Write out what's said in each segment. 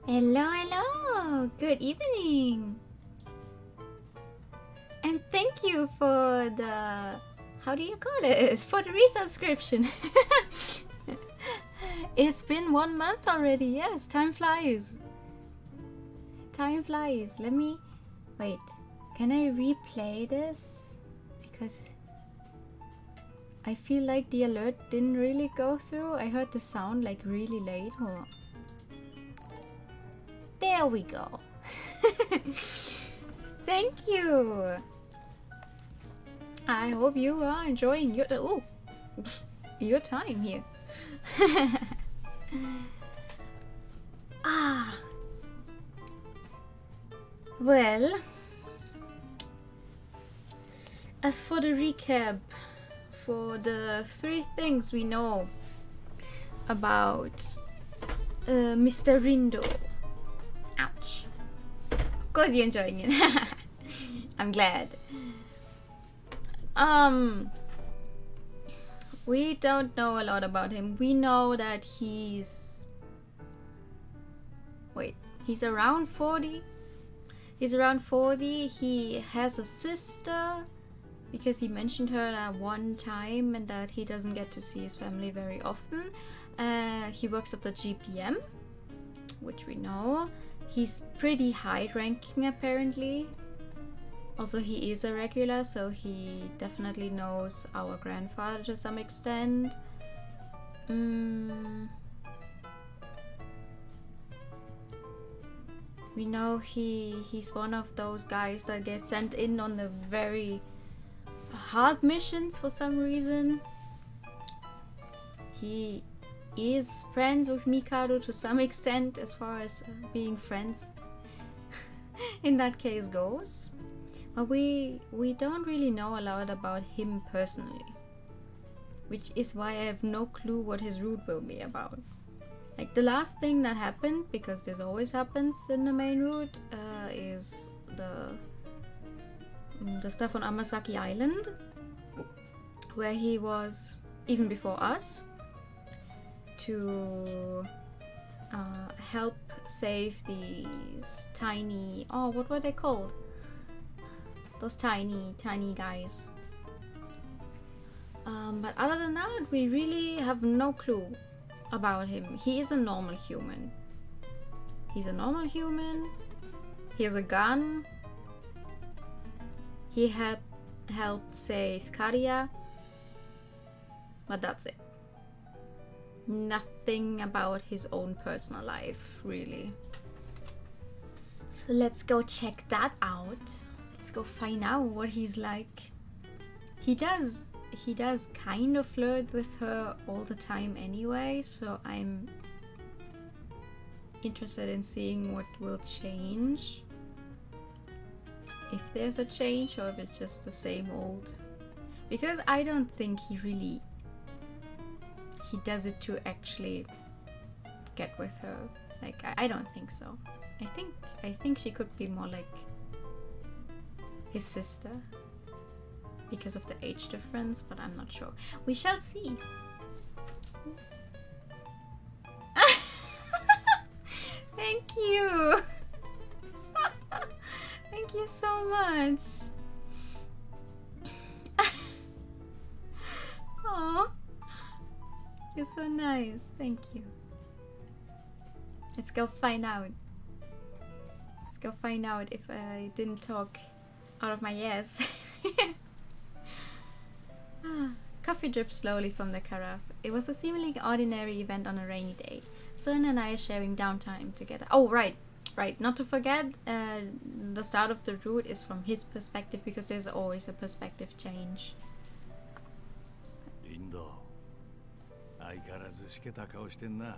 Hello, hello! Good evening! And thank you for the... how do you call it? For the resubscription! It's been 1 month already, yes, time flies. Time flies. Let me... wait, can I replay this? Because I feel like the alert didn't really go through. I heard the sound like really late. Hold on. There we go. Thank you. I hope you are enjoying your time here. Well, as for the recap, for the 3 things we know about Mr. Rindo. Ouch. Of course you're enjoying it. I'm glad. We don't know a lot about him. We know that he's around 40. He's around 40. He has a sister because he mentioned her at one time, and that he doesn't get to see his family very often. He works at the GPM, which we know. He's pretty high ranking apparently. Also, he is a regular, so he definitely knows our grandfather to some extent. We know he's one of those guys that get sent in on the very hard missions for some reason. He is friends with Mikado to some extent, as far as being friends in that case goes. But we don't really know a lot about him personally, which is why I have no clue what his route will be about. Like the last thing that happened, because this always happens in the main route, is the stuff on Amasaki Island, where he was even before us to help save these tiny, oh, what were they called? Those tiny guys. But other than that, we really have no clue about him. He is a normal human. He's a normal human. He has a gun. He helped save Karia. But that's it. Nothing about his own personal life, really. So let's go check that out. Let's go find out what he's like. He does kind of flirt with her all the time anyway, so I'm interested in seeing what will change. If there's a change or if it's just the same old. Because I don't think he does it to actually get with her. Like, I don't think so. I think she could be more like his sister because of the age difference, but I'm not sure. We shall see. Thank you. Thank you so much. Aww. You're so nice. Thank you. Let's go find out. Let's go find out if I didn't talk out of my ass. Coffee drips slowly from the carafe. It was a seemingly ordinary event on a rainy day. Sun and I are sharing downtime together. Oh, right. Not to forget, the start of the route is from his perspective, because there's always a perspective change. Lindo, 相変わらずしけた顔してんな。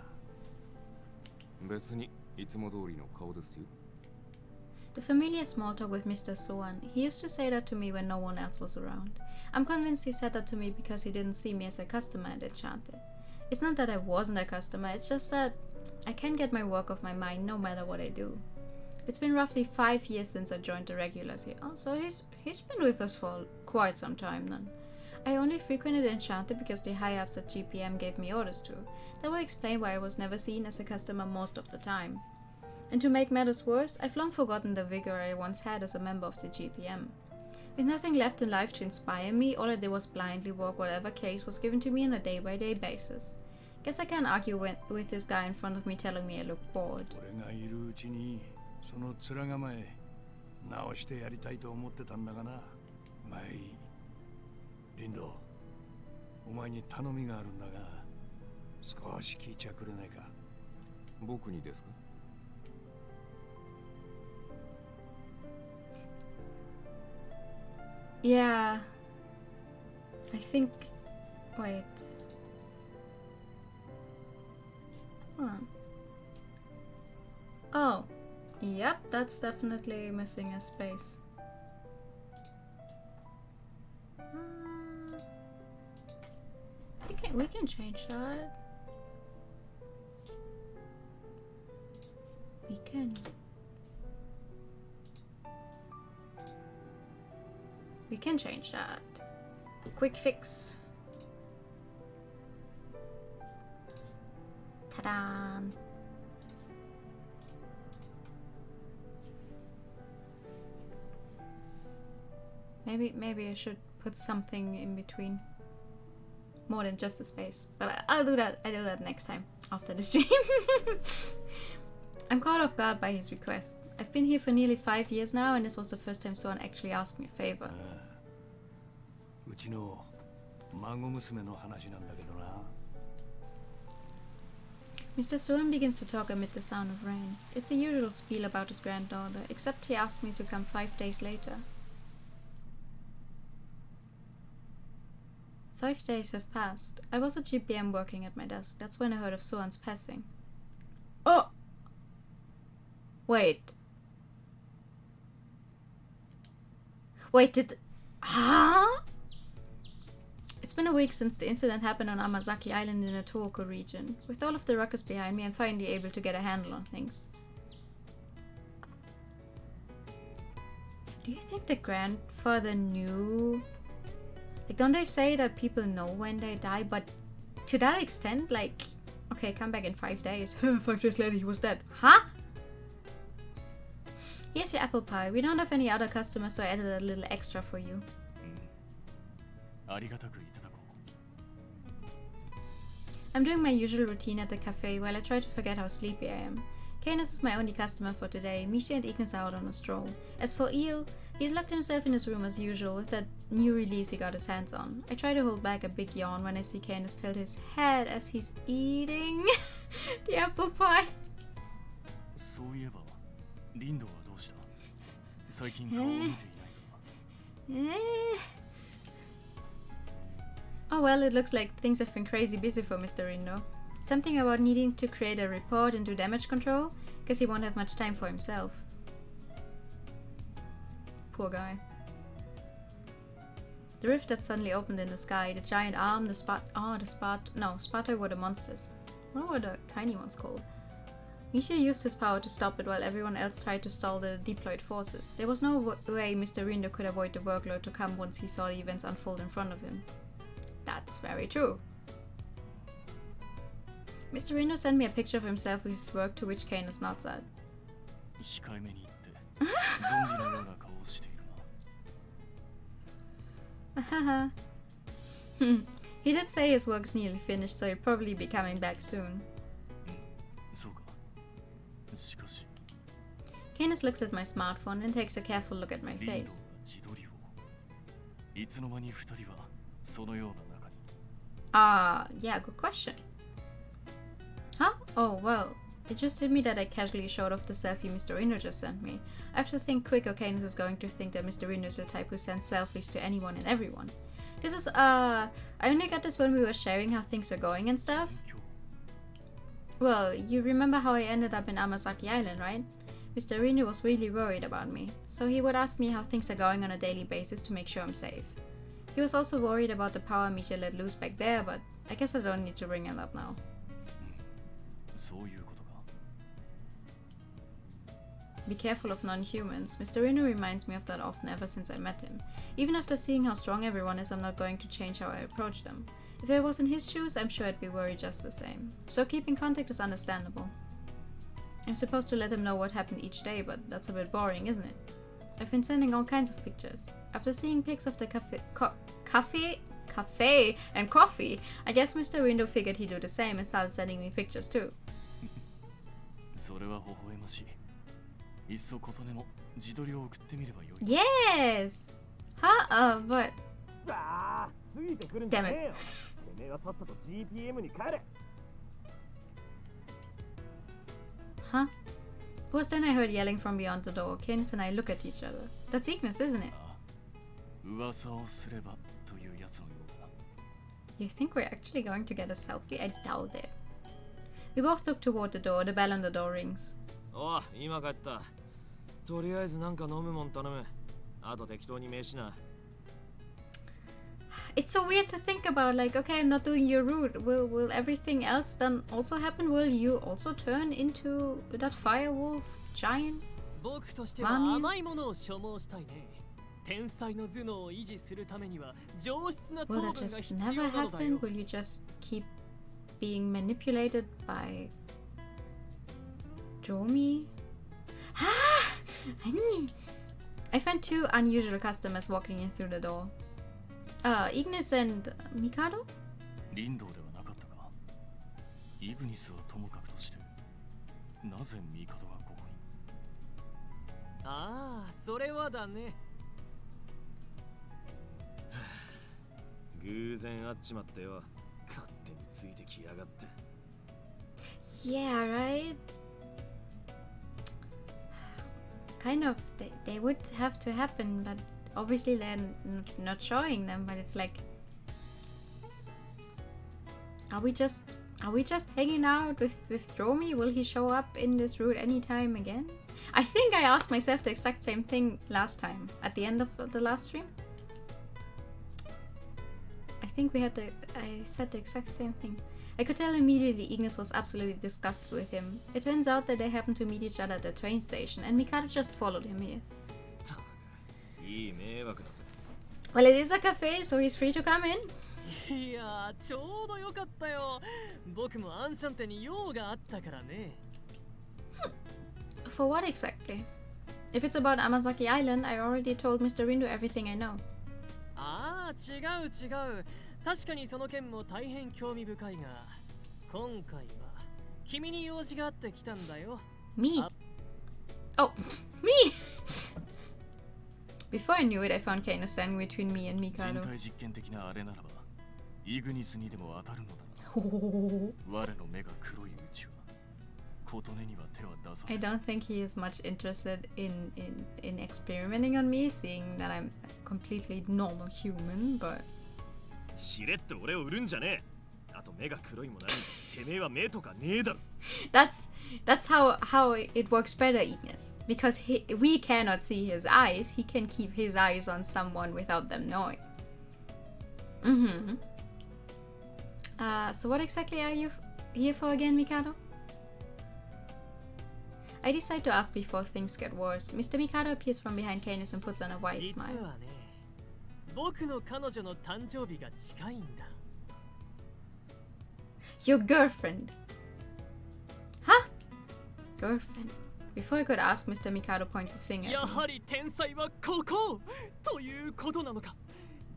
別にいつも通りの顔ですよ。The familiar small talk with Mr. Soan. He used to say that to me when no one else was around. I'm convinced he said that to me because he didn't see me as a customer at Enchanté. It's not that I wasn't a customer, it's just that I can't get my work off my mind no matter what I do. It's been roughly 5 years since I joined the regulars here. Oh, so he's been with us for quite some time then. I only frequented Enchanté because the high-ups at GPM gave me orders to. That will explain why I was never seen as a customer most of the time. And to make matters worse, I've long forgotten the vigor I once had as a member of the GPM. With nothing left in life to inspire me, all I did was blindly work whatever case was given to me on a day-by-day basis. Guess I can't argue with this guy in front of me telling me I look bored. 俺がいるうちにその面構え直してやりたいと思ってたんだがな。まあいい。リンド、お前に頼みがあるんだが、少し聞いちゃくれないか。僕にですか？ Yeah. I think... Wait. Hold on. Oh. Yep, that's definitely missing a space. We can change that. We can. We can change that. Quick fix. Ta-da! Maybe I should put something in between. More than just a space. But I'll do that. I'll do that next time after the stream. I'm caught off guard by his request. I've been here for nearly 5 years now, and this was the first time someone actually asked me a favor. うちの孫娘の話なんだけどな。Mr. Swan begins to talk amid the sound of rain. It's the usual spiel about his granddaughter, except he asked me to come 5 days later. 5 days have passed. I was at GPM working at my desk. That's when I heard of Swan's passing. Oh! Wait, did... Huh? It's been a week since the incident happened on Amazaki Island in the Tohoku region. With all of the ruckus behind me, I'm finally able to get a handle on things. Do you think the grandfather knew? Like, don't they say that people know when they die? But to that extent, like, okay, come back in 5 days. 5 days later, he was dead. Huh? Here's your apple pie. We don't have any other customers, so I added a little extra for you. I'm doing my usual routine at the cafe while I try to forget how sleepy I am. Canis is my only customer for today. Misha and Ignis are out on a stroll. As for Eel, he's locked himself in his room as usual with that new release he got his hands on. I try to hold back a big yawn when I see Canis tilt his head as he's eating the apple pie. Oh well, it looks like things have been crazy busy for Mr. Rindo. Something about needing to create a report and do damage control, because he won't have much time for himself. Poor guy. The rift that suddenly opened in the sky, the giant arm, Sparta were the monsters. What were the tiny ones called? Misha used his power to stop it while everyone else tried to stall the deployed forces. There was no way Mr. Rindo could avoid the workload to come once he saw the events unfold in front of him. That's very true. Mr. Rindo sent me a picture of himself with his work, to which Canis nods at. He did say his work's nearly finished, so he'll probably be coming back soon. Canis looks at my smartphone and takes a careful look at my face. Yeah, good question. Huh? Oh, well, it just hit me that I casually showed off the selfie Mr. Rindo just sent me. I have to think quick or Canis is going to think that Mr. Rindo is the type who sends selfies to anyone and everyone. This is, I only got this when we were sharing how things were going and stuff. Well, you remember how I ended up in Amazaki Island, right? Mr. Rindo was really worried about me, so he would ask me how things are going on a daily basis to make sure I'm safe. He was also worried about the power Misha let loose back there, but I guess I don't need to bring it up now. Be careful of non-humans. Mr. Rindo reminds me of that often ever since I met him. Even after seeing how strong everyone is, I'm not going to change how I approach them. If I was in his shoes, I'm sure I'd be worried just the same. So keeping contact is understandable. I'm supposed to let him know what happened each day, but that's a bit boring, isn't it? I've been sending all kinds of pictures. After seeing pics of the cafe and coffee, I guess Mr. Rindo figured he'd do the same and started sending me pictures too. Yes! Huh? But... Damn it. Huh? It was then I heard yelling from beyond the door. Canis and I look at each other. That's Ignis, isn't it? You think we're actually going to get a selfie? I doubt it. We both look toward the door. The bell on the door rings. It's so weird to think about, like, okay, I'm not doing your route. Will everything else then also happen? Will you also turn into that firewolf giant? Will that just never happen? Will you just keep being manipulated by Jomi? I find two unusual customers walking in through the door. Ignis and Mikado? Yeah, right? Kind of, they would have to happen, but obviously they're not showing them, but it's like, are we just hanging out with Dromi? Will he show up in this route anytime again? I think I asked myself the exact same thing last time, at the end of the last stream. I think I said the exact same thing. I could tell immediately Ignis was absolutely disgusted with him. It turns out that they happened to meet each other at the train station, and Mikado just followed him here. Well, it is a cafe, so he's free to come in. いやー、ちょうどよかったよ。僕もアンシャンテに用があったからね。For what exactly? If it's about Amazaki Island, I already told Mr. Rindo everything I know. ああ、違う。確かにその件も大変興味深いが、今回は君に用事があって来たんだよ。Me? Oh, me! Before I knew it, I found Kane standing between me and Mikado. 人体実験的なあれならば、イグニスにでも当たるのだな。我の目が黒いうちは、琴音には手は出させ。 I don't think he is much interested in experimenting on me, seeing that I'm a completely normal human, but... しれっと俺を売るんじゃねえ。あと目が黒いも何、てめえは目とかねえだろ。That's how it works better, Ignis. Because we cannot see his eyes, he can keep his eyes on someone without them knowing. So what exactly are you here for again, Mikado? I decide to ask before things get worse. Mr. Mikado appears from behind Canis and puts on a wide 実 smile. はね、僕の彼女の誕生日が近いんだ。Your girlfriend? Huh? Girlfriend? Before I could ask, Mr. Mikado points his finger や at me. はり天才はここということなのか。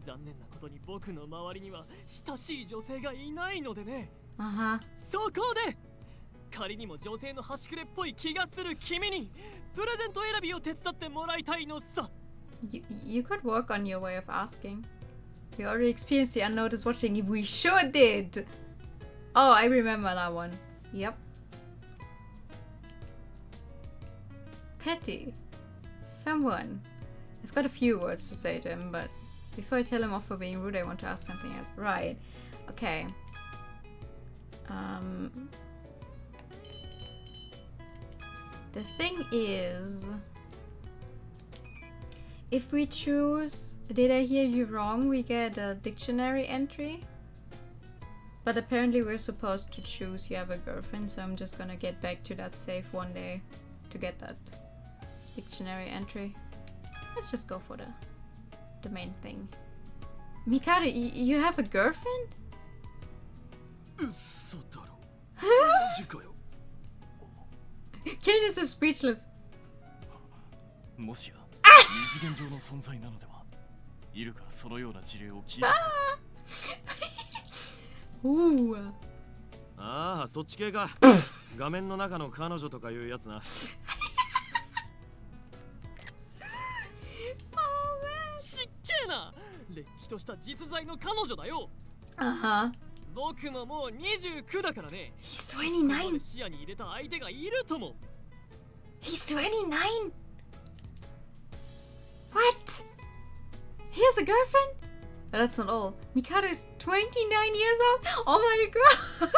残念なことに僕の周りには親しい女性がいないのでね。Uh-huh. そこで仮にも女性の端くれっぽい気がする君にプレゼント選びを手伝ってもらいたいのさ。You could work on your way of asking. You already experienced the unnoticed watching. We sure did! Oh, I remember that one. Yep. Petty. Someone. I've got a few words to say to him, but before I tell him off for being rude, I want to ask something else. Right. Okay. The thing is... If we choose, did I hear you wrong, we get a dictionary entry. But apparently we're supposed to choose you have a girlfriend, so I'm just gonna get back to that save one day to get that dictionary entry. Let's just go for the main thing. Mikado, you have a girlfriend? 嘘だろ。マジかよ。 Canis is speechless. もしや、二次元上の存在なのでは。いるかそのような事例を聞いた。Ooh. ああ、そっち系か。画面の中の彼女とかいうやつな。しっけえな。れっきとした実在の彼女だよ。Uh-huh. 僕ももう29だからね。 He's ここ 29. で視野に入れた相手がいるとも。 He's 29. What? He has a girlfriend? Oh, that's not all. Mikado is 29 years old. Oh my god.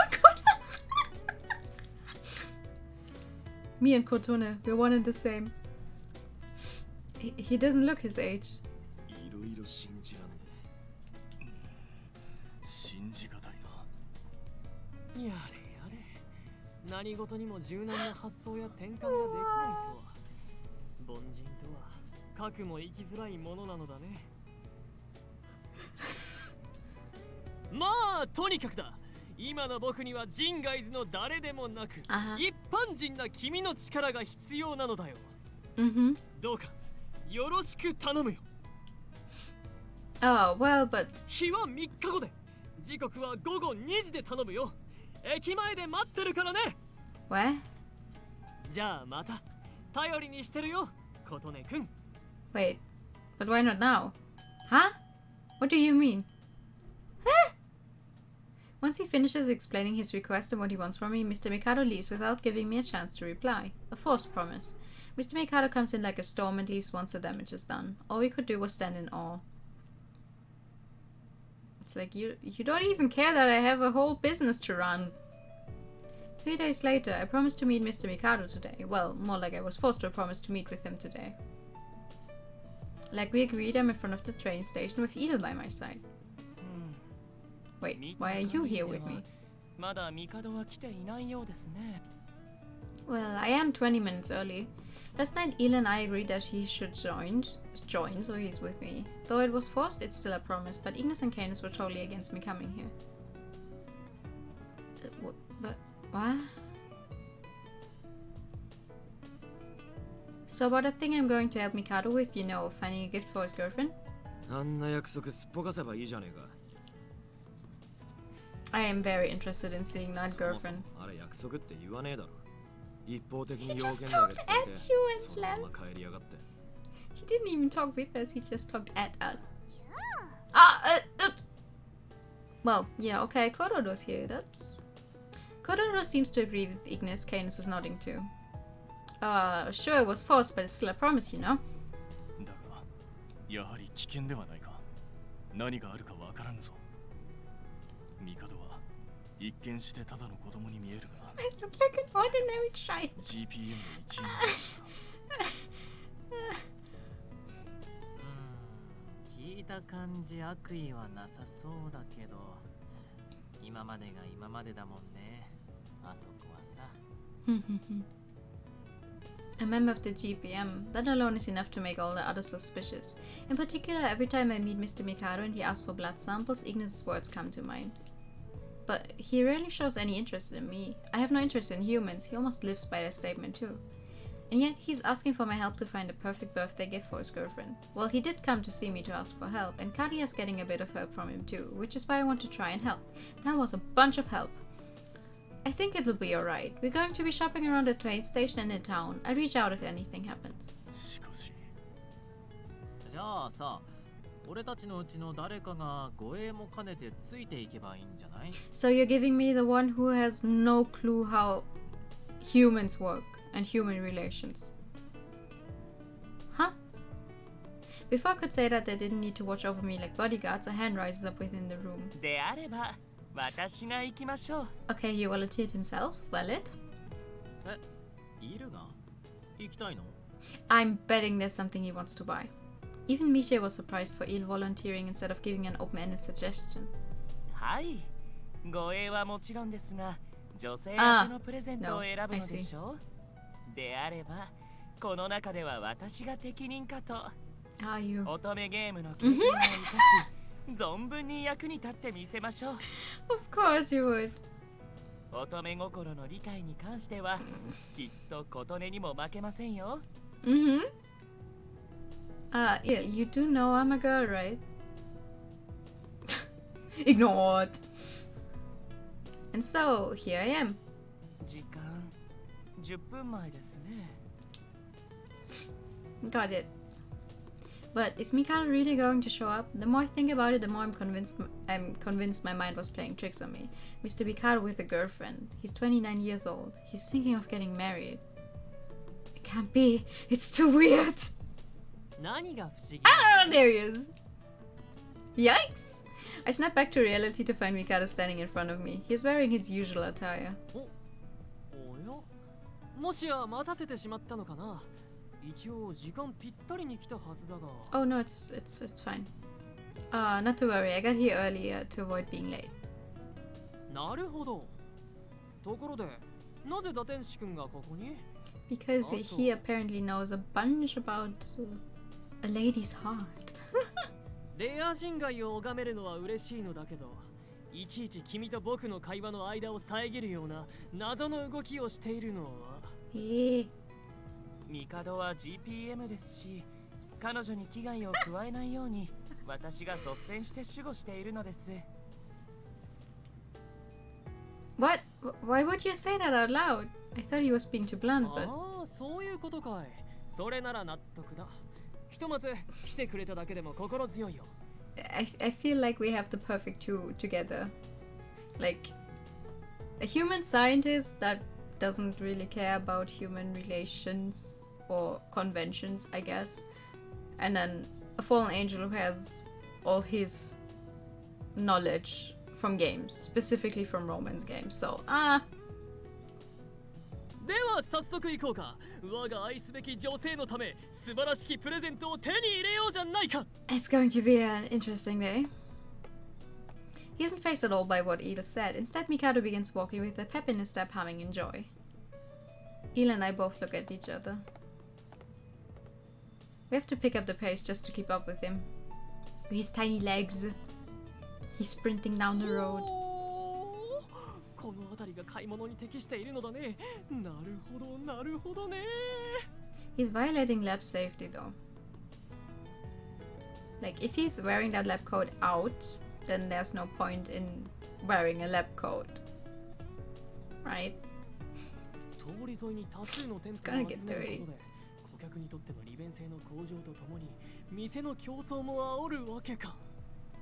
Me and Kotone, we're one and the same. He doesn't look his age. いろいろ信じらんね。信じがたいな。やれやれ。何事にも柔軟な発想や転換ができないとは。凡人とは核も生きづらいものなのだね。まあとにかくだ。今の僕には人外図の誰でもなく、一般人な君の力が必要なのだよ。どうかよろしく頼むよ。Oh, well, but... 日は3日後で、時刻は午後2時で頼むよ。駅前で待ってるからね。What? じゃあまた頼りにしてるよ、琴音くん。Wait, but why not now? Huh? What do you mean? Huh? Once he finishes explaining his request and what he wants from me, Mr. Mikado leaves without giving me a chance to reply. A forced promise. Mr. Mikado comes in like a storm and leaves once the damage is done. All we could do was stand in awe. It's like, you don't even care that I have a whole business to run. 3 days later, I promised to meet Mr. Mikado today. Well, more like I was forced to promise to meet with him today. Like we agreed, I'm in front of the train station with Eel by my side. Wait, why are you here with me? Well, I am 20 minutes early. Last night, Eel and I agreed that he should join, so he's with me. Though it was forced, it's still a promise, but Ignis and Canis were totally against me coming here. But what? So about that thing I'm going to help Mikado with, you know, finding a gift for his girlfriend? I am very interested in seeing that girlfriend. He just talked at you and slapped. He didn't even talk with us, he just talked at us. Well, yeah, okay, Kororo's here, that's... Kororo seems to agree with Ignis, Canis is nodding too. Sure it was forced, but it's still a promise, you know? I look like an ordinary child. GPM 聞いた感じ悪意はなさそうだけど、今までが今までだもんね。あそこはさ。A member of the GPM. That alone is enough to make all the others suspicious. In particular, every time I meet Mr. Mikado and he asks for blood samples, Ignis' words come to mind. But he rarely shows any interest in me. I have no interest in humans. He almost lives by that statement too. And yet, he's asking for my help to find the perfect birthday gift for his girlfriend. Well, he did come to see me to ask for help, and Kadia's getting a bit of help from him too, which is why I want to try and help. That was a bunch of help. I think it'll be alright. We're going to be shopping around the train station and in town. I'll reach out if anything happens. So you're giving me the one who has no clue how humans work and human relations. Huh? Before I could say that, they didn't need to watch over me like bodyguards. A hand rises up within the room. Okay, he volunteered himself. Valid. I'm betting there's something he wants to buy. Even Miche was surprised for Il volunteering instead of giving an open-ended suggestion. No, I see. Are you? Of course you would. Yeah, you do know I'm a girl, right? Ignored. And so, here I am. Got it. But is Mikado really going to show up? The more I think about it, the more I'm convinced my mind was playing tricks on me. Mr. Mikado with a girlfriend. He's 29 years old. He's thinking of getting married. It can't be. It's too weird. Ah, there he is. Yikes! I snap back to reality to find Mikado standing in front of me. He's wearing his usual attire. Oh no, it's fine. Not to worry, I got here earlier to avoid being late. Because he apparently knows a bunch about a lady's heart. Hey. ミカドは GPM ですし、彼女に危害を加えないように私が率先して守護しているのです。What? Why would you say that out loud? I thought he was being too blunt, but... ああ、そういうことかい。それなら納得だ。ひとまず来てくれただけでも心強いよ。I feel like we have the perfect two together. Like a human scientist that doesn't really care about human relations or conventions, I guess. And then a fallen angel who has all his knowledge from games, specifically from romance games. So, では早速行こうか。我が愛すべき女性のため素晴らしきプレゼントを手に入れようじゃないか。It's going to be an interesting day. He isn't fazed at all by what Eel said. Instead, Mikado begins walking with a pep in his step, humming in joy. Eel and I both look at each other. We have to pick up the pace just to keep up with him. With his tiny legs. He's sprinting down the road. この辺りが買い物に適しているのだね。なるほど、なるほどね。He's violating lab safety though. Like, if he's wearing that lab coat out, then there's no point in wearing a lab coat. Right? 通り沿いに多数の店舗が集まることで、顧客にとっての利便性の向上とともに、店の競争も煽るわけか。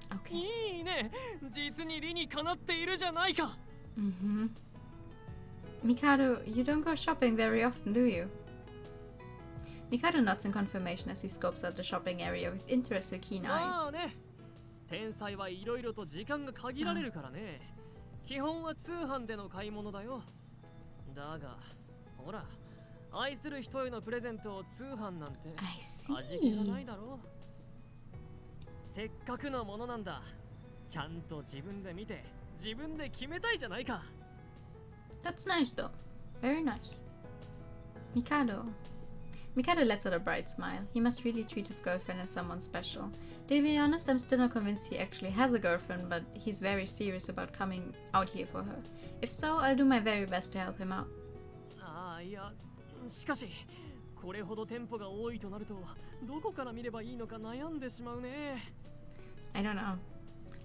Okay. いいね。実に理にかなっているじゃないか。Mm-hmm. Mikado, you don't go shopping very often, do you? Mikado nods in confirmation as he scopes out the shopping area with interested keen eyes. まあね。天才はいろいろと時間が限られるからね。基本は通販での買い物だよ。だが、ほら、愛する人へのプレゼントを通販なんて味気がないだろう。せっかくのものなんだ。ちゃんと自分で見て、自分で決めたいじゃないか。That's nice though. Very nice. Mikado lets out a bright smile. He must really treat his girlfriend as someone special. To be honest, I'm still not convinced he actually has a girlfriend, but he's very serious about coming out here for her. If so, I'll do my very best to help him out. ああ、いや、しかし、これほど店舗が多いとなると、どこから見ればいいのか悩んでしまうね。I don't know.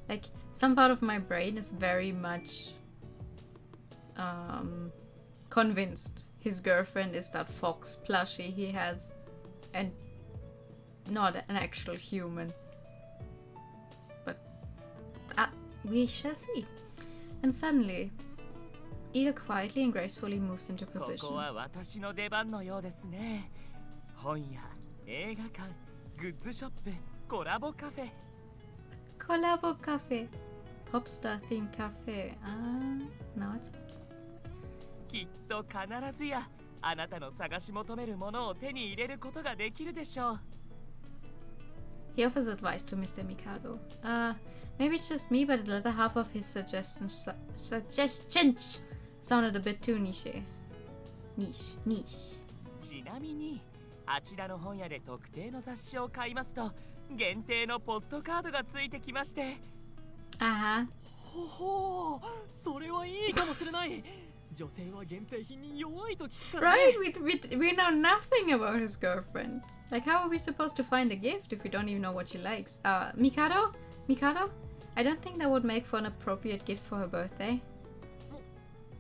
Like, some part of my brain is very much convinced his girlfriend is that fox plushie he has and not an actual human. But we shall see. And suddenly, Eel quietly and gracefully moves into position. ここは私の出番のようですね。本屋、映画館、グッズショップ、コラボカフェ。Collabo Cafe. Popstar themed cafe. Now it's... きっと必ずやあなたの探し求めるものを手に入れることができるでしょう。He offers advice to Mr. Mikado. Maybe it's just me, but the latter half of his suggestions sounded a bit too niche. Niche. ちなみに、あちらの本屋で特定の雑誌を買いますと、限定のポストカードがついてきまして。ほほう、それはいいかもしれない。女性は限定品に弱いと聞くからね。Right, we know nothing about his girlfriend. Like, how are we supposed to find a gift if we don't even know what she likes? Mikado? I don't think that would make for an appropriate gift for her birthday.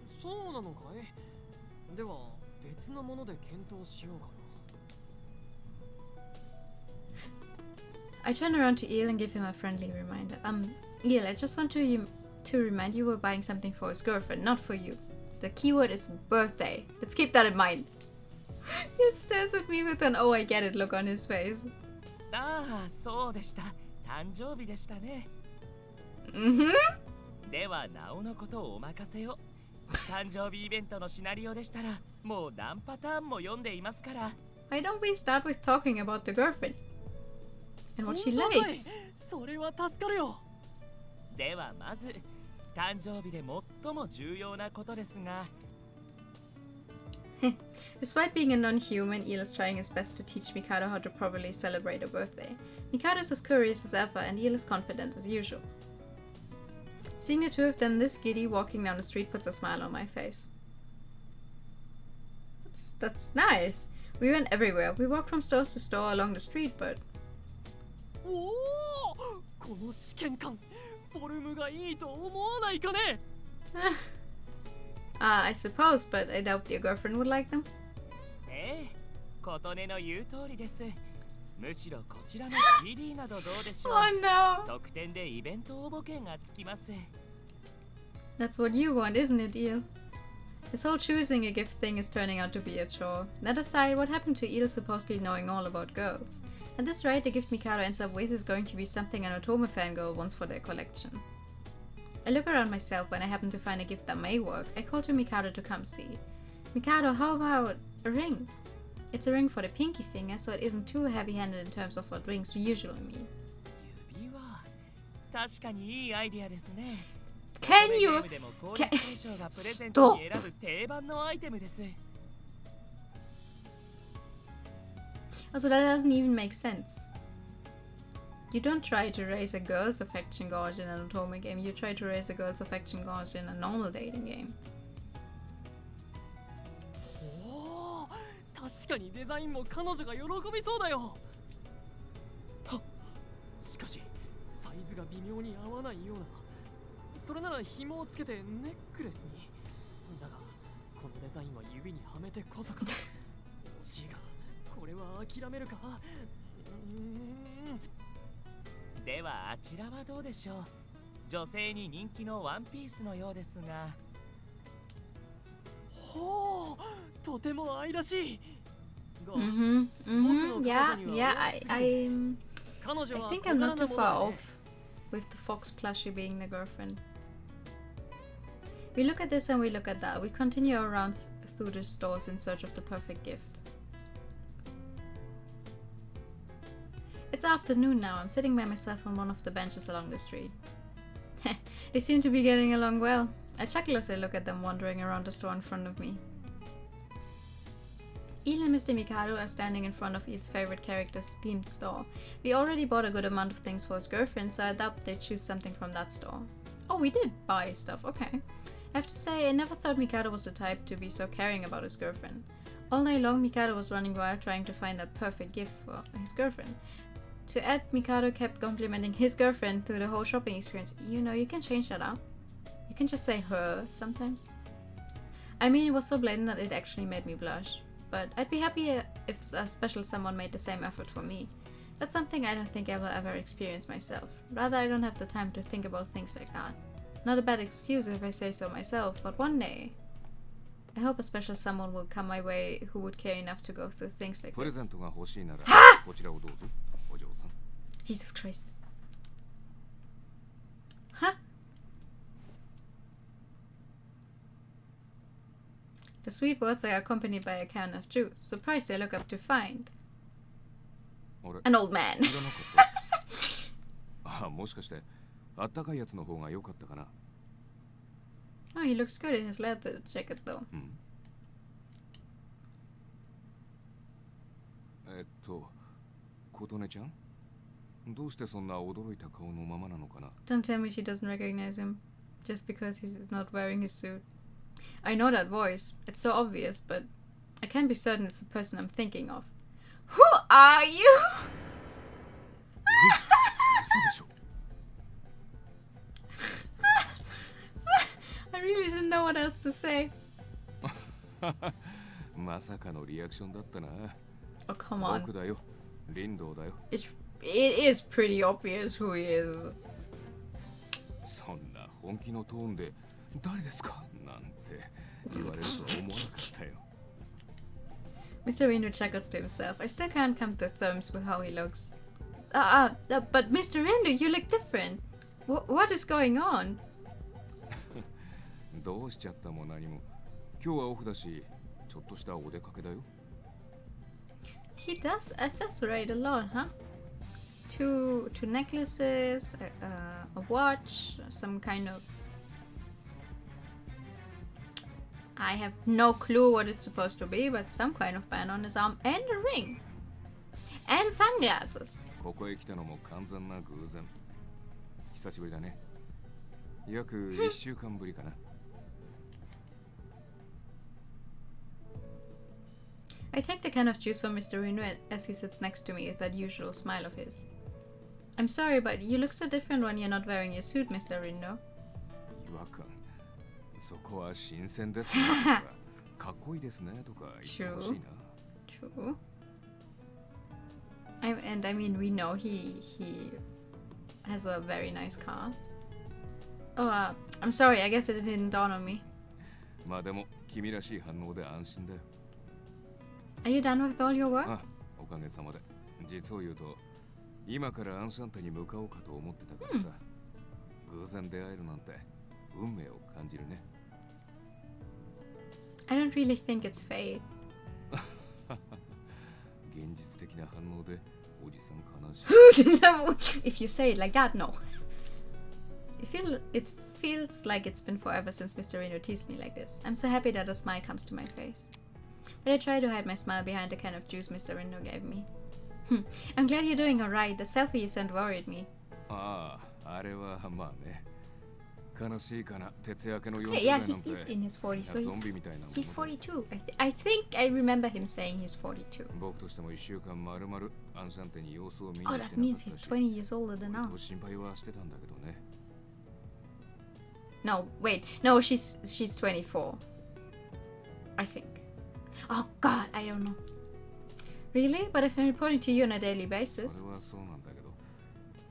そうなのかい？では、別のもので検討しようかな。I turn around to Eel and give him a friendly reminder. Eel, I just want to remind you we're buying something for his girlfriend, not for you. The keyword is birthday. Let's keep that in mind. He stares at me with an oh I get it look on his face. ああ、そうでした。誕生日でしたね。では、なおのことをお任せを。誕生日イベントのシナリオでしたら、もう何パターンも読んでいますから。Why don't we start with talking about the girlfriend? And what she likes? それは助かるよ。ではまず、誕生日で最も重要なことですが。Despite being a non-human, Eel is trying his best to teach Mikado how to properly celebrate a birthday. Mikado is as curious as ever, and Eel is confident as usual. Seeing the two of them this giddy walking down the street puts a smile on my face. That's nice. We went everywhere. We walked from store to store along the street, but... おお、この試験官、フォルムがいいと思わないかね。I suppose, but I doubt your girlfriend would like them. ええ、琴音の言う通りです。むしろこちらの CD などどうでしょう。Oh no! 特典でイベント応募券がつきます。That's what you want, isn't it, Eel? This whole choosing a gift thing is turning out to be a chore. That aside, what happened to Eel supposedly knowing all about girls? At this rate, the gift Mikado ends up with is going to be something an Otome fangirl wants for their collection. I look around myself when I happen to find a gift that may work. I call to Mikado to come see. Mikado, how about a ring? It's a ring for the pinky finger, so it isn't too heavy-handed in terms of what rings usually mean. Can you... Stop! Also, that doesn't even make sense. You don't try to raise a girl's affection gauge in an Otome game, you try to raise a girl's affection gauge in a normal dating game. 確かにデザインも彼女が喜びそうだよ。しかしサイズが微妙に合わないような。それなら紐をつけてネックレスに。だがこのデザインは指にはめてこそか。惜しいがこれは諦めるか。ではあちらはどうでしょう。女性に人気のワンピースのようですが。ほう。とても愛らしい。Yeah, I think I'm not too far off with the fox plushie being the girlfriend. We look at this and we look at that. We continue our rounds through the stores in search of the perfect gift. It's afternoon now. I'm sitting by myself on one of the benches along the street. They seem to be getting along well. I chuckle as I look at them wandering around the store in front of me. Eel and Mr. Mikado are standing in front of Eel's favorite character's themed store. We already bought a good amount of things for his girlfriend, so I thought they'd choose something from that store. Oh, we did buy stuff, okay. I have to say, I never thought Mikado was the type to be so caring about his girlfriend. All night long, Mikado was running wild trying to find that perfect gift for his girlfriend. To add, Mikado kept complimenting his girlfriend through the whole shopping experience. You know, you can change that up. You can just say her sometimes. I mean, it was so blatant that it actually made me blush. But I'd be happy if a special someone made the same effort for me. That's something I don't think I will ever experience myself. Rather, I don't have the time to think about things like that. Not a bad excuse if I say so myself, but one day, I hope a special someone will come my way who would care enough to go through things like this. Jesus Christ. Huh? The sweet words are accompanied by a can of juice. Surprised I look up to find an old man. Oh, he looks good in his leather jacket though. Don't tell me she doesn't recognize him just because he's not wearing his suit. I know that voice. It's so obvious, but I can't be certain it's the person I'm thinking of. Who are you? I really didn't know what else to say. Oh, come on. It is pretty obvious who he is. Mr. Rindo chuckles to himself. I still can't come to terms with how he looks. But Mr. Rindo, you look different. What is going on? He does accessorate a lot, huh? Two necklaces, a watch, some kind of... I have no clue what it's supposed to be, but some kind of band on his arm and a ring. And sunglasses. I take the can of juice from Mr. Rinu as he sits next to me with that usual smile of his. I'm sorry, but you look so different when you're not wearing your suit, Mr. Rindo. True. True. And I mean, we know he has a very nice car. Oh, I'm sorry. I guess it didn't dawn on me. まあでも君らしい反応で安心だよ。 Are you done with all your work? あ、おかげさまで。実を言うと、今からアンシャンテに向かおうかと思ってたからさ。偶然出会えるなんて運命を感じるね。I don't really think it's fate. 現実的な反応でおじさん悲しい。If you say it like that, no. It feels like it's been forever since Mr. Reno teased me like this. I'm so happy that a smile comes to my face. But I try to hide my smile behind the can of juice Mr. Reno gave me. I'm glad you're doing alright. The selfie you sent worried me. ああ、あれはまあね。悲しいかな。徹夜明けの40 Yeah, 代なんて。 he's in his 40s, so ゾンビみたいなもので。 he's 42. I think I remember him saying he's 42. 僕としても1週間まるまるアンシャンテに様子を見に Oh, 行ってなか that った means し。 he's 20 years older than 割と us. 心配はしてたんだけどね。No, wait. No, she's 24. I think. Oh God, I don't know. Really? But I've been reporting to you on a daily そ basis. れはそうなんだけど。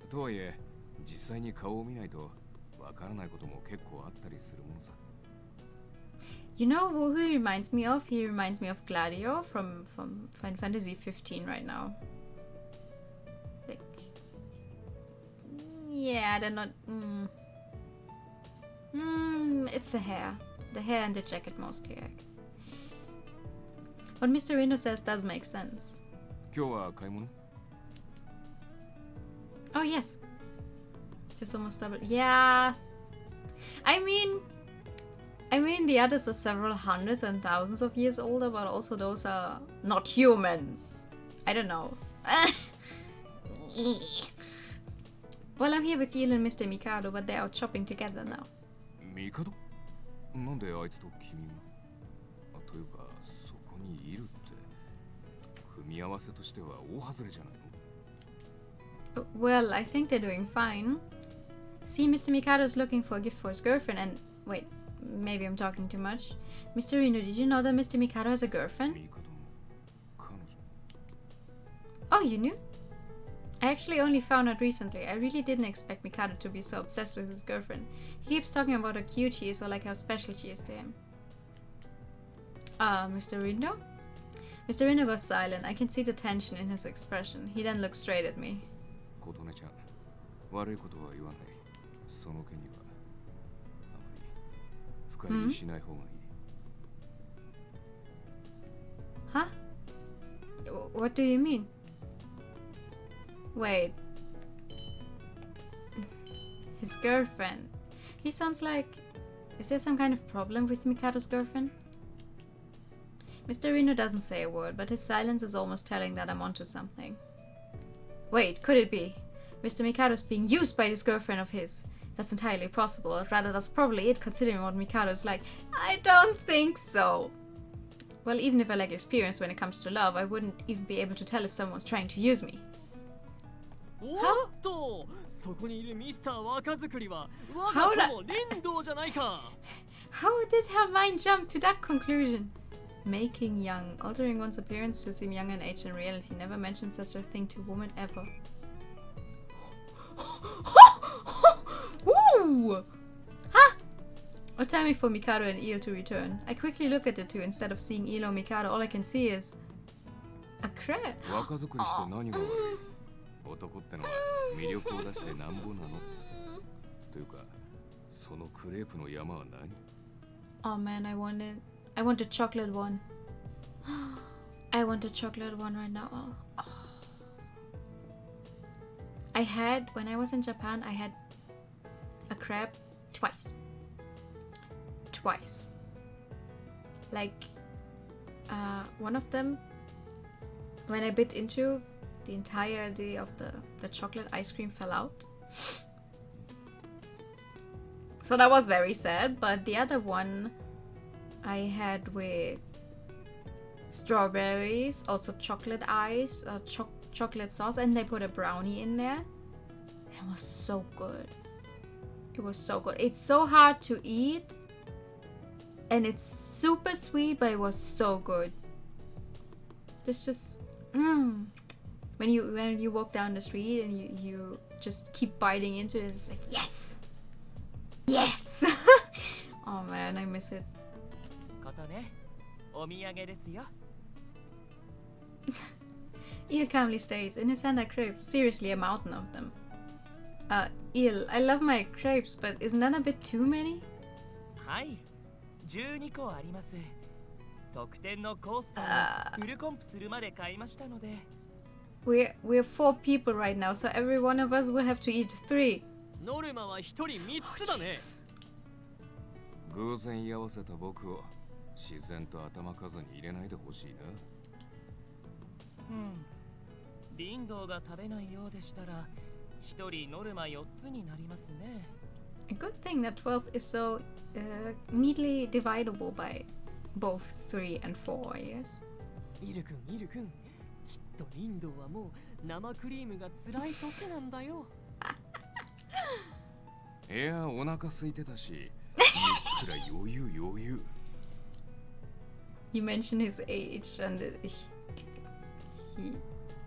とはいえ、実際に顔を見ないとわからないことも結構あったりするものさ。You know who he reminds me of? He reminds me of Gladio from Final Fantasy 15 right now. Like, yeah, they're not. It's the hair and the jacket mostly. What Mr. Reno says does make sense. 今日は買い物？ Oh yes, just almost double. Yeah, I mean the others are several hundreds and thousands of years older, but also those are not humans. I don't know. Well, I'm here with Yil and Mr. Mikado, but they're out shopping together now. ミカド？なんであいつと君が？というか、そこにいるって、組み合わせとしては大外れじゃないの？ Well, I think they're doing fine. See, Mr. Mikado's looking for a gift for his girlfriend and... Wait, maybe I'm talking too much. Mr. Reno, did you know that Mr. Mikado has a girlfriend? ミカドの彼女。 Oh, you knew? I actually only found out recently. I really didn't expect Mikado to be so obsessed with his girlfriend. He keeps talking about how cute she is or like how special she is to him. Mr. Reno? Mr. Reno goes silent. I can see the tension in his expression. He then looks straight at me. 琴音ちゃん、悪いことは言わない。その件にはあまり深入りしない方がいい。Huh? What do you mean? Wait. His girlfriend. He sounds like... Is there some kind of problem with Mikado's girlfriend? Mr. Reno doesn't say a word, but his silence is almost telling that I'm onto something. Wait, could it be? Mr. Mikado's being used by this girlfriend of his. That's entirely possible, or rather that's probably it considering what Mikado's like. I don't think so. Well, even if I lack experience when it comes to love, I wouldn't even be able to tell if someone's trying to use me. おっと、そこにいるミスター若作りは我が友リンドウじゃないか。 How did her mind jump to that conclusion? Making young, altering one's appearance to seem younger in age and reality. Never mentioned such a thing to a woman ever. Ooh! Huh? Or time me for Mikado and Eel to return. I quickly look at the two. Instead of seeing Eel or Mikado, all I can see is a crab. 若作りして何が悪い？男ってのは魅力を出してなんぼなの？というか、そのクレープの山は何？ Oh man, I want a chocolate one. I want a chocolate one right now. Oh. I had, when I was in Japan, I had a crab twice. Like, one of them, when I bit into, the entirety of the chocolate ice cream fell out. So that was very sad, but the other one I had with strawberries, also chocolate ice, chocolate sauce, and they put a brownie in there. It was so good. It was so good. It's so hard to eat, and it's super sweet, but it was so good. It's just, when you walk down the street and you just keep biting into it, it's like, yes! Yes! Oh man, I miss it. ことね、お土産ですよ。Eel calmly states, in his Santa crepes, seriously a mountain of them. Eel, I love my crepes, but isn't that a bit too many? はい、12個あります。特典のコースターをフルコンプするまで買いましたので。We're 4 people right now, so every one of us will have to eat 3. ノルマは1人3つだね。偶然居合わせた僕を自然と頭数に入れないでほしいな。リンドウが食べないようでしたら、1人ノルマ4つになりますね。A good thing that 12 is so neatly dividable by both 3 and 4, I guess. イル君、きっとリンドウはもう生クリームが辛い年なんだよ。いや、お腹空いてたし、3つくらい余裕。You mention his age and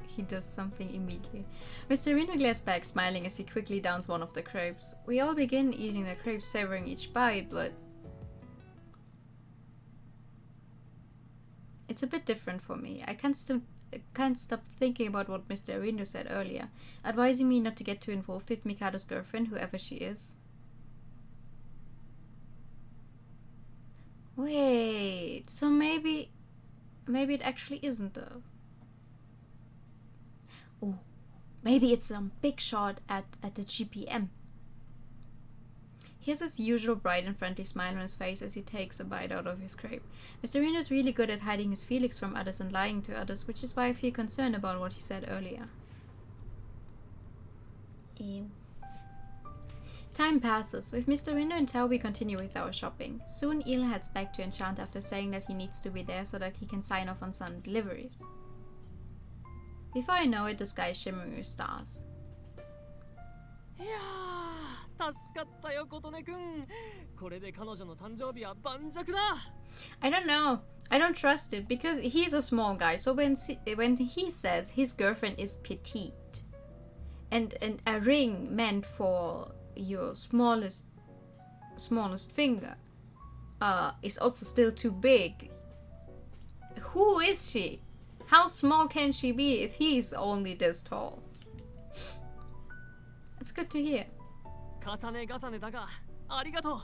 he does something immediately. Mr. Reno glares back, smiling as he quickly downs one of the crepes. We all begin eating the crepes, savoring each bite, but it's a bit different for me. I can't stop thinking about what Mr. Reno said earlier, advising me not to get too involved with Mikado's girlfriend, whoever she is. Wait, so maybe it actually isn't though. Oh, maybe it's some big shot at the GPM. He has his usual bright and friendly smile on his face as he takes a bite out of his crepe. Mr. Reno is really good at hiding his feelings from others and lying to others, which is why I feel concerned about what he said earlier. Ew. Time passes. With Mr. Reno in tow, we continue with our shopping. Soon Eel heads back to Enchanté after saying that he needs to be there so that he can sign off on some deliveries. Before I know it, the sky is shimmering with stars. いやー、助かったよ、琴音くん。これで彼女の誕生日は盤石だ。I don't know. I don't trust it because he's a small guy. So when he says his girlfriend is petite, and a ring meant for your smallest finger is also still too big. Who is she? How small can she be if he's only this tall? It's good to hear. 重ねだが、ありがとう。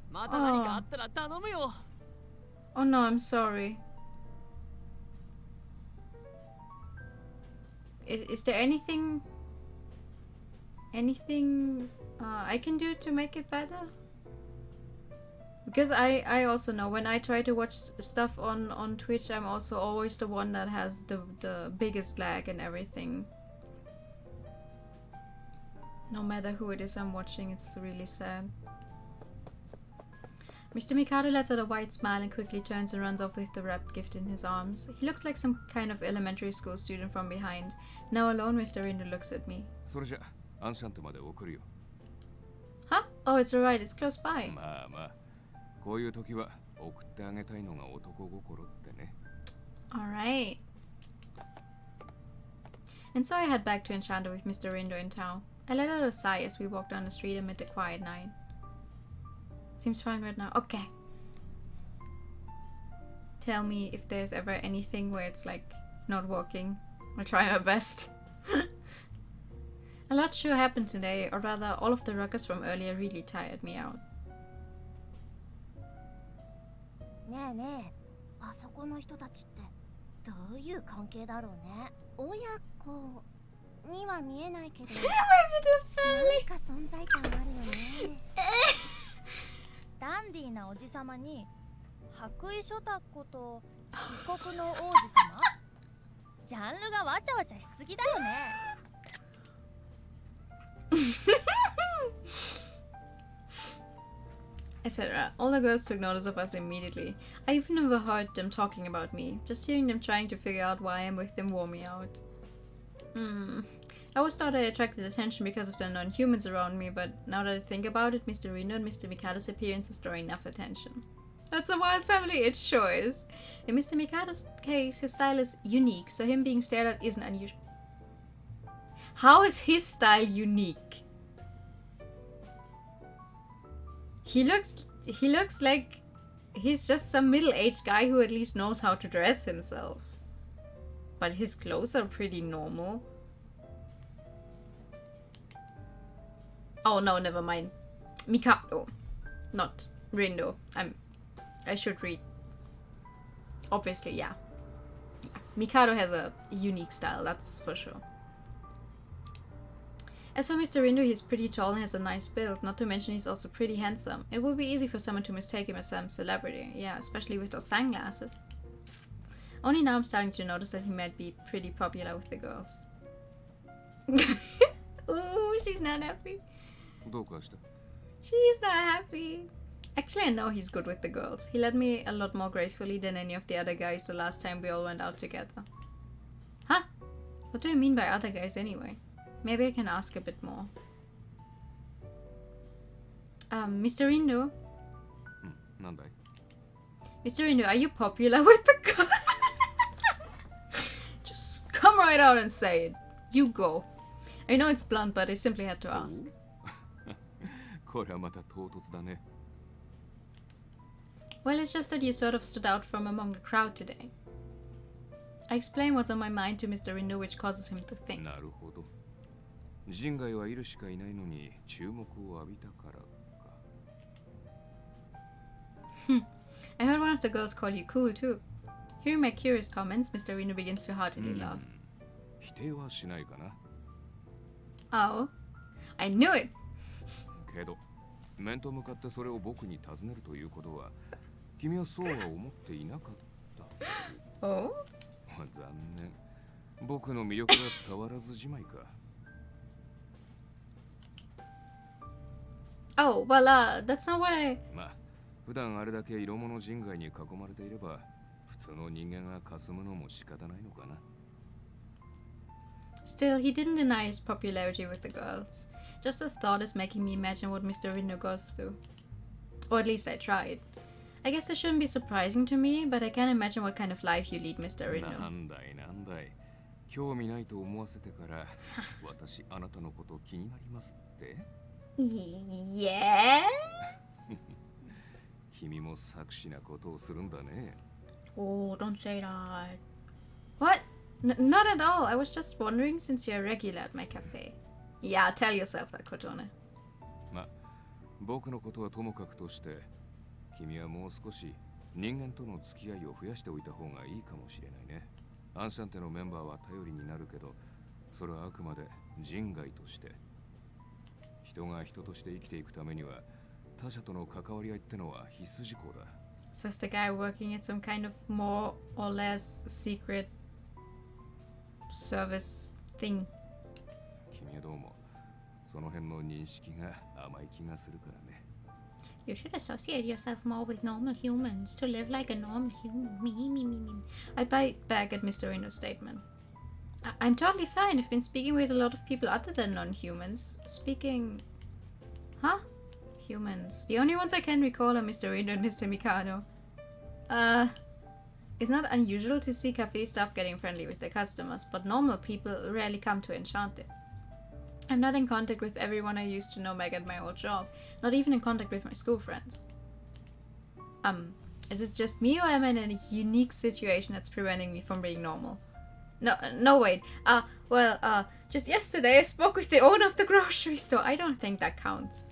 また何かあったら頼むよ。Oh no, I'm sorry. Is there anything I can do to make it better? Because I also know when I try to watch stuff on Twitch, I'm also always the one that has the biggest lag and everything. No matter who it is I'm watching, it's really sad. Mr. Mikado lets out a wide smile and quickly turns and runs off with the wrapped gift in his arms. He looks like some kind of elementary school student from behind. Now alone, Mr. Reno looks at me. それじゃ、アンシャンテまで送るよ。 Huh? Oh, it's alright. It's close by. まあ、こういう時は送ってあげたいのが男心ってね。Alright. And so I head back to Enchanté with Mr. Reno in town. I let out a sigh as we walk down the street amid the quiet night. Seems fine right now. Okay. Tell me if there's ever anything where it's like not working. I'll try my best. A lot sure happened today, or rather all of the ruckus from earlier really tired me out. ねえねえ、あそこの人たちってどういう関係だろうね。親子には見えないけど、何か存在感あるよね。ダンディーなおじさまに白衣諸タコと帰国の王子様ジャンルがわちゃわちゃしすぎだよね。Etc. All the girls took notice of us immediately. I even overheard them talking about me. Just hearing them trying to figure out why I'm with them wore me out. I always thought I attracted attention because of the non-humans around me, but now that I think about it, Mr. Reno and Mr. Mikado's appearances draw enough attention. That's a wild family, it sure is. In Mr. Mikado's case, his style is unique, so him being stared at isn't unusual. How is his style unique? He looks like he's just some middle-aged guy who at least knows how to dress himself. But his clothes are pretty normal. Oh no, never mind. Mikado, not Rindo. I should read. Obviously, yeah. Mikado has a unique style, that's for sure. As for Mr. Rindo, he's pretty tall and has a nice build, not to mention he's also pretty handsome. It would be easy for someone to mistake him as some celebrity, yeah, especially with those sunglasses. Only now I'm starting to notice that he might be pretty popular with the girls. Ooh, she's not happy. She's not happy. Actually, I know he's good with the girls. He led me a lot more gracefully than any of the other guys the last time we all went out together. Huh? What do you mean by other guys anyway? Maybe I can ask a bit more. Mr. Rindo? Mr. Rindo, are you popular with the girls? Just come right out and say it. You go. I know it's blunt, but I simply had to ask. Well, it's just that you sort of stood out from among the crowd today. I explain what's on my mind to Mr. Rindo, which causes him to think. I heard one of the girls call you cool too. Hearing my curious comments, Mr. Rindo begins to heartily laugh. Oh, I knew it! Oh? Oh, well, that's not what I... Still, he didn't deny his popularity with the girls. Just the thought is making me imagine what Mr. Rindo goes through. Or at least I tried. I guess it shouldn't be surprising to me, but I can't imagine what kind of life you lead, Mr. Rindo. Yes? Oh, don't say that. What? Not at all. I was just wondering since you're a regular at my cafe. Yeah, tell yourself that, Kotone. So is the guy working at some kind of more or less secret service thing? You should associate yourself more with normal humans to live like a normal human. Me. I bite back at Mr. Rindo's statement. I'm totally fine. I've been speaking with a lot of people other than non-humans. Huh? Humans. The only ones I can recall are Mr. Rindo and Mr. Mikado. It's not unusual to see cafe staff getting friendly with their customers, but normal people rarely come to Enchanté. I'm not in contact with everyone I used to know back at my old job, not even in contact with my school friends. Is it just me or am I in a unique situation that's preventing me from being normal? No, wait. Just yesterday I spoke with the owner of the grocery store. I don't think that counts.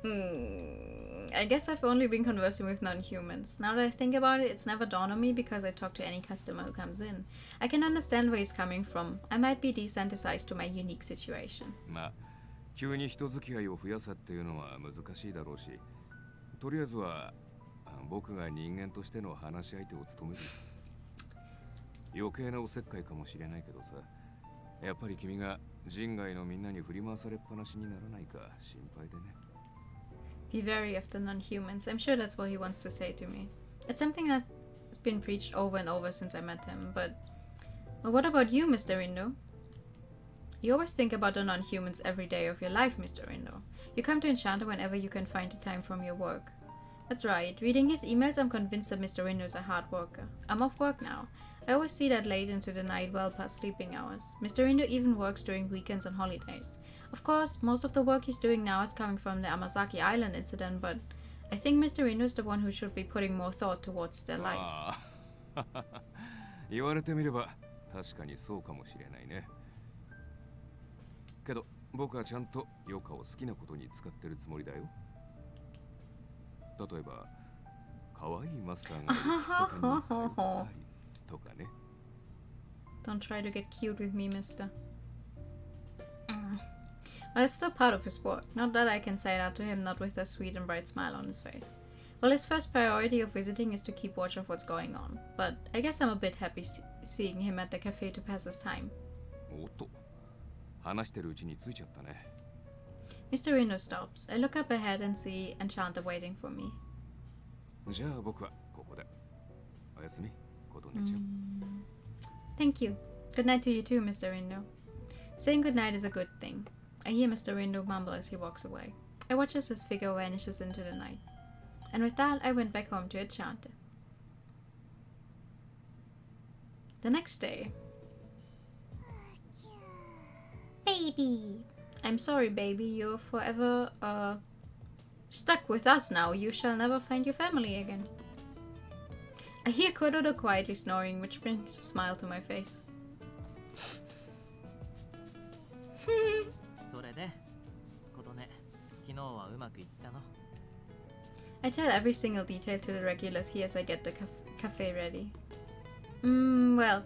I guess I've only been conversing with non-humans. Now that I think about it, it's never dawned on me because I talk to any customer who comes in. I can understand where he's coming from. I might be desensitized to my unique situation. Be wary of the non-humans. I'm sure that's what he wants to say to me. It's something that's been preached over and over since I met him, but... Well, what about you, Mr. Rindo? You always think about the non-humans every day of your life, Mr. Rindo. You come to Enchanté whenever you can find the time from your work. That's right. Reading his emails, I'm convinced that Mr. Rindo is a hard worker. I'm off work now. I always see that late into the night, well past sleeping hours. Mr. Rindo even works during weekends and holidays. Of course, most of the work he's doing now is coming from the Amazaki Island incident, but I think Mr. Rindo is the one who should be putting more thought towards their life. 言われてみれば確かにそうかもしれないね。けど僕はちゃんとヨカを好きなことに使ってるつもりだよ。例えば可愛いマスターがいる喫茶店に行ったりとかね。Don't try to get cute with me, mister. But it's still part of his work. Not that I can say that to him, not with a sweet and bright smile on his face. Well, his first priority of visiting is to keep watch of what's going on. But I guess I'm a bit happy seeing him at the cafe to pass his time. おっと、話してるうちに着いちゃったね。Mr. Rindo stops. I look up ahead and see Enchanté waiting for me. じゃあ僕はここで。おやすみ、琴音ちゃん。Thank you. Good night to you too, Mr. Rindo. Saying good night is a good thing. I hear Mr. Rindo mumble as he walks away. I watch as his figure vanishes into the night. And with that, I went back home to Enchanté. The next day. Baby. I'm sorry, baby. You're forever, stuck with us now. You shall never find your family again. I hear Kororo quietly snoring, which brings a smile to my face. それで、琴音、昨日はうまくいったの？ I tell every single detail to the regulars here as I get the cafe ready. Well,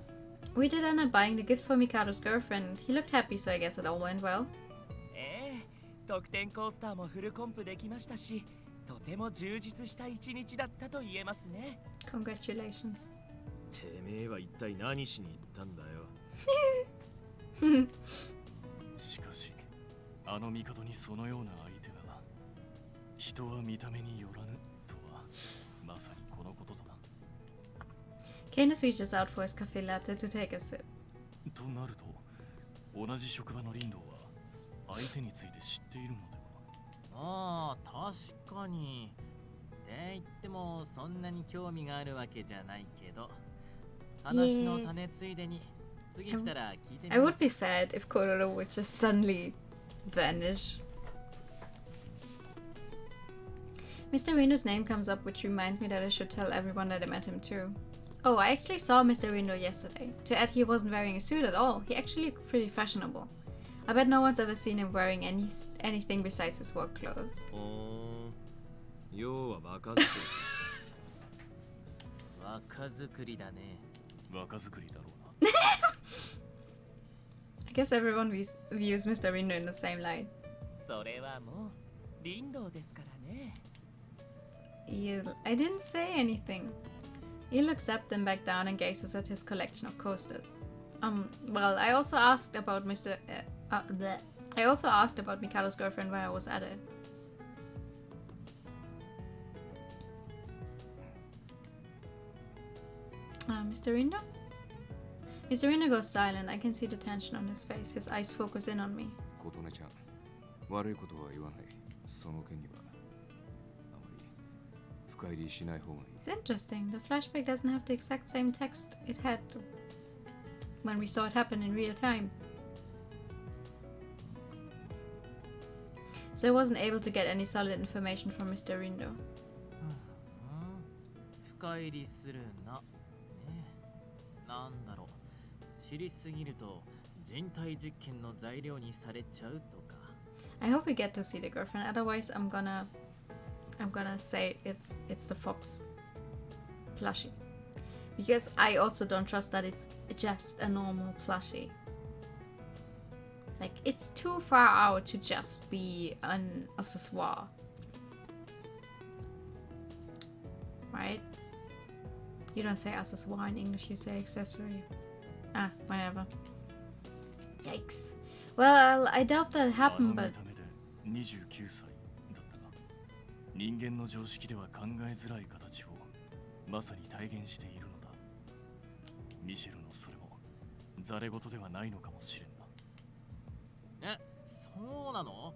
we did end up buying the gift for Mikado's girlfriend. He looked happy, so I guess it all went well. 得点コースターもフルコンプできましたし、とても充実した一日だったと言えますね。Congratulations. てめえは一体何しに行ったんだよ。しかし、あの帝にそのような相手が、人は見た目によらぬとは、まさにこのことだな。Candace reaches out for his cafe latte to take a sip. となると、同じ職場のリンドは相手について知っているのでは？ああ、確かに。って言ってもそんなに興味があるわけじゃないけど、話の種ついでに次来たら聞いてみよう。 I would be sad if Kororo would just suddenly vanish. Mr. Rindo's name comes up, which reminds me that I should tell everyone that I met him too. Oh, I actually saw Mr. Rindo yesterday. To add, he wasn't wearing a suit at all. He actually looked pretty fashionable. I bet no one's ever seen him wearing anything besides his work clothes. 要は若作り。若作りだね。若作りだろうな。I guess everyone views Mr. Rindo in the same light. それはもうリンドですからね。I didn't say anything. He looks up, then back down and gazes at his collection of coasters. Well, I also asked about I also asked about Mikado's girlfriend while I was at it. Mr. Rindo? Mr. Rindo goes silent. I can see the tension on his face. His eyes focus in on me. 琴音ちゃん、悪いことは言わない。その件にはあまり深入りしない方がいい。 It's interesting. The flashback doesn't have the exact same text it had when we saw it happen in real time. So I wasn't able to get any solid information from Mr. Rindo. 深入りするな。なんだろう。知りすぎると人体実験の材料にされちゃうとか。I hope we get to see the girlfriend. Otherwise, I'm gonna say it's the fox plushie, because I also don't trust that it's just a normal plushie. Like, it's too far out to just be an accessoire, right? You don't say accessoire in English, you say accessory. Ah, whatever. Yikes. Well, I doubt that happened, but... 29歳だったが、人間の常識では考えづらい形をまさに体現しているのだ。ミシェルのそれもザレ事ではないのかもしれんな。そうなの？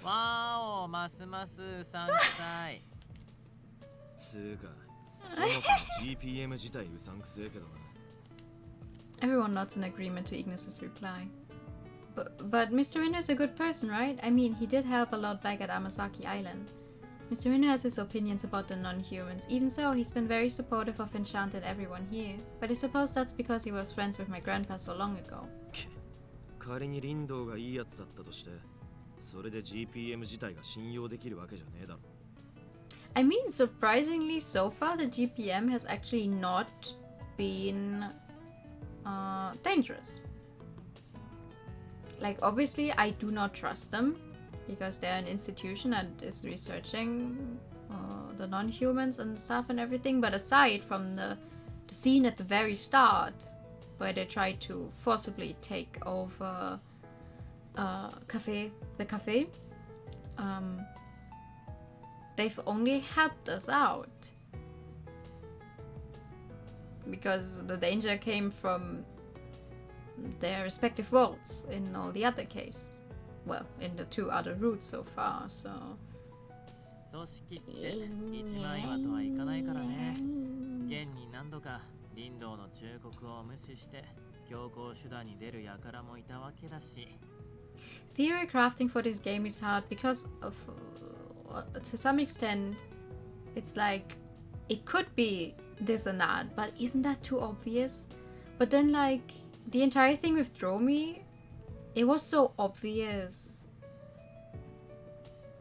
わーお、ますますうさんくさい。つうか、そもそも GPM 自体うさんくせえけどな。Everyone nods in agreement to Ignis's reply. But Mr. Rindo is a good person, right? I mean, he did help a lot back at Amasaki Island. Mr. Rindo has his opinions about the non-humans. Even so, he's been very supportive of Enchanté and everyone here. But I suppose that's because he was friends with my grandpa so long ago. 仮にリンドウがいいやつだったとして、それで GPM 自体が信用できるわけじゃねえだろ。I mean, surprisingly, so far the GPM has actually not been dangerous. Like, obviously, I do not trust them because they're an institution and is researching the non-humans and stuff and everything. But aside from the scene at the very start, where they try to forcibly take over the cafe, they've only helped us out. Because the danger came from their respective worlds in all the other cases. Well, in the 2 other routes so far, so... 組織って一枚岩とはいかないからね。現に何度か林道の忠告を無視して強行手段に出る輩もいたわけだし。Theory crafting for this game is hard because of, to some extent, it's like it could be this and that, but isn't that too obvious? But then, like, the entire thing with Dromi, it was so obvious.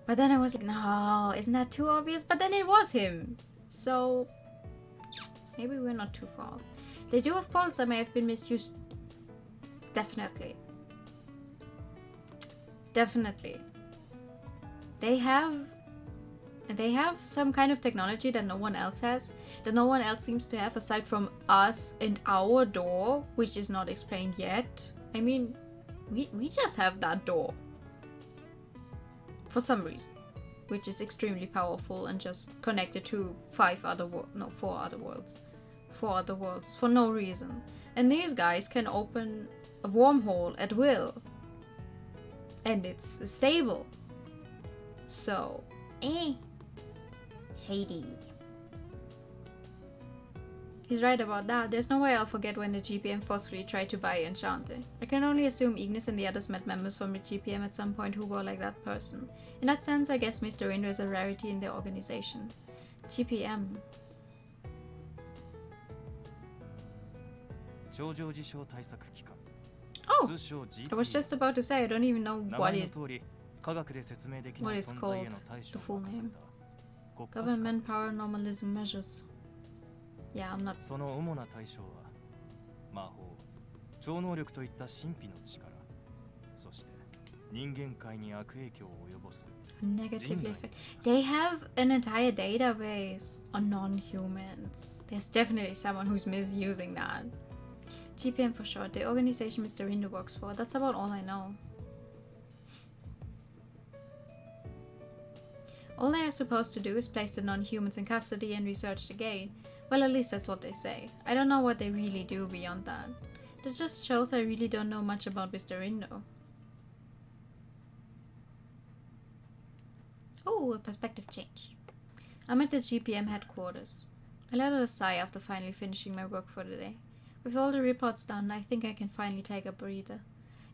But then I was like, no, isn't that too obvious? But then it was him. So, maybe we're not too far. They do have polls that may have been misused. Definitely. Definitely. They have some kind of technology that no one else has, that no one else seems to have aside from us and our door, which is not explained yet. I mean, we just have that door. For some reason. Which is extremely powerful and just connected to 4 other worlds. 4 other worlds for no reason. And these guys can open a wormhole at will. And it's stable. So... shady. He's right about that. There's no way I'll forget when the GPM forcefully tried to buy Enchanté. I can only assume Ignis and the others met members from the GPM at some point who were like that person. In that sense, I guess Mr. Rindo is a rarity in their organization. GPM. Oh! I was just about to say, I don't even know what it's called. The full name. Government Paranormalism Measures. Yeah, I'm not. その主な対象は魔法、超能力といった神秘の力、そして人間界に悪影響を及ぼす negatively affect. They have an entire database on non-humans. There's definitely someone who's misusing that. GPM for short, the organization Mr. Rindo works for. That's about all I know. All they are supposed to do is place the non-humans in custody and research the gate. Well, at least that's what they say. I don't know what they really do beyond that. That just shows I really don't know much about Mr. Rindo. Oh, a perspective change. I'm at the GPM headquarters. I let out a sigh after finally finishing my work for the day. With all the reports done, I think I can finally take a breather.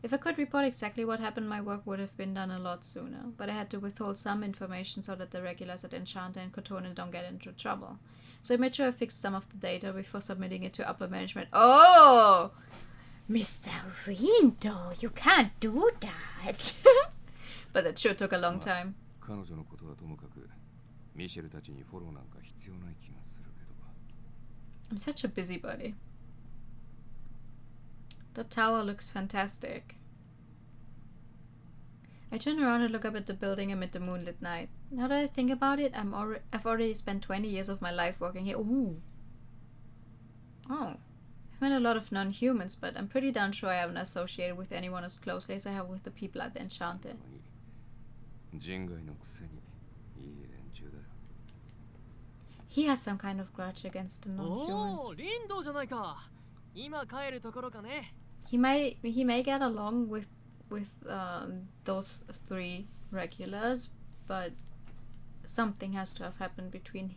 If I could report exactly what happened, my work would have been done a lot sooner, but I had to withhold some information so that the regulars at Enchanté and Kotone don't get into trouble. So I made sure I fixed some of the data before submitting it to upper management. Oh! Mr. Rindo, you can't do that! But that sure took a long time. I'm such a busybody. The tower looks fantastic. I turn around and look up at the building amid the moonlit night. Now that I think about it, I've already spent 20 years of my life working here. Ooh. Oh. I've met a lot of non-humans, but I'm pretty darn sure I haven't associated with anyone as closely as I have with the people at the Enchanté. He has some kind of grudge against the non-humans. Oh, Rindo じゃないか。今帰るところかね。He may get along with those 3 regulars, but something has to have happened between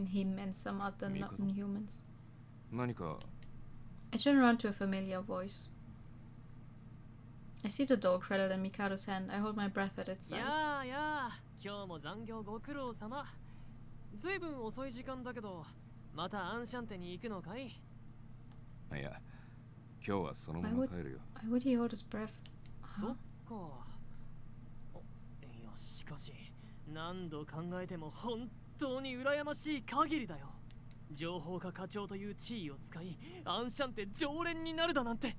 him and some other non-humans. I turn around to a familiar voice. I see the doll cradled in Mikado's hand. I hold my breath at its side. やあやあ、今日も残業ご苦労様。ずいぶん遅い時間だけど、またアンシャンテに行くのかい？いや、今日はそのまま帰るよ。Why would he hold his breath? そっか。いや、しかし、何度考えても本当に羨ましい限りだよ。情報課課長という地位を使い、アンシャンテ常連になるだなんて。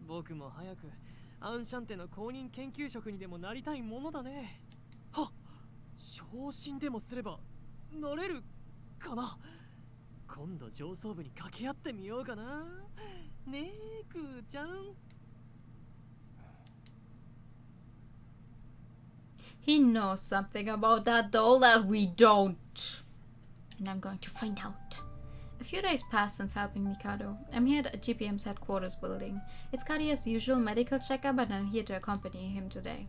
僕も早くアンシャンテの公認研究職にでもなりたいものだね。はっ、昇進でもすればなれるかな。今度上層部に掛け合ってみようかな。ねえ、クーちゃん。He knows something about that doll that we don't. And I'm going to find out. A few days passed since helping Mikado. I'm here at GPM's headquarters building. It's Karia's usual medical checkup, but I'm here to accompany him today.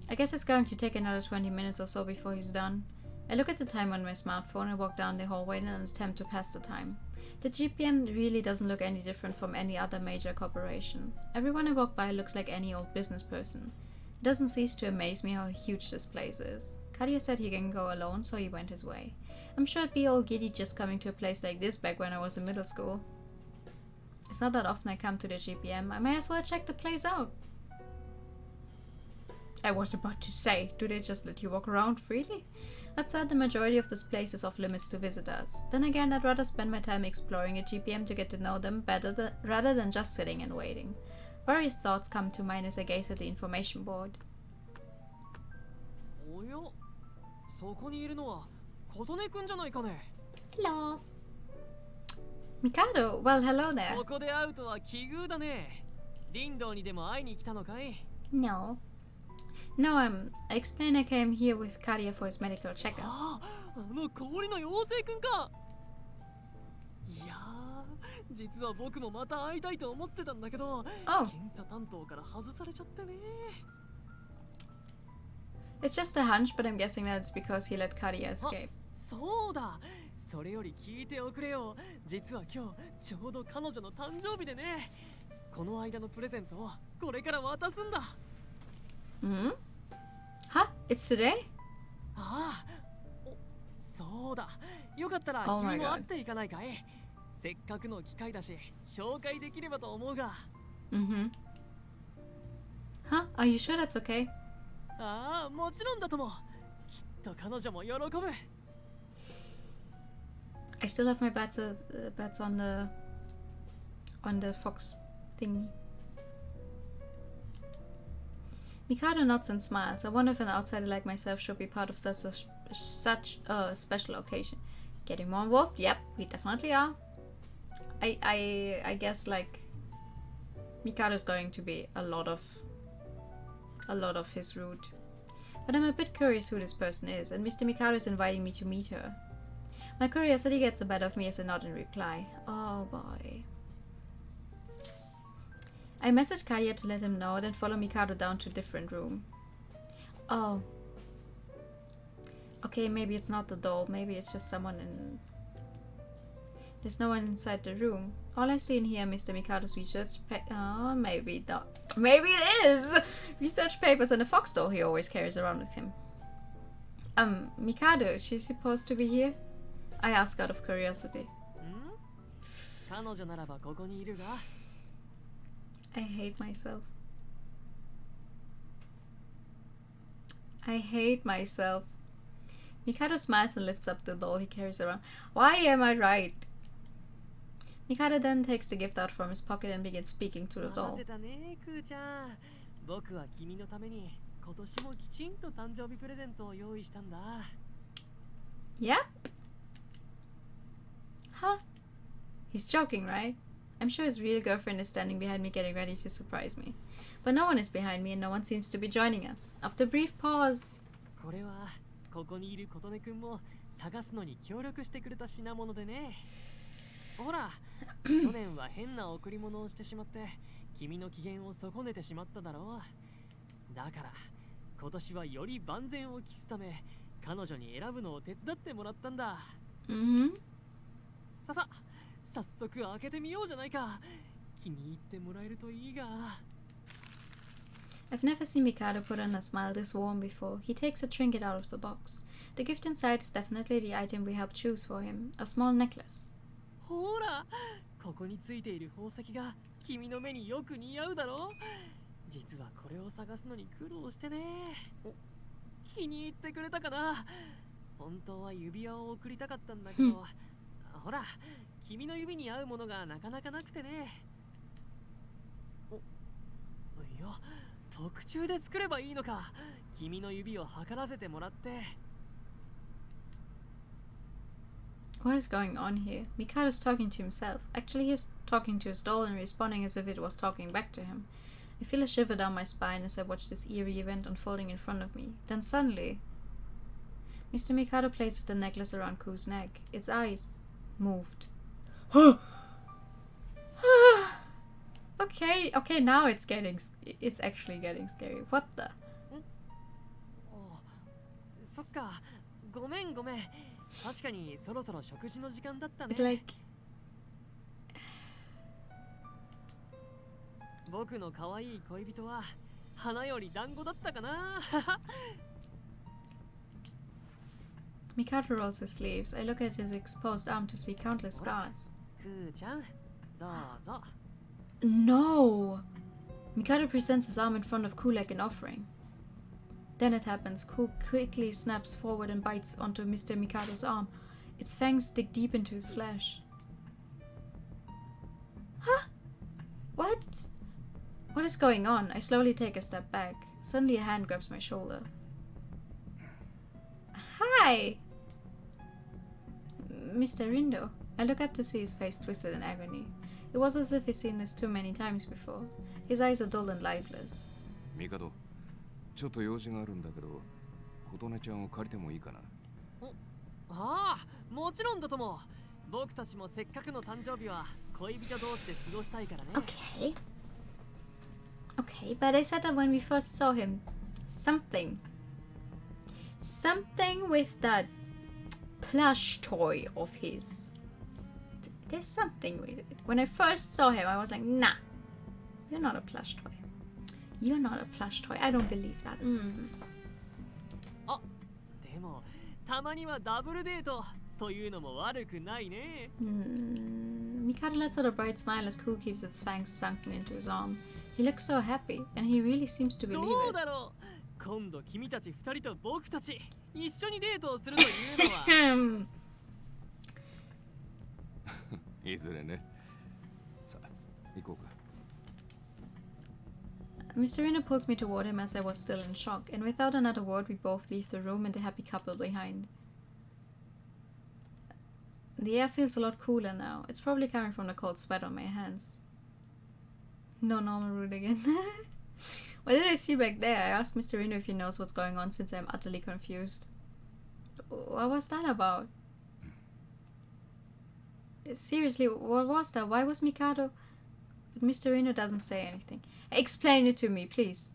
I guess it's going to take another 20 minutes or so before he's done. I look at the time on my smartphone and walk down the hallway in an attempt to pass the time. The GPM really doesn't look any different from any other major corporation. Everyone I walk by looks like any old business person. It doesn't cease to amaze me how huge this place is. Karia said he can go alone, so he went his way. I'm sure I'd be all giddy just coming to a place like this back when I was in middle school. It's not that often I come to the GPM. I may as well check the place out. I was about to say, do they just let you walk around freely? That said, the majority of this place is off limits to visitors. Then again, I'd rather spend my time exploring a GPM to get to know them better rather than just sitting and waiting. Various thoughts come to mind as I gaze at the information board. おや、そこにいるのは琴音くんじゃないかね。Hello. Mikado, well, hello there. ここで会うとは奇遇だね。林道にでも会いに来たのかい？ No. No, I explained I came here with Karia for his medical checkup. あの氷の妖精くんか。いやー、実は僕もまた会いたいと思ってたんだけど、検査担当から外されちゃってね。It's just a hunch, but I'm guessing that it's because he let Karia escape. そうだ。それより聞いておくれよ。実は今日ちょうど彼女の誕生日でね。この間のプレゼントをこれから渡すんだ。Hmm? Huh? It's today? ああ、そうだ。よかったら君も会っていかないかい？せっかくの機会だし、紹介できればと思うが。Mm-hmm. Huh? Are you sure that's okay? ああ、もちろんだとも。きっと彼女も喜ぶ。I still have my bets on the fox thingy. Mikado nods and smiles. I wonder if an outsider like myself should be part of such a special occasion. Getting more involved? Yep, we definitely are. I guess like Mikado is going to be a lot of his route. But I'm a bit curious who this person is, and Mr. Mikado is inviting me to meet her. My curiosity gets the better of me as I nod in reply. Oh boy. I message Karia to let him know, then follow Mikado down to a different room. Oh. Okay, maybe it's not the doll, maybe it's just someone in... There's no one inside the room. All I see in here are Mr. Mikado's research oh, maybe not. Maybe it is! Research papers and a fox doll he always carries around with him. Mikado, is she supposed to be here? I ask out of curiosity. I hate myself. I hate myself. Mikado smiles and lifts up the doll he carries around. Why am I right? Mikado then takes the gift out from his pocket and begins speaking to the doll. Yep. Huh? He's joking, right? I'm sure his real girlfriend is standing behind me getting ready to surprise me. But no one is behind me and no one seems to be joining us. After a brief pause... これはここにいる琴音くんも探すのに協力してくれた品物でね。ほら、去年は変な贈り物をしてしまって君の機嫌を損ねてしまっただろう。だから今年はより万全を期すため彼女に選ぶのを手伝ってもらったんだ。ささ、早速開けてみようじゃないか。気に入ってもらえるといいが。I've never seen Mikado put on a smile this warm before. He takes a trinket out of the box. The gift inside is definitely the item we helped choose for him, a small necklace. ほら、ここについている宝石が君の目によく似合うだろう。実はこれを探すのに苦労してね。気に入ってくれたかな。本当は指輪を贈りたかったんだけど、ほら、君の指に合うものがなかなかなくてね。いや、特注で作ればいいのか。君の指を測らせてもらって。What is going on here? Mikado's talking to himself. Actually, he's talking to his doll and responding as if it was talking back to him. I feel a shiver down my spine as I watch this eerie event unfolding in front of me. Then suddenly, Mr. Mikado places the necklace around Ku's neck. Its eyes moved. Okay, now it's actually getting scary. What the? そっか、ごめん。確かにそろそろ食事の時間だったね。It's like 僕の可愛い恋人は花より団子だったかな。Mikado rolls his sleeves. I look at his exposed arm to see countless scars. くーちゃん、どうぞ。No! Mikado presents his arm in front of Ku like an offering. Then it happens. Ku quickly snaps forward and bites onto Mr. Mikado's arm. Its fangs dig deep into his flesh. Huh? What? What is going on? I slowly take a step back. Suddenly a hand grabs my shoulder. Hi! Mr. Rindo. I look up to see his face twisted in agony. It was as if he's seen this too many times before. His eyes are dull and lifeless. Mikado, ちょっと用事があるんだけど、琴音ちゃんを借りてもいいかな？ああ、もちろんだとも。僕たちもせっかくの誕生日は恋人同士で過ごしたいからね。Okay, but I said that when we first saw him, something with that plush toy of his. There's something with it. When I first saw him, I was like, nah, you're not a plush toy. You're not a plush toy. I don't believe that. あ、でもたまにはダブルデートというのも悪くないね。Mikado lets out a bright smile as Ku keeps its fangs sunken into his arm. He looks so happy, and he really seems to believe it. どうだろう。今度君たち二人と僕たち一緒にデートをするというのは。いずれね。さあ、行こうか。Mr. Rino pulls me toward him as I was still in shock, and without another word we both leave the room and the happy couple behind. The air feels a lot cooler now. It's probably coming from the cold sweat on my hands. No normal route again. What did I see back there? I asked Mr. Rino if he knows what's going on since I'm utterly confused. What was that about? Seriously, what was that? Why was Mikado... But Mr. Rino doesn't say anything. Explain it to me, please.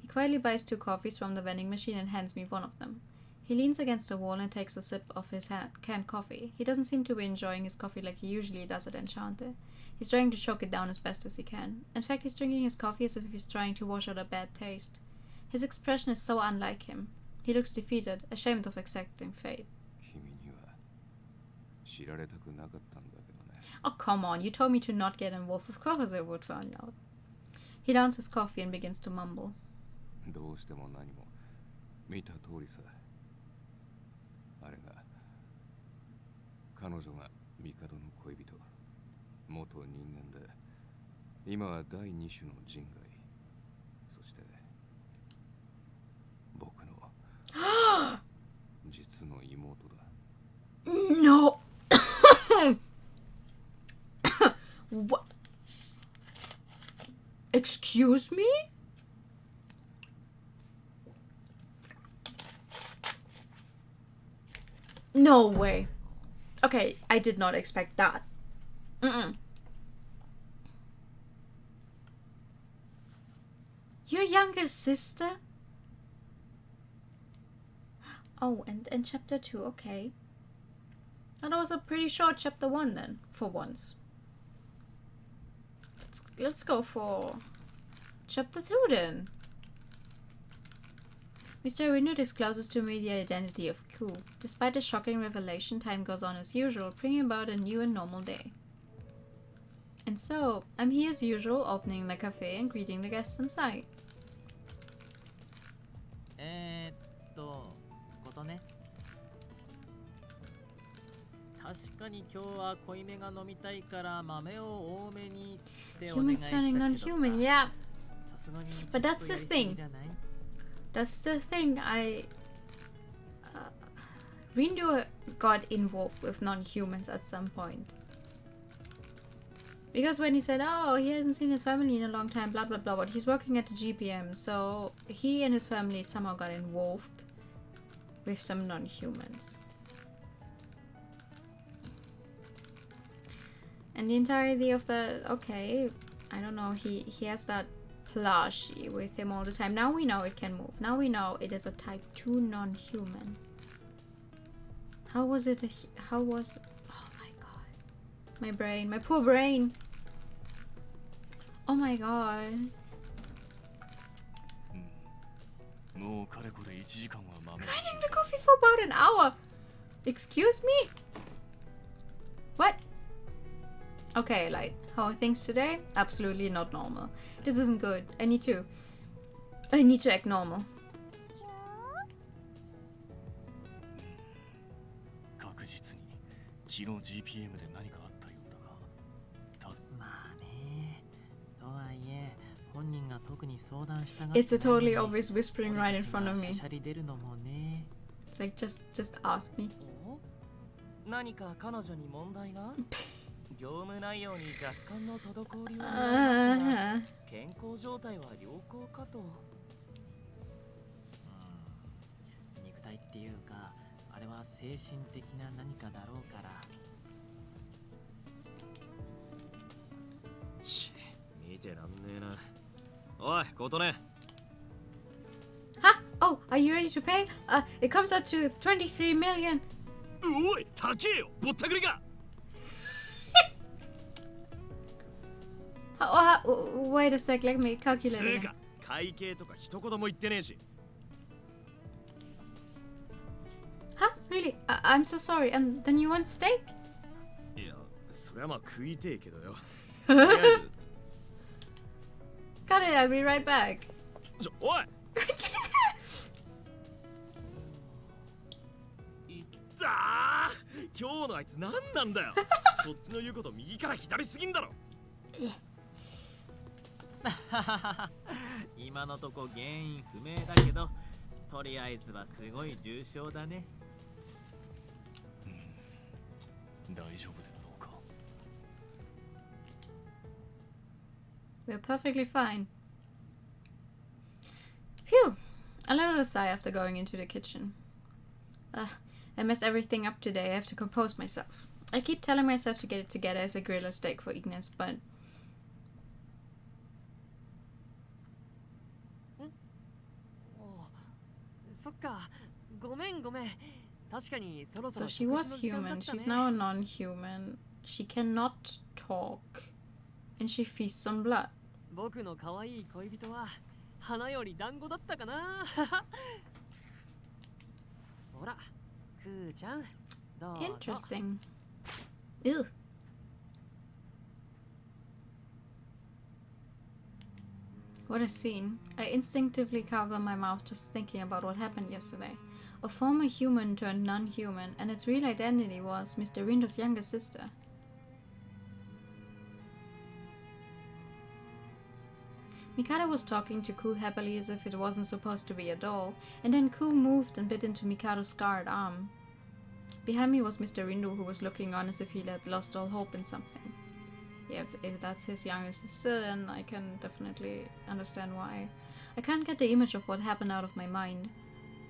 He quietly buys 2 coffees from the vending machine and hands me one of them. He leans against the wall and takes a sip of his canned coffee. He doesn't seem to be enjoying his coffee like he usually does at Enchanté. He's trying to choke it down as best as he can. In fact, he's drinking his coffee as if he's trying to wash out a bad taste. His expression is so unlike him. He looks defeated, ashamed of accepting fate. Oh, come on, you told me to not get involved. Of course I would find out. He downs his coffee and begins to mumble. どうしても何も見た通りさ。あれが彼女が帝の恋人、元人間で、今は第2種の人外。そして僕の実の妹だ。No. What? Excuse me? No way. Okay, I did not expect that. Your younger sister? Oh, and chapter 2, okay. That was a pretty short chapter 1 then, for once. Let's go for chapter 2 then. Mr. Rindo discloses to me the identity of Ku. Despite the shocking revelation, time goes on as usual, bringing about a new and normal day. And so, I'm here as usual, opening the cafe and greeting the guests inside. ことね。確かに今日は濃いめが飲みたいから豆を多めにってお願いしたけどさ。 Humans turning non-human, yeah. さすがに But that's the thing. That's the thing. Rindo got involved with non-humans at some point. Because when he said, oh, he hasn't seen his family in a long time, blah blah blah, but he's working at the GPM, so he and his family somehow got involved with some non-humans. And the entirety of the, okay, I don't know, he has that plushie with him all the time. Now we know it can move. Now we know it is a type 2 non-human. How was it how was, oh my god. My brain, my poor brain. Oh my god. Grinding the coffee for about an hour. Excuse me? What? Okay, like, how are things today? Absolutely not normal. This isn't good. I need to act normal. 確実に昨日 GPM で何かあったようだが。まあね。とはいえ、本人が特に相談したが。 It's a totally obvious whispering right in front of me. シャリ出るのもね。 Like, just ask me. 何か彼女に問題が？業務内容に若干の滞りはありますが、健康状態は良好かと。肉体っていうか、あれは精神的な何かだろうから。見てらんねえな。おい、ことね。Huh? Oh, are you ready to pay? It comes out to 23 million. おい、高えよ、ぼったくりが。Wait a sec, let me calculate again. 会計とか一言も言ってねえし。Huh? Really? I'm so sorry. Then you want steak? いや、それはまあ食いてえけどよ。 Got it, I'll be right back. おいいったー、今日のあいつ何なんだよ。こっちの言うこと右から左すぎんだろ。今のとこ原因不明だけど、とりあえずはすごい重傷だね。大丈夫だろうか。 We're perfectly fine. Phew! I let out a sigh after going into the kitchen. I messed everything up today. I have to compose myself. I keep telling myself to get it together as I grill a steak for Ignis, but... So she was human, she's now a non-human. She cannot talk. And she feasts on blood. 僕の可愛い恋人は花より団子だったかな。ほら、くーちゃん、どうぞ。 Interesting. Ew. What a scene. I instinctively cover my mouth just thinking about what happened yesterday. A former human turned non-human, and its real identity was Mr. Rindo's younger sister. Mikado was talking to Ku happily as if it wasn't supposed to be a doll, and then Ku moved and bit into Mikado's scarred arm. Behind me was Mr. Rindo, who was looking on as if he had lost all hope in something. Yeah, if that's his younger sister, then I can definitely understand why. I can't get the image of what happened out of my mind.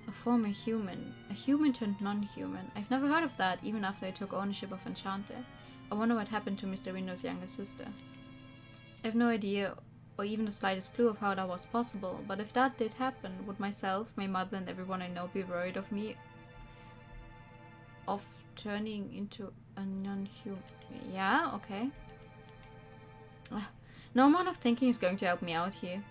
A former human. A human turned non-human. I've never heard of that, even after I took ownership of Enchanté. I wonder what happened to Mr. Rindo's younger sister. I have no idea, or even the slightest clue of how that was possible, but if that did happen, would myself, my mother, and everyone I know be worried of me? of turning into a non-human. Yeah, okay. No amount of thinking is going to help me out here.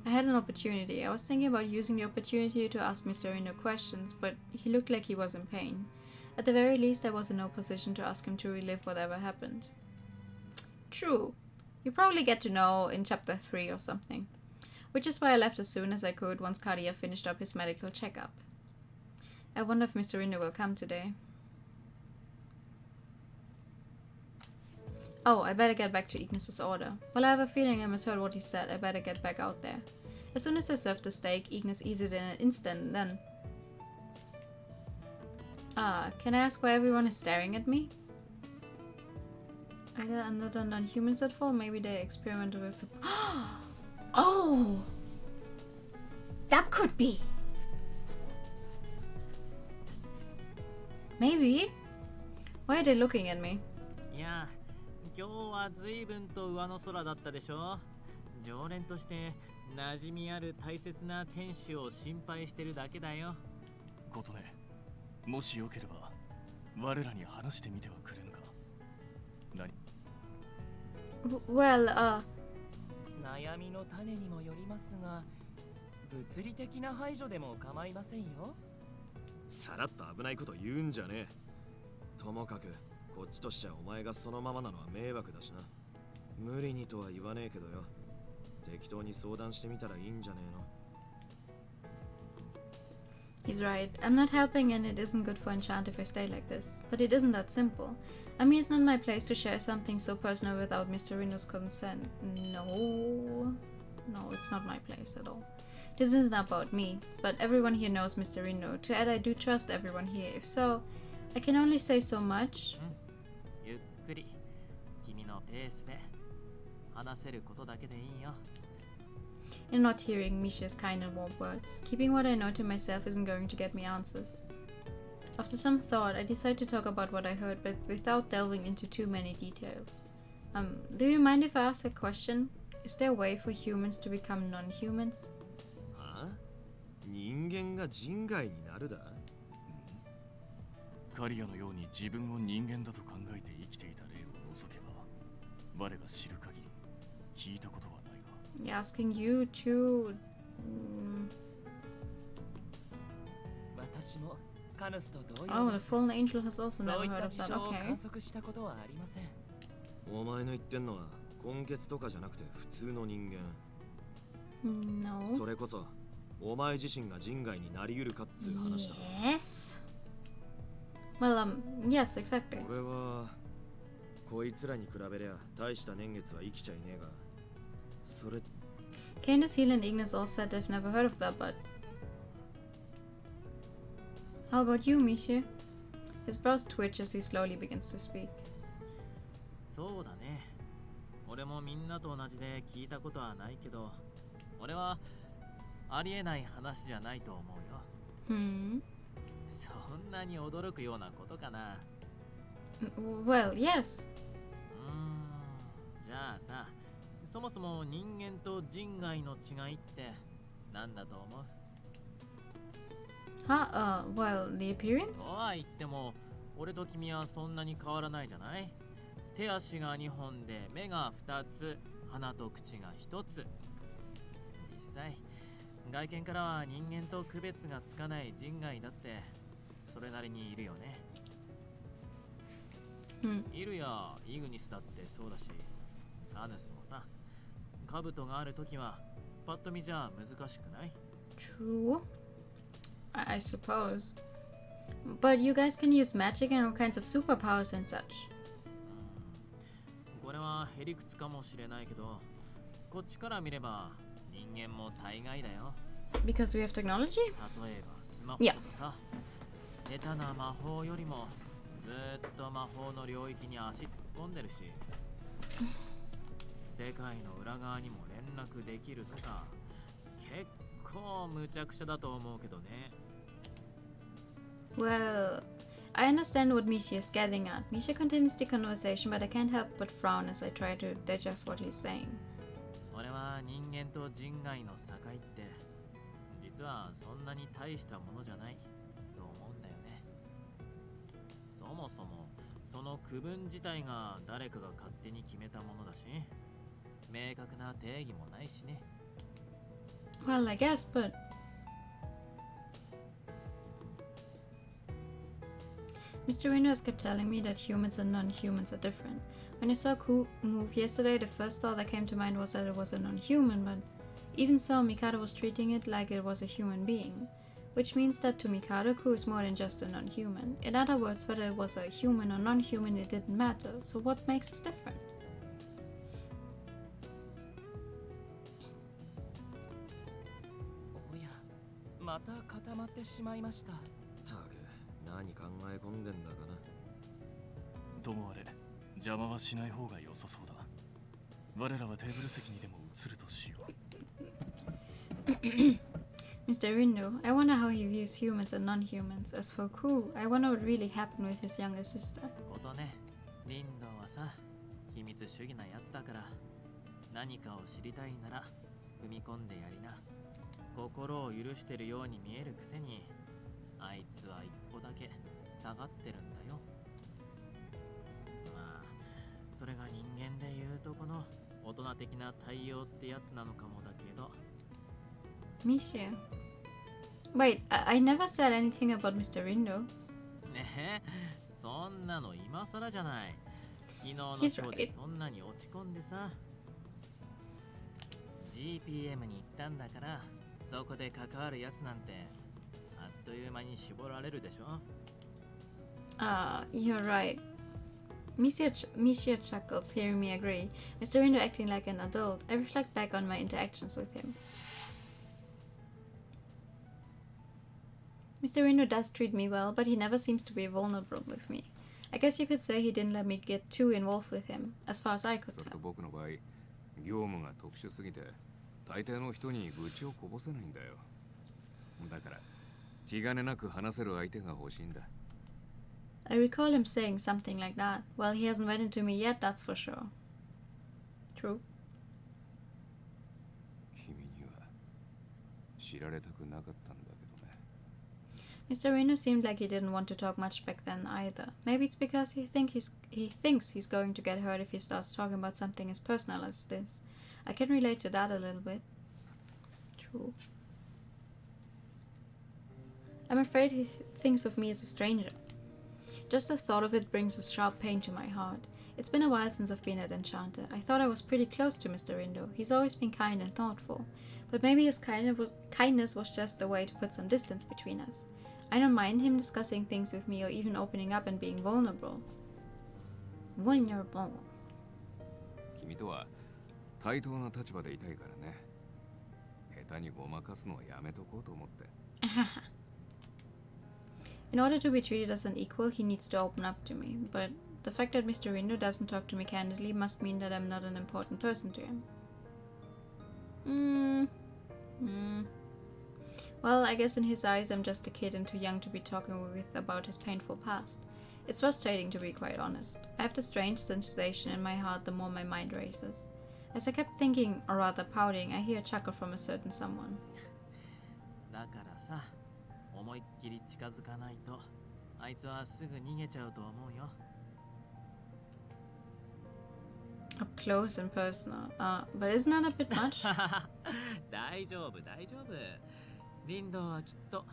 I had an opportunity. I was thinking about using the opportunity to ask Mr. Reno questions, but he looked like he was in pain. At the very least, I was in no position to ask him to relive whatever happened. True. You probably get to know in chapter 3 or something. Which is why I left as soon as I could once Kadia finished up his medical checkup. I wonder if Mr. Reno will come today. Oh, I better get back to Ignis's order. Well, I have a feeling I misheard what he said. I better get back out there. As soon as I served the steak, Ignis eased it in an instant, then... can I ask why everyone is staring at me? Either another non-humans that fall, maybe they experimented with the... Oh! That could be! Maybe? Why are they looking at me? Yeah. 今日は随分と上の空だったでしょ。常連として馴染みある大切な天使を心配してるだけだよ。ことね、もしよければ我らに話してみてはくれぬか。何 Well, 悩みの種にもよりますが、物理的な排除でも構いませんよ。さらっと危ないこと言うんじゃねえ。ともかくこっちとしちゃお前がそのままなのは迷惑だしな。無理にとは言わねえけどよ。適当に相談してみたらいいんじゃねえの。He's right. I'm not helping and it isn't good for Enchanté if I stay like this. But it isn't that simple. I mean, it's not my place to share something so personal without Mr. Reno's consent. No, it's not my place at all. This isn't about me, but everyone here knows Mr. Reno. To add, I do trust everyone here. If so, I can only say so much. ゆっくり君のペースで話せることだけでいいよ。In not hearing Misha's kind and warm words, keeping what I know to myself isn't going to get me answers. After some thought, I decided to talk about what I heard, but without delving into too many details. Do you mind if I ask a question? Is there a way for humans to become non-humans? はあ？人間が人外になるだ？カリアのように自分を人間だと考えて生きていた例を除けば、我が知る限り聞いたことはないが。Yeah, asking you to... 私もカヌスと同 Oh, 様 the です。 fallen angel has also そう never いっ heard た of 事 that. 象を Okay. 観測したことはありません。お前の言ってんのは根血とかじゃなくて普通の人間。No. それこそお前自身が人外になりうるかっつう話だ。Yes. Well, yes, exactly. 俺はこいつらに比べりゃ大した年月は生きちゃいねえが、それ Candace, Heel, and Ignis all said they've never heard of that, but... How about you, Misha? His brows twitch as he slowly begins to speak. そうだね。俺もみんなと同じで聞いたことはないけど、俺はありえない話じゃないと思うよ。そんなに驚くようなことかな。Well, yes. じゃあさ、そもそも人間と人外の違いって何だと思う？ Well, the appearance? とは言っても、俺と君はそんなに変わらないじゃない？手足が2本で目が2つ、鼻と口が1つ。実際、外見からは人間と区別がつかない人外だってそれなりにいるよね。イルやイグニスだってそうだし、アヌスもさ、兜があるときはパッと見じゃ難しくない？ True. I suppose. But you guys can use magic and all kinds of superpowers and such. これはへりくつかもしれないけど、こっちから見れば人間も大概だよ。Because we have technology? 例えばスマホとかさ、下手な魔法よりもずっと魔法の領域に足突っ込んでるし、世界の裏側にも連絡できるとか、結構無茶苦茶だと思うけどね。Well, I understand what Misha is getting at. Misha continues the conversation, but I can't help but frown as I try to digest what he's saying. 俺は人間と人外の境って実実はそんなに大したものじゃないと思うんだよね。そもそもその区分自体が誰かが勝手に決めたものだし、明確な定義もないしね。Well, I guess, but Mr. Windows kept telling me that humans and non-humans are different. When I saw Ku move yesterday, the first thought that came to mind was that it was a non-human, but even so, Mikado was treating it like it was a human being, which means that to Mikado, Ku is more than just a non-human. In other words, whether it was a human or non-human, it didn't matter. So what makes us different? また固まってしまいました。たく、何考え込んでんだかな。ともあれ、邪魔はしない方が良さそうだ。我らはテーブル席にでも移るとしよう。Mr. Rindo, I wonder how he views humans and non-humans. As for Ku, I wonder what really happened with his younger sister. ことね、リンドはさ、秘密主義なやつだから、何かを知りたいなら踏み込んでやりな。心を許してるように見えるくせに、あいつは一歩だけ下がってるんだよ。まあ、それが人間でいうとこの大人的な対応ってやつなのかもだけど。Misha. Wait, I never said anything about Mr. Rindo. ねえ、そんなの今更じゃない。昨日のショーでそんなに落ち込んでさ。GPM に行ったんだから、そこで関わるやつなんてあっという間に絞られるでしょ。You're right. Misha chuckles, hearing me agree. Mr. Rindo acting like an adult. I reflect back on my interactions with him. Mr. Rindo does treat me well, but he never seems to be vulnerable with me. I guess you could say he didn't let me get too involved with him, as far as I could tell. 僕の場合、業務が特殊すぎて、大抵の人に愚痴をこぼせないんだよ。だから、気兼ねなく話せる相手が欲しいんだ。I recall him saying something like that. Well, he hasn't went into me yet, that's for sure. True. 君には知られたくなかったんだけどね。Mr. Reno seemed like he didn't want to talk much back then either. Maybe it's because he thinks he's going to get hurt if he starts talking about something as personal as this. I can relate to that a little bit. True. I'm afraid he thinks of me as a stranger. Just the thought of it brings a sharp pain to my heart. It's been a while since I've been at Enchanté. I thought I was pretty close to Mr. Rindo. He's always been kind and thoughtful. But maybe his kindness was just a way to put some distance between us. I don't mind him discussing things with me or even opening up and being vulnerable. Vulnerable. 君とは対等な立場でいたいからね。下手にごまかすのはやめとこうと思って。In order to be treated as an equal, he needs to open up to me. But the fact that Mr. Rindo doesn't talk to me candidly must mean that I'm not an important person to him. Well, I guess in his eyes I'm just a kid and too young to be talking with about his painful past. It's frustrating, to be quite honest. I have the strange sensation in my heart the more my mind races. As I kept thinking, or rather pouting, I hear a chuckle from a certain someone. だからさ、思いっきり近づかないと、あいつはすぐ逃げちゃうと思うよ。Up close and personal. But isn't that a bit much? 大丈夫、大丈夫。リンドはきっと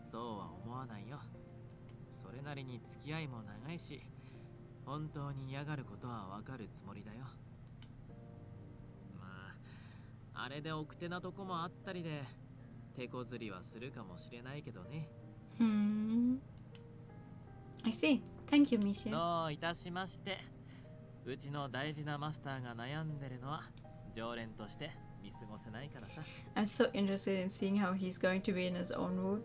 そうは思わないよ。それなりに付き合いも長いし、本当に嫌がることはわかるつもりだよ。まあ、あれで奥手なとこもあったりで、手こずりはするかもしれないけどね。I see. Thank you, Misha. どういたしまして。うちの大事なマスターが悩んでるのは常連として見過ごせないからさ。I'm so interested in seeing how he's going to be in his own mood.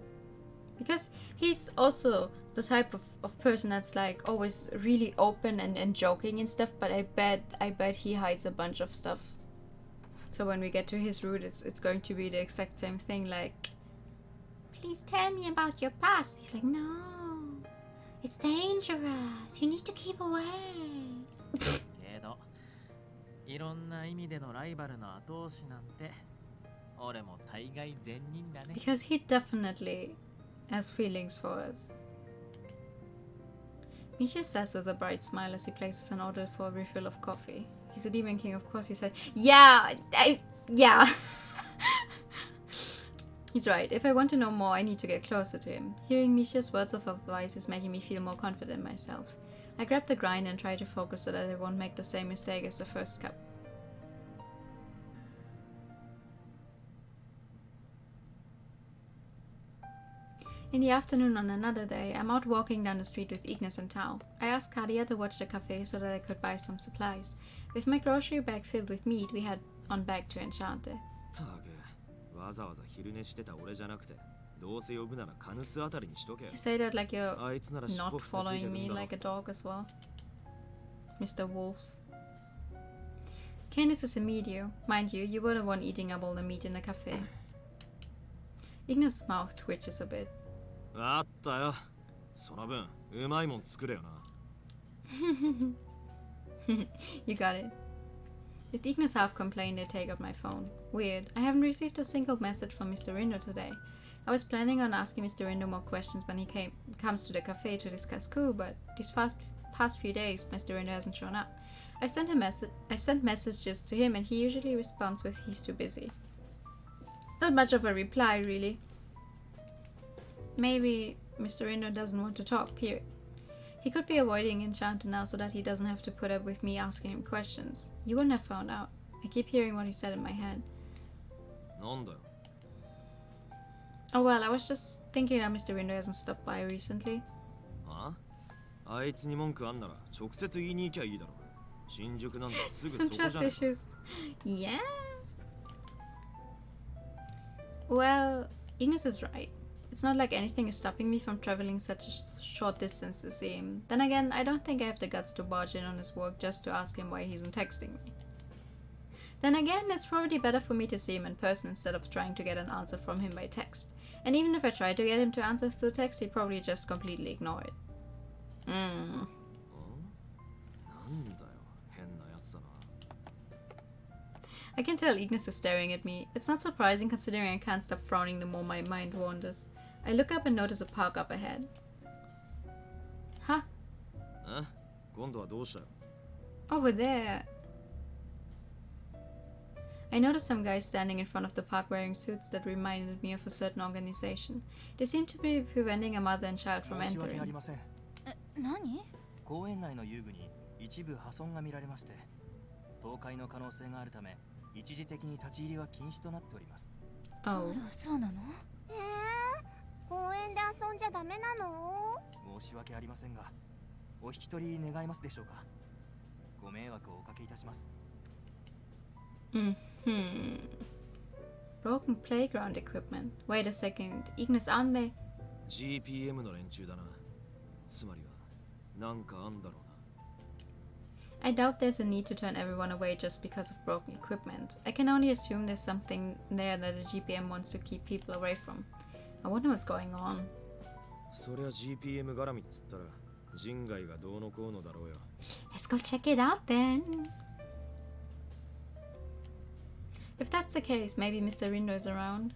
Because he's also the type of person that's like always really open and joking and stuff, but I bet he hides a bunch of stuff. So when we get to his root, it's going to be the exact same thing, like, please tell me about your past. He's like, no, it's dangerous. You need to keep away. けど、いろんな意味でのライバルの後押しなんて俺も大概善人だね。 Because he definitely has feelings for us. Misha says with a bright smile as he places an order for a refill of coffee. He's a demon king, of course, he said. Yeah, yeah. He's right. If I want to know more, I need to get closer to him. Hearing Misha's words of advice is making me feel more confident in myself. I grab the grind and try to focus so that I won't make the same mistake as the first cup. In the afternoon on another day, I'm out walking down the street with Ignis and Tao. I asked Kadia to watch the cafe so that I could buy some supplies. With my grocery bag filled with meat, we head on back to Enchanté. You say that like you're not following me like a dog as well. Mr. Wolf. Candice is a medium. Mind you, you were the one eating up all the meat in the cafe. Ignis' mouth twitches a bit. You got it. With Ignis half complained, I take out my phone. Weird, I haven't received a single message from Mr. Rindo today. I was planning on asking Mr. Rindo more questions when he comes to the cafe to discuss coup, but these past few days, Mr. Rindo hasn't shown up. I've sent messages to him and he usually responds with he's too busy. Not much of a reply, really. Maybe Mr. Rindo doesn't want to talk, period. He could be avoiding Enchanté now so that he doesn't have to put up with me asking him questions. You wouldn't have found out. I keep hearing what he said in my head. Oh well, I was just thinking that Mr. Rindo hasn't stopped by recently. Some trust issues. Yeah. Well, Ignis is right. It's not like anything is stopping me from traveling such a short distance to see him. Then again, I don't think I have the guts to barge in on his work just to ask him why he isn't texting me. Then again, it's probably better for me to see him in person instead of trying to get an answer from him by text. And even if I try to get him to answer through text, he'd probably just completely ignore it. I can tell Ignis is staring at me. It's not surprising considering I can't stop frowning the more my mind wanders. I look up and notice a park up ahead. Huh? Over there. I noticed some guys standing in front of the park wearing suits that reminded me of a certain organization. They seemed to be preventing a mother and child from entering. 何？公園内の遊具に一部破損が見られまして、倒壊の可能性があるため、一時的に立ち入りは禁止となっております。Oh. そうなの？公園で遊んじゃダメなの？申し訳ありませんが、お引き取り願えますでしょうか。ご迷惑をおかけいたします。Broken playground equipment. Wait a second. Ignis, aren't they? GPM の連中だな。つまりはなんかあんだろうな。I doubt there's a need to turn everyone away just because of broken equipment. I can only assume there's something there that the GPM wants to keep people away from. I wonder what's going on. そりゃ GPM 絡みっつったら人外がどうのこうのだろうよ。 Let's go check it out then. If that's the case, maybe Mr. Rindo is around.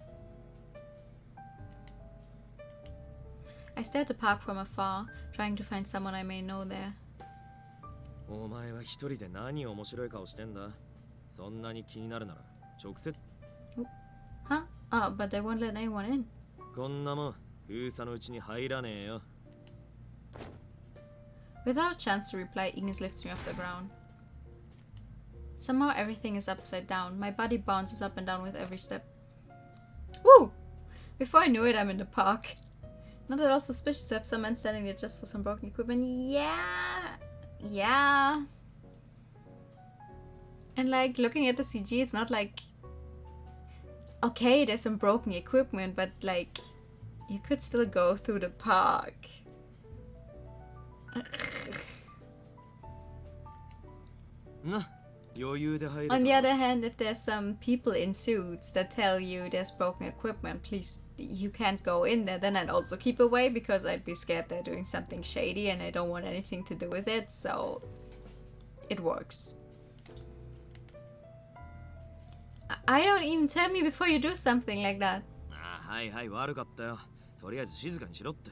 I stare at the park from afar, trying to find someone I may know there. お前は一人で何面白い顔してんだ。そんなに気になるなら直接。Huh? Oh, but they won't let anyone in. こんなもん封鎖のうちに入らねえよ。Without a chance to reply, Ignis lifts me off the ground. Somehow everything is upside down. My body bounces up and down with every step. Woo! Before I knew it, I'm in the park. Not at all suspicious to have someone standing there just for some broken equipment. Yeah. And like, looking at the CG, it's not like... Okay, there's some broken equipment, but like... You could still go through the park. On the other hand, if there's some people in suits that tell you there's broken equipment, please, you can't go in there, then I'd also keep away because I'd be scared they're doing something shady and I don't want anything to do with it, so it works. I don't even tell me before you do something like that. はいはい、悪かったよ。とりあえず静かにしろって。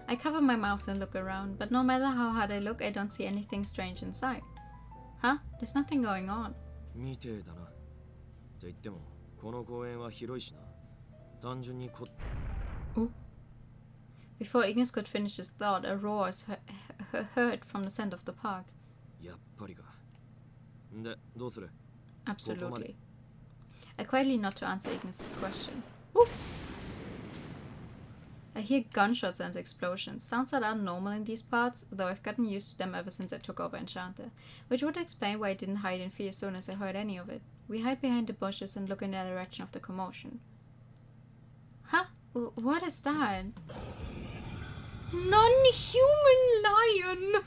I cover my mouth and look around, but no matter how hard I look, I don't see anything strange inside. Huh? There's nothing going on. みてえだな。って言っても、この公園は広いしな。単純にBefore Ignis could finish his thought, a roar is heard from the center of the park. やっぱりか。で、どうする? Absolutely. I quietly nod to answer Ignis's question. Ooh. I hear gunshots and explosions, sounds that are normal in these parts, though I've gotten used to them ever since I took over Enchanté, which would explain why I didn't hide in fear as soon as I heard any of it. We hide behind the bushes and look in the direction of the commotion. Huh? What is that? Non-human lion!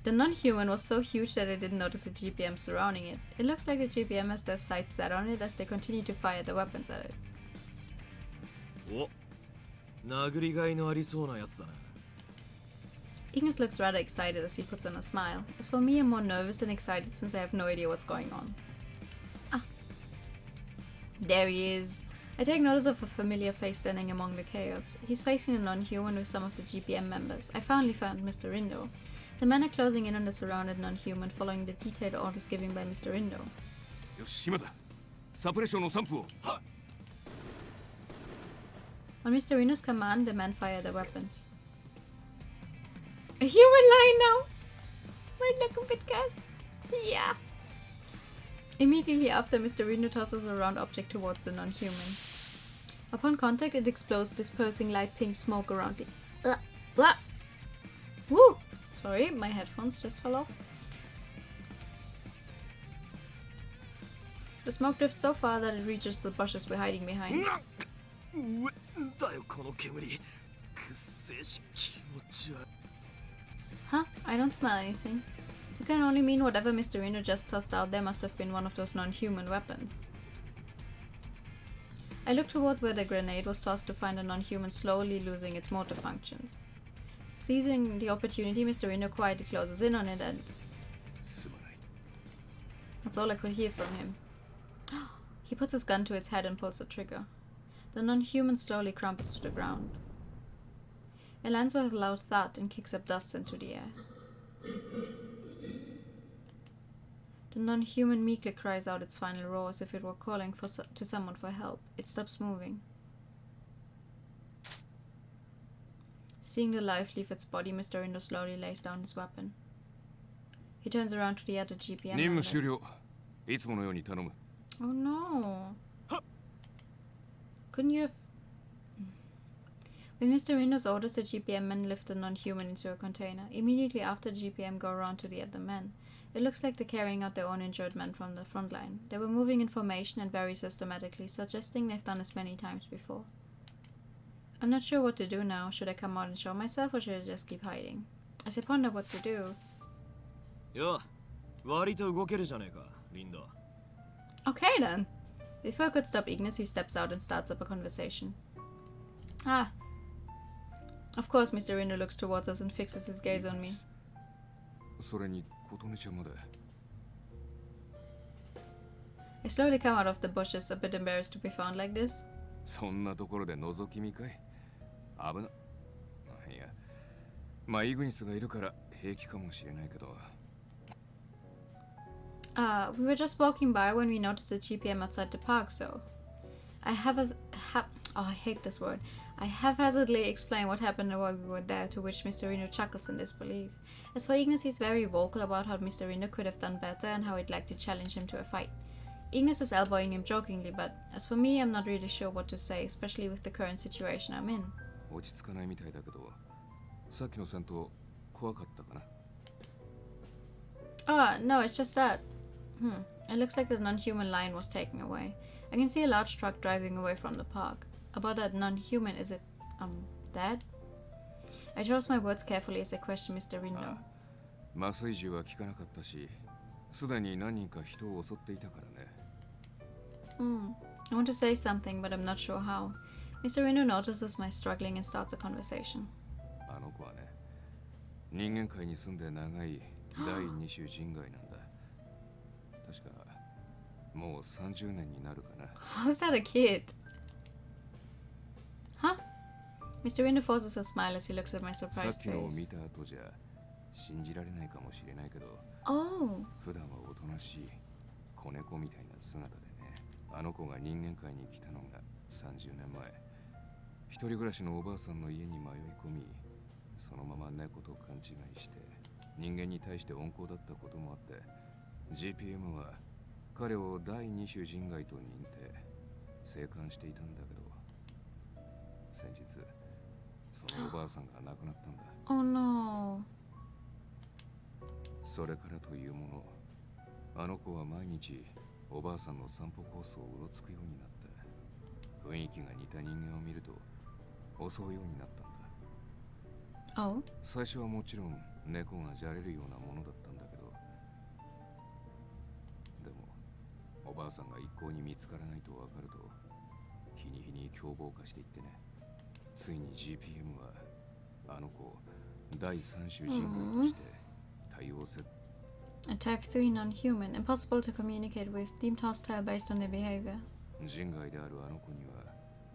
The non-human was so huge that I didn't notice a GPM surrounding it. It looks like the GPM has their sights set on it as they continue to fire their weapons at it. お、殴りがいのありそうなやつだな。Ignis looks rather excited as he puts on a smile. As for me, I'm more nervous than excited since I have no idea what's going on. Ah. There he is. I take notice of a familiar face standing among the chaos. He's facing a non-human with some of the GPM members. I finally found Mr. Rindo. The men are closing in on the surrounded non-human, following the detailed orders given by Mr. Rindo. On Mr. Rindo's command, the men fire their weapons. A human lion now! Might look a bit gas. Yeah. Immediately after, Mr. Rindo tosses a round object towards the non-human. Upon contact, it explodes, dispersing light pink smoke around it. Blah! Woo! Sorry, my headphones just fell off. The smoke drifts so far that it reaches the bushes we're hiding behind. Huh? I don't smell anything. It can only mean whatever Mr. Rindo just tossed out there must have been one of those non-human weapons. I look towards where the grenade was tossed to find a non-human slowly losing its motor functions. Seizing the opportunity, Mr. Rindo quietly closes in on it and... That's all I could hear from him. He puts his gun to its head and pulls the trigger. The non-human slowly crumples to the ground. It lands with a loud thud and kicks up dust into the air. The non-human meekly cries out its final roar as if it were calling to someone for help. It stops moving. Seeing the life leave its body, Mr. Rindo slowly lays down his weapon. He turns around to the other GPM members. Oh no! Couldn't you have... With Mr. Rindo's orders, the GPM men lift the non-human into a container. Immediately after, the GPM go around to the other men. It looks like they're carrying out their own injured men from the front line. They were moving in formation and very systematically, suggesting they've done this many times before. I'm not sure what to do now. Should I come out and show myself, or should I just keep hiding? As I ponder what to do... Okay then! Before I could stop Ignis, he steps out and starts up a conversation. Ah! Of course, Mr. Rindo looks towards us and fixes his gaze on me. I slowly come out of the bushes, a bit embarrassed to be found like this. We were just walking by when we noticed a GPM outside the park, so... I hate this word. I haphazardly explained what happened while we were there, to which Mr. Rindo chuckles in disbelief. As for Ignis, he's very vocal about how Mr. Rindo could have done better and how he'd like to challenge him to a fight. Ignis is elbowing him jokingly, but as for me, I'm not really sure what to say, especially with the current situation I'm in. Oh, no, it's just that... It looks like the non-human lion was taken away. I can see a large truck driving away from the park. About that non-human, is it, dead? I chose my words carefully as I question Mr. Rindo. I want to say something, but I'm not sure how. Mr. Reno notices my struggling and starts a conversation. あの子はね、人間界に住んで長い第二種人外なんだ。確かもう30年になるかな。How's that a kid? Huh? Mr. Reno forces a smile as he looks at my さ surprised っきのを face. 見た後じゃ信じられないかもしれないけど、 Oh. 普段はおとなしい子猫みたいな姿でね。あの子が人間界に来たのが30年前。一人暮らしのおばあさんの家に迷い込み、そのまま猫と勘違いして人間に対して温厚だったこともあって、 GPM は彼を第二種人外と認定生還していたんだけど、先日そのおばあさんが亡くなったんだ。 Oh no. それからというもの、あの子は毎日おばあさんの散歩コースをうろつくようになって、雰囲気が似た人間を見ると襲うようになったんだ。 Oh. 最初はもちろん猫がじゃれるようなものだったんだけど、でもおばあさんが一向に見つからないと分かると、日に日に凶暴化していってね、ついに GPM はあの子を第三種人外として対応せ。 A type 3 non-human, impossible to communicate with, deemed hostile based on their behavior. 人外であるあの子には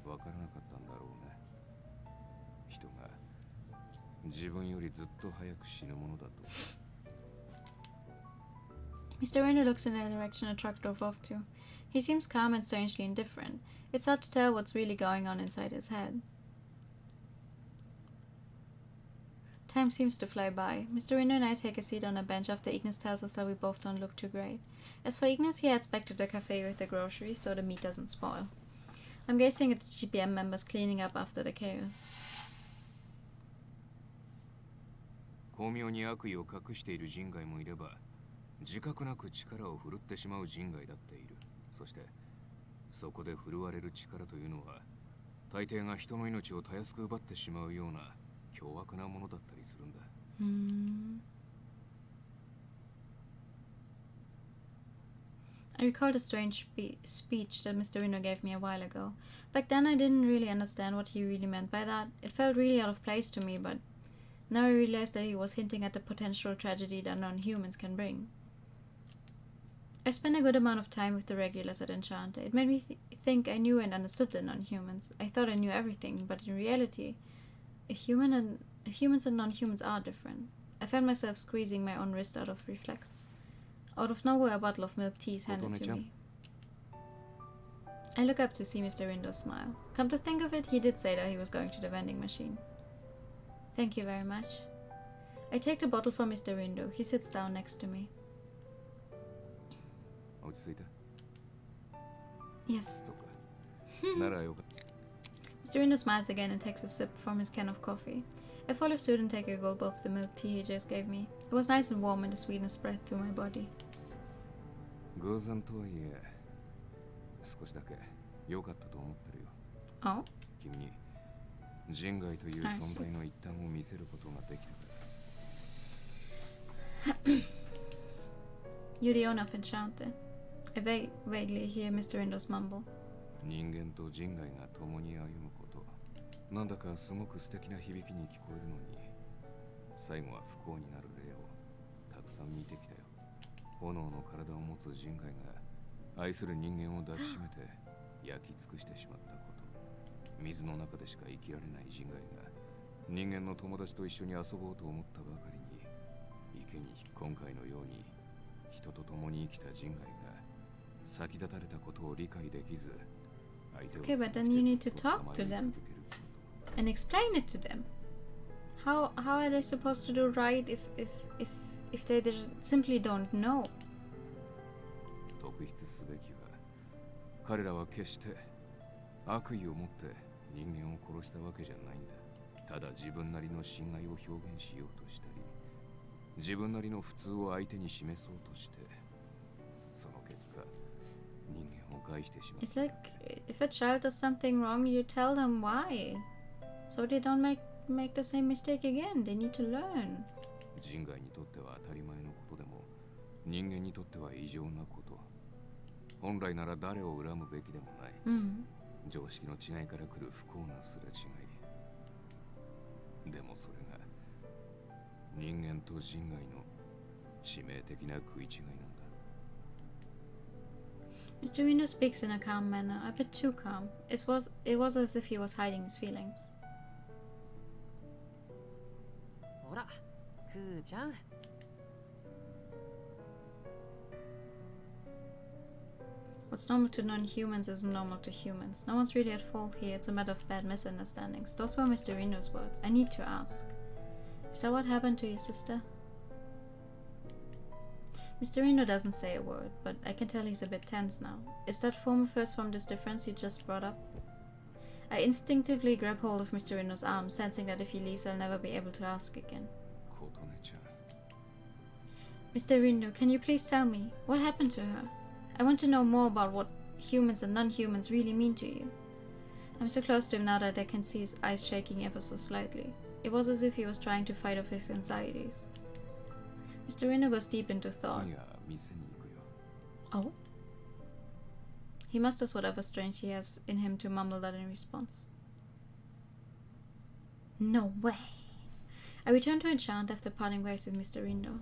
分からなかったんだろうね。人が自分よりずっと早く死ぬものだと。 Mr. Reno looks in the direction a truck drove off to. He seems calm and strangely indifferent. It's hard to tell what's really going on inside his head. Time seems to fly by. Mr. Reno and I take a seat on a bench after Ignis tells us that we both don't look too great. As for Ignis, he heads back to the cafe with the groceries so the meat doesn't spoil. I'm gazing at the GPM members cleaning up after the chaos. 巧妙に悪意を隠している人外もいれば、自覚なく力を振るってしまう人外だっている。そしてそこで振るわれる力というのは、大抵が人の命をたやすく奪ってしまうような凶悪なものだったりするんだ。I recalled a strange speech that Mr. Reno gave me a while ago. Back then I didn't really understand what he really meant by that. It felt really out of place to me, but now I realized that he was hinting at the potential tragedy that non-humans can bring. I spent a good amount of time with the regulars at Enchanté. It made me think I knew and understood the non-humans. I thought I knew everything, but in reality, humans and non-humans are different. I found myself squeezing my own wrist out of reflex. Out of nowhere, a bottle of milk tea is handed to me. I look up to see Mr. Rindo smile. Come to think of it, he did say that he was going to the vending machine. Thank you very much. I take the bottle from Mr. Rindo. He sits down next to me. Yes. Mr. Rindo smiles again and takes a sip from his can of coffee. I follow suit and take a gulp of the milk tea he just gave me. It was nice and warm and the sweetness spread through my body. 偶然とはいえ、少しだけ良かったと思ってるよ。Oh? 君に人外という存在の一端を見せることができたから。You're the owner of Enchanté. I vaguely hear Mr. Rindo's mumble. 人間と人外が共に歩むこと、なんだかすごく素敵な響きに聞こえるのに、最後は不幸になる例をたくさん見てきたよ。炎の体を持つ人外が愛する人間を抱きしめて焼き尽くしてしまったこと、水の中でしか生きられない人外が人間の友達と一緒に遊ぼうと思ったばかりに、池に今回のように人と共に生きた人外が先立たれたことを理解できず、Okay, but then you need to talk to them and explain it to them. How are they supposed to do right if they simply don't know? 特筆すべきは、彼らは決して悪意を持って人間を殺したわけじゃないんだ。ただ自分なりの信頼を表現しようとしたり、自分なりの普通を相手に示そうとして、その結果、人間を害してしまった。It's like if a child does something wrong, you tell them why, so they don't make the same mistake again. They need to learn. 人外にとっては当たり前のことでも、人間にとっては異常なこと。本来なら誰を恨むべきでもない、常識の違いから来る不幸なすれ違い。でもそれが人間と人外の致命的な食い違いなんだ。Mr. Reno speaks in a calm manner, a bit too calm. It was as if he was hiding his feelings. ほら、クーちゃん。What's normal to non-humans isn't normal to humans. No one's really at fault here. It's a matter of bad misunderstandings. Those were Mr. Reno's words. I need to ask. Is that what happened to your sister? Mr. Reno doesn't say a word, but I can tell he's a bit tense now. Is that first from this difference you just brought up? I instinctively grab hold of Mr. Reno's arm, sensing that if he leaves I'll never be able to ask again. Mr. Reno, can you please tell me, what happened to her? I want to know more about what humans and non-humans really mean to you. I'm so close to him now that I can see his eyes shaking ever so slightly. It was as if he was trying to fight off his anxieties. Mr. Reno goes deep into thought. Oh? He musters whatever strange he has in him to mumble that in response. No way! I return to Enchant after parting ways with Mr. Reno.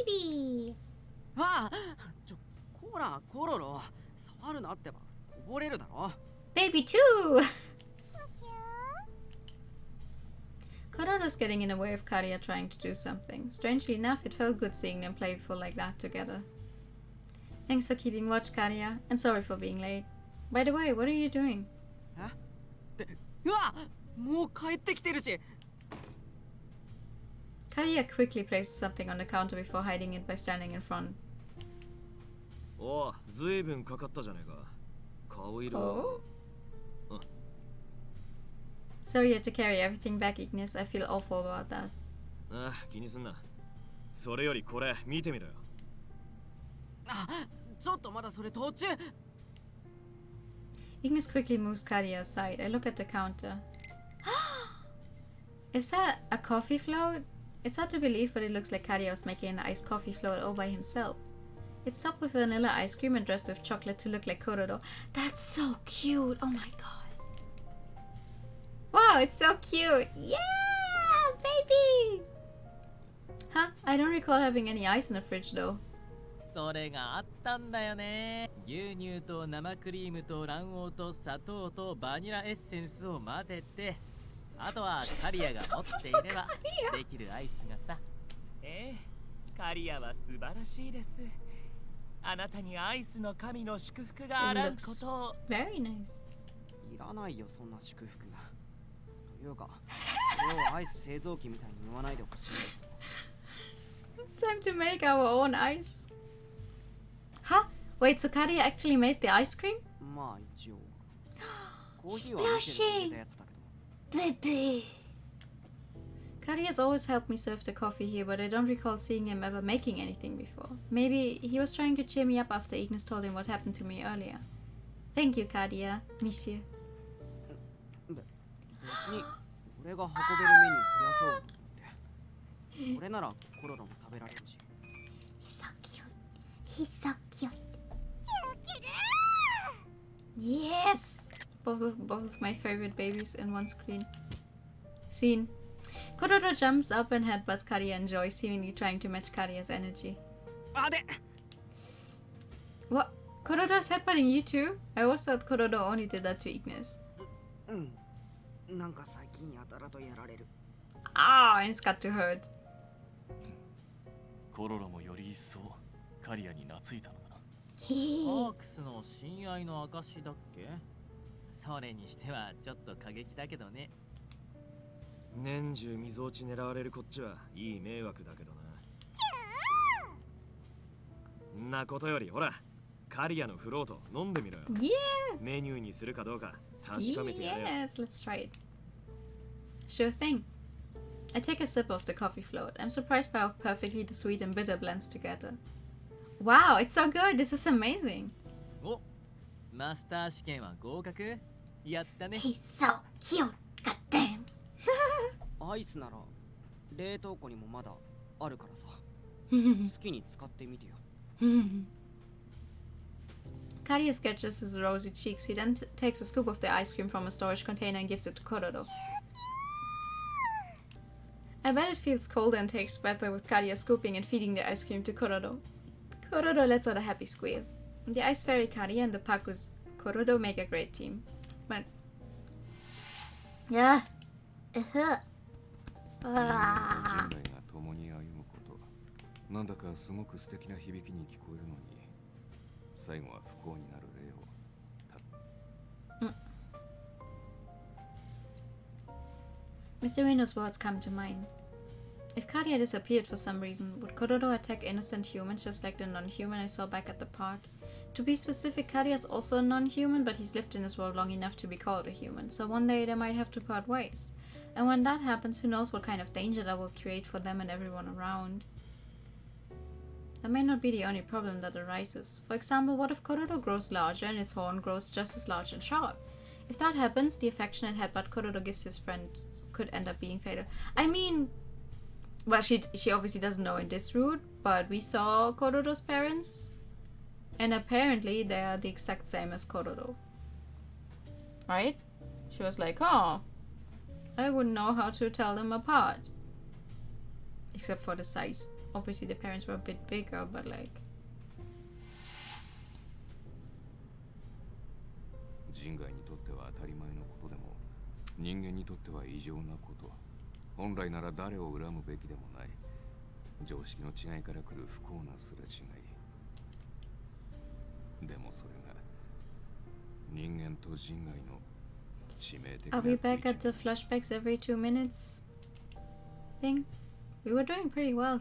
Baby! ああ、こら、コロロ、触るなってば、こぼれるだろ。Baby too! Kororo's getting in the way of Karia trying to do something. Strangely enough, it felt good seeing them playful like that together. Thanks for keeping watch, Karia, and sorry for being late. By the way, what are you doing? うわ、もう帰ってきてるし。Karia quickly places something on the counter before hiding it by standing in front. お、ずいぶんかかったじゃねえか。顔色。Sorry you had to carry everything back, Ignis. I feel awful about that. ああ、気にすんな。それよりこれ見てみろよ。あ、ちょっとまだそれ途中。Ignis quickly moves Karia aside. I look at the counter. Is that a coffee float? It's hard to believe, but it looks like Karia was making an iced coffee float all by himself. It's topped with vanilla ice cream and dressed with chocolate to look like Kororo. That's so cute! Oh my god. Wow, it's so cute! Yeah! Baby! Huh? I don't recall having any ice in the fridge though. それがあったんだよね。牛乳と生クリームと卵黄と砂糖とバニラエッセンスを混ぜて、あとはカリアが持っていればできるアイスがさ。カリアは素晴らしいです。あなたにアイスの神の祝福があらんことを。Very nice. いらないよ、そんな祝福。というか、これをアイス製造機みたいに言わないでほしい。Time to make our own ice. Huh? Wait, so Karia actually made the ice cream? まあ一応。コーヒーは見せてくれたやつだけど。Baby! Karia's always helped me serve the coffee here, but I don't recall seeing him ever making anything before. Maybe he was trying to cheer me up after Ignis told him what happened to me earlier. Thank you, Karia. Miss you. 別に俺が運べるメニュー増やそうと思って。これならコロロも食べられるし。He's so cute. Yes! Both of my favorite babies in one scene. Kororo jumps up and headbutts Karia in joy, seemingly trying to match Karia's energy. What? Kororo's headbutting you too? I always thought Kororo only did that to Ignis. なんか最近やたらとやられる。Ah, and it's got to hurt. コロロもより一層カリアに懐いたのだな。ホークスの親愛の証だっけ？それにしてはちょっと過激だけどね。年中溝落ち狙われるこっちはいい迷惑だけどな。んなことよりほら、カリアのフロート飲んでみろよ。Yes! メニューにするかどうか確かめてやれよ。Yes, let's try it. Sure thing. I take a sip of the coffee float. I'm surprised by how perfectly the sweet and bitter blends together. Wow, it's so good! This is amazing! お、マスター試験は合格？やったね。 He's so cute! Goddamn! アイスなら冷凍庫にもまだあるからさ。好きに使ってみてよ。Kadia sketches his rosy cheeks. He then takes a scoop of the ice cream from a storage container and gives it to Kororo. I bet it feels colder and takes better with Kadia scooping and feeding the ice cream to Kororo. Kororo lets out a happy squeal. The ice fairy Kadia and the Pakus Kororo make a great team. But... yeah. なんだかすごく素敵な響きに聞こえるのに最後は不幸になる例をMr. Reno's words come to mind. If Kadia disappeared for some reason, would Kororo attack innocent humans just like the non-human I saw back at the park? To be specific, Kadia is also a non-human, but he's lived in this world long enough to be called a human, so one day they might have to part ways. And when that happens, who knows what kind of danger that will create for them and everyone around. That may not be the only problem that arises. For example, what if Kororo grows larger and its horn grows just as large and sharp? If that happens, the affectionate headbutt Kororo gives his friend could end up being fatal. I mean, well, she obviously doesn't know in this route, but we saw Kororo's parents, and apparently they are the exact same as Kororo. Right? She was like, oh, I wouldn't know how to tell them apart. Except for the size. Obviously the parents were a bit bigger, but like... 人外にとっては当たり前のことでも人間にとっては異常なこと。本来なら誰を恨むべきでもない常識の違いから来る不幸なすれ違い。でもそれが人間と人外の致命的な。 Are we back at the flashbacks every 2 minutes thing? We were doing pretty well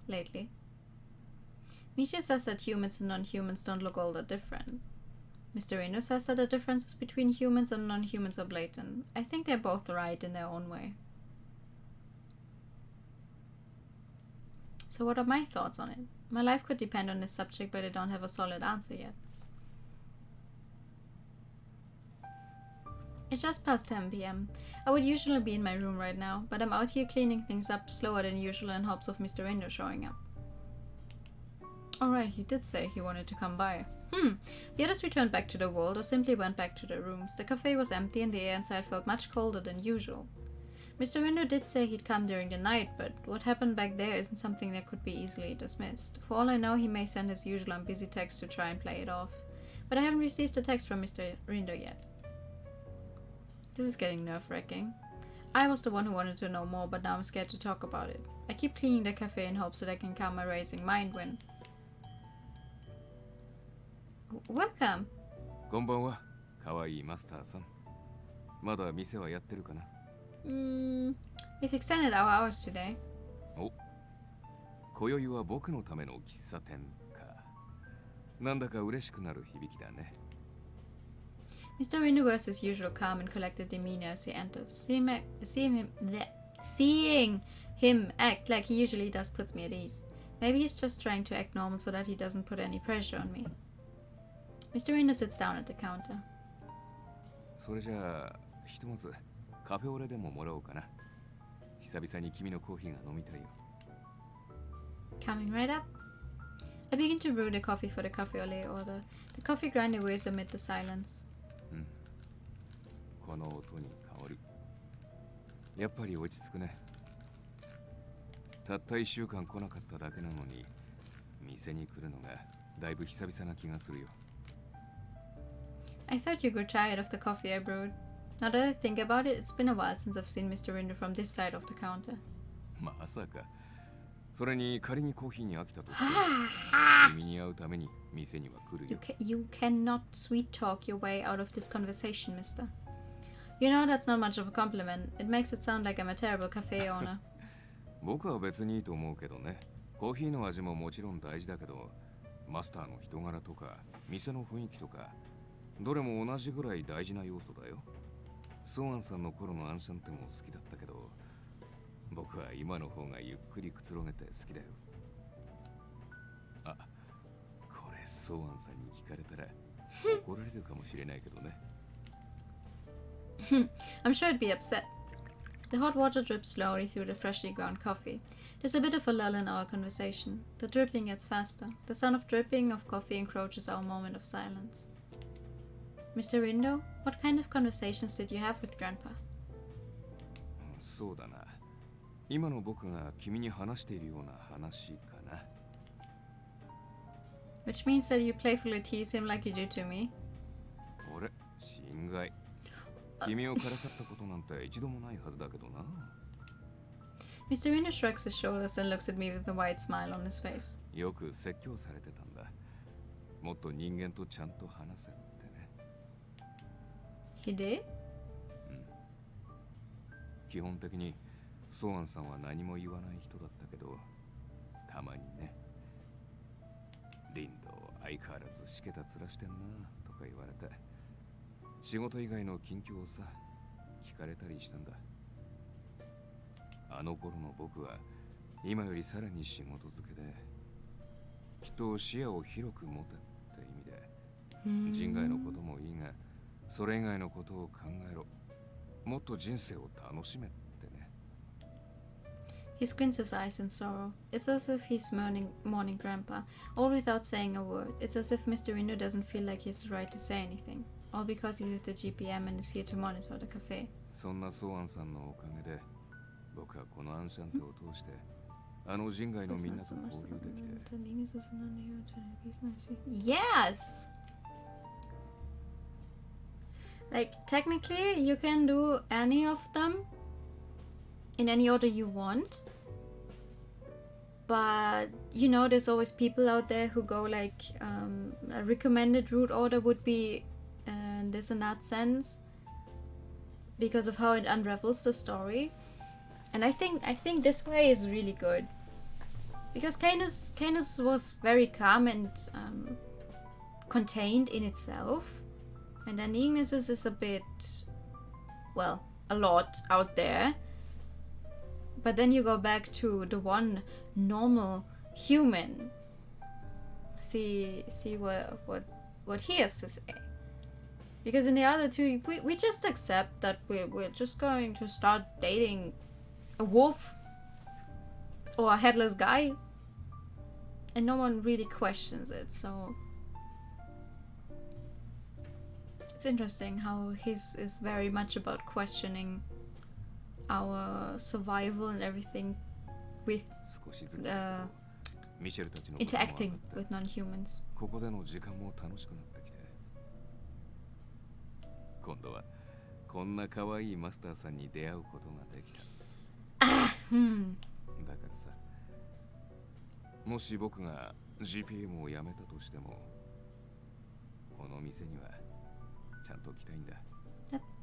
lately. Misha says that humans and non-humans don't look all that different. Mr. Reno says that the differences between humans and non-humans are blatant. I think they're both right in their own way. So what are my thoughts on it? My life could depend on this subject, but I don't have a solid answer yet. It's just past 10 PM. I would usually be in my room right now, but I'm out here cleaning things up slower than usual in hopes of Mr. Reno showing up. Alright, he did say he wanted to come by. The others returned back to the world or simply went back to their rooms. The cafe was empty and the air inside felt much colder than usual. Mr. Reno did say he'd come during the night, but what happened back there isn't something that could be easily dismissed. For all I know, he may send his usual I'm busy text to try and play it off. But I haven't received a text from Mr. Reno yet. This is getting nerve-wracking. I was the one who wanted to know more, but now I'm scared to talk about it. I keep cleaning the cafe in hopes that I can calm my racing mind when... Welcome! こんばんは、かわいいマスターさん。まだ店はやってるかな? We've extended our hours today. お、今宵は僕のための喫茶店か。なんだか嬉しくなる響きだね。Mr. Reno wears his usual calm and collected demeanor as he enters. Seeing him act like he usually does puts me at ease. Maybe he's just trying to act normal so that he doesn't put any pressure on me. Mr. Reno sits down at the counter. それじゃあ、ひとまずカフェオレでももらおうかな。久々に君のコーヒーが飲みたいよ。Coming right up. I begin to brew the coffee for the cafe au lait order. The coffee grinder wails amid the silence. この音に香り。やっぱり落ち着くね。たった1週間来なかっただけなのに、店に来るのがだいぶ久々な気がするよ。I thought you grew tired of the coffee I brewed. Now that I think about it, it's been a while since I've seen Mr. Reno from this side of the counter. まさか。それに仮にコーヒーに飽きたとして、君に会うために店には来るよ。You cannot sweet talk your way out of this conversation, mister. You know that's not much of a compliment. It makes it sound like I'm a terrible cafe owner. 僕は別にいいと思うけどね。コーヒーの味ももちろん大事だけど、マスターの人柄とか、店の雰囲気とか、どれも同じぐらい大事な要素だよ。ソーアンさんの頃のアンシャンテも好きだったけど、僕は今の方がゆっくりくつろげて好きだよ。あ、これソーアンさんに聞かれたら怒られるかもしれないけどね。I'm sure I'd be upset. The hot water drips slowly through the freshly ground coffee. There's a bit of a lull in our conversation. The dripping gets faster. The sound of dripping of coffee encroaches our moment of silence. Mr. Rindo, what kind of conversations did you have with Grandpa? そうだな。今の僕が君に話しているような話かな。Which means that you playfully tease him like you do to me. 俺、心外。君をからかったことなんて一度もないはずだけどな。Mr. Rindo shrugs his shoulders and looks at me with a wide smile on his face. よく説教されてたんだ。もっと人間とちゃんと話せってね。He did? 基本的にソーアンさんは何も言わない人だったけど、たまにね。リンド相変わらずしけた面してんなとか言われて、仕事以外の近況をさ聞かれたりしたんだ。あの頃の僕は今よりさらに仕事漬けで、きっと視野を広く持てって意味で、人外のこともいいがそれ以外のことを考えろ、もっと人生を楽しめってね。He squints his eyes in sorrow. It's as if he's mourning Grandpa, all without saying a word. It's as if Mr. Rindo doesn't feel like he has the right to say anything, all because he's with the GPM and is here to monitor the cafe. そんなソーアンさんのおかげで、僕はこのアンシャンテを通してあの人外のみんなと交流できて。Yes! Like, technically, you can do any of them in any order you want. But, you know, there's always people out there who go like, a recommended route order would be this and that sense, because of how it unravels the story. And I think this way is really good, because Canis was very calm and contained in itself, and then Ignis is a bit, well, a lot out there. But then you go back to the one normal human. See what he has to say. Because in the other two, we just accept that we're just going to start dating a wolf or a headless guy, and no one really questions it. So it's interesting how his is very much about questioning our survival and everything with interacting with non-humans. ここでの時間も楽しくなってきて、今度はこんな可愛いマスターさんに出会うことができた。だからさ、もし僕が GPM を辞めたとしても、この店にはちゃんと来たいんだ。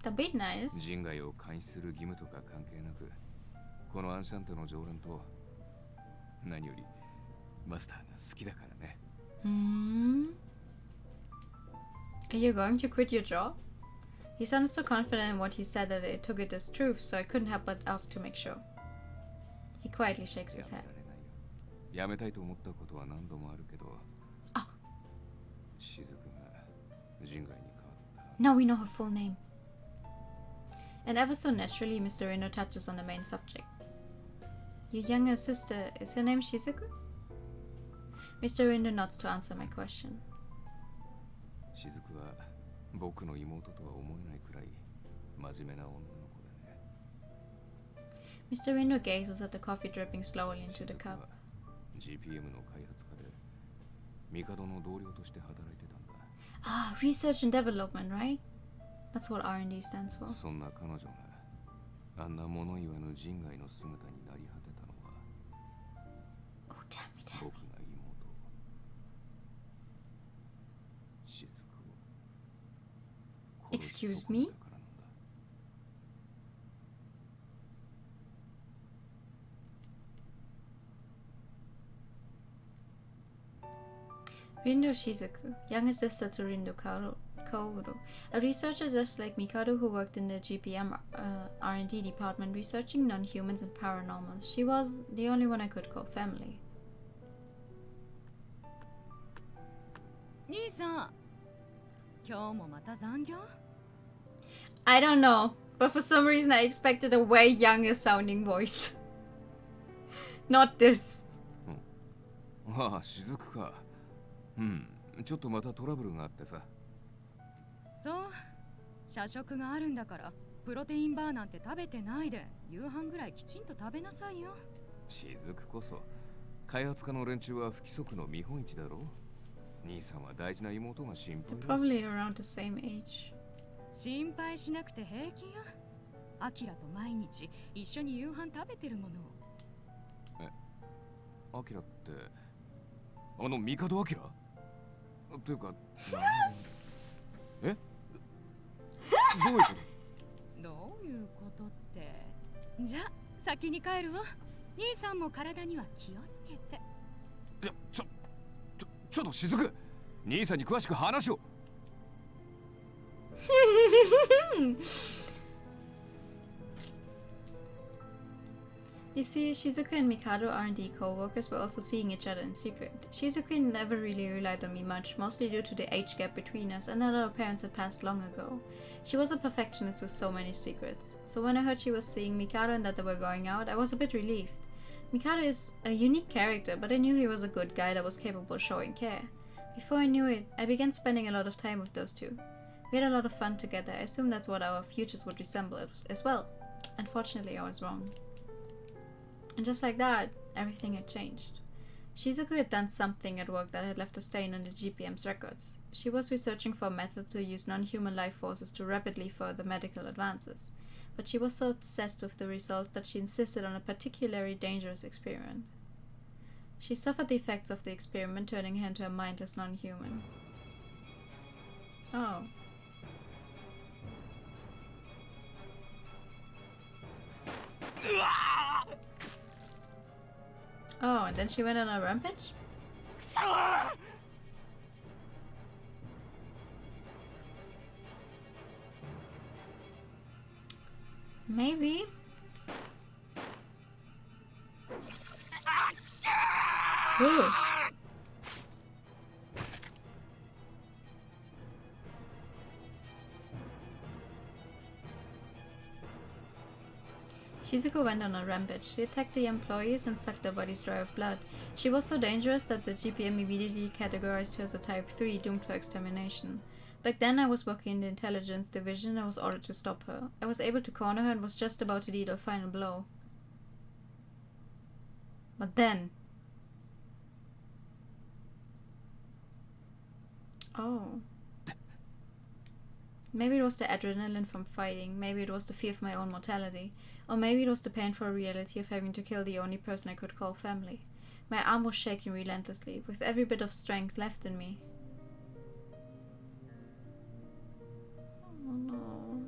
That'd be nice. 人外を監視する義務とか関係なく、このアンシャンテの常連と何よりマスターが好きだからね。Are you going to quit your job? He sounded so confident in what he said that it took it as truth, so I couldn't help but ask to make sure. He quietly shakes his head. 辞めたいと思ったことは何度もあるけど、雫が人外に変わった。Now we know her full name. And ever so naturally, Mr. Rindo touches on the main subject. Your younger sister, is her name Shizuku? Mr. Rindo nods to answer my question. 雫は僕の妹とは思えないくらい真面目な女の子でね。Mr. Rindo gazes at the coffee dripping slowly into the cup. GPM の開発家で帝の同僚として働いてたんだ。Ah, research and development, right? That's what R&D stands for. そんな彼女があんな物言わぬ人外の姿になり果てたのは、僕が妹雫を殺し損ねたからなんだ。Rindo Shizuku, younger sister to Rindo Kaoru, a researcher just like Mikado who worked in the GPM R&D department researching non-humans and paranormals. She was the only one I could call family. 兄さん、今日もまた残業? I don't know. But for some reason I expected a way younger sounding voice. Not this. ああ、雫か。うん、ちょっとまたトラブルがあってさ。そう、社食があるんだから、プロテインバーなんて食べてないで、夕飯ぐらいきちんと食べなさいよ。雫こそ、開発家の連中は不規則の見本市だろ。兄さんは大事な妹が心配だ。Probably around the same age. 心配しなくて平気よ。アキラと毎日一緒に夕飯食べてるもの。え、アキラって、あの帝アキラ？っていうか、え？どういうこと？どういうことって。じゃあ先に帰るわ。兄さんも体には気をつけて。いや、ちょっと雫、兄さんに詳しく話を。You see, Shizuku and Mikado R&D co-workers were also seeing each other in secret. Shizuku never really relied on me much, mostly due to the age gap between us and that our parents had passed long ago. She was a perfectionist with so many secrets. So when I heard she was seeing Mikado and that they were going out, I was a bit relieved. Mikado is a unique character, but I knew he was a good guy that was capable of showing care. Before I knew it, I began spending a lot of time with those two. We had a lot of fun together. I assumed that's what our futures would resemble as well. Unfortunately, I was wrong. And just like that, everything had changed. Shizuku had done something at work that had left a stain on the GPM's records. She was researching for a method to use non-human life forces to rapidly further medical advances. But she was so obsessed with the results that she insisted on a particularly dangerous experiment. She suffered the effects of the experiment, turning her into a mindless non-human. Oh. Oh, and then she went on a rampage? Maybe. Ooh. Shizuku went on a rampage. She attacked the employees and sucked their bodies dry of blood. She was so dangerous that the GPM immediately categorized her as a Type 3, doomed for extermination. Back then I was working in the intelligence division and I was ordered to stop her. I was able to corner her and was just about to deal a final blow. But then... Oh. Maybe it was the adrenaline from fighting, maybe it was the fear of my own mortality, or maybe it was the painful reality of having to kill the only person I could call family. My arm was shaking relentlessly, with every bit of strength left in me. Oh no.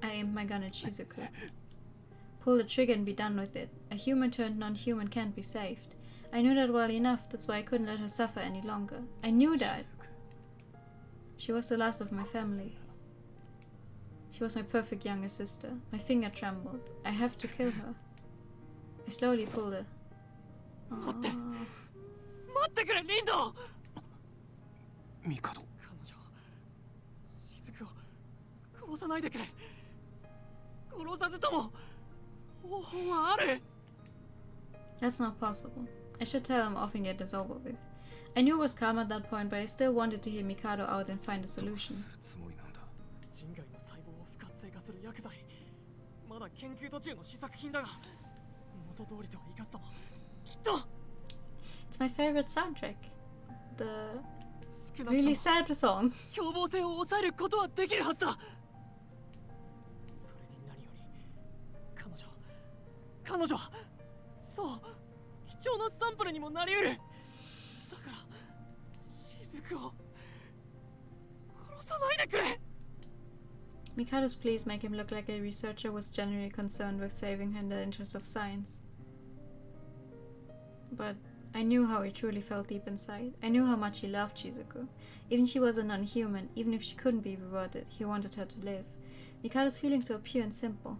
I aimed my gun at Shizuku. Pull the trigger and be done with it. A human turned non-human can't be saved. I knew that well enough, that's why I couldn't let her suffer any longer. I knew that! She was the last of my family. She was my perfect younger sister. My finger trembled. I have to kill her. I slowly pulled her. Mikado. 雫を殺さないでくれ。殺さずとも方法はある。 That's not possible. I should tell him off and get this over with. I knew it was calm at that point, but I still wanted to hear Mikado out and find a solution. 人外の細胞を不活性化する薬剤。まだ研究途中の試作品だが、元通りとは生かすともきっと。It's my favorite soundtrack. The really sad song. 凶暴性を抑えることはできるはずだ。それに何より彼女はそう貴重なサンプルにもなりうる。だから雫を殺さないでくれ。Mikado's pleas make him look like a researcher was genuinely concerned with saving her in the interest of science. But I knew how he truly felt deep inside. I knew how much he loved Shizuku. Even she was a non-human, even if she couldn't be rewarded, he wanted her to live. Mikado's feelings were pure and simple.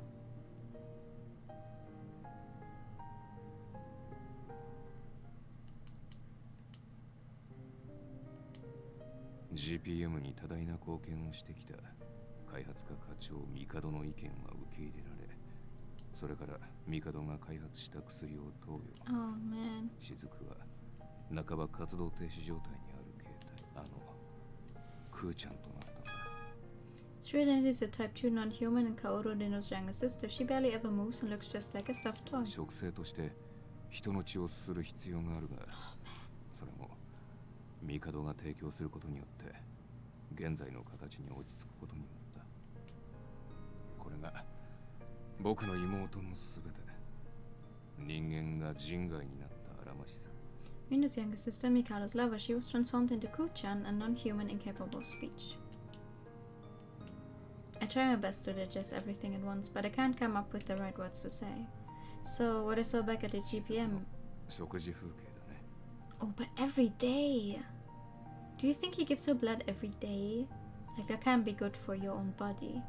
GPM に多大な貢献をしてきた。開発家課長帝の意見は受け入れられ、それから帝が開発した薬を投与。雫は半ば活動停止状態にある形態、クーちゃんとなったんだ。Trinity is a type 2 non-human and Kaoru Rino's younger sister. She barely ever moves and looks just like a stuffed toy. 植生として人の血をする必要があるが、それも帝が提供することによって現在の形に落ち着くことになった。これが僕の妹のすべて。人間が人外になったあらましさ。Rino's younger sister, Mikado's lover, she was transformed into Kuchan, a non-human incapable of speech. I try my best to digest everything at once, but I can't come up with the right words to say. So, what I saw back at the GPM... 食事風景だね。Oh, but every day! Do you think he gives her blood every day? Like, that can't be good for your own body.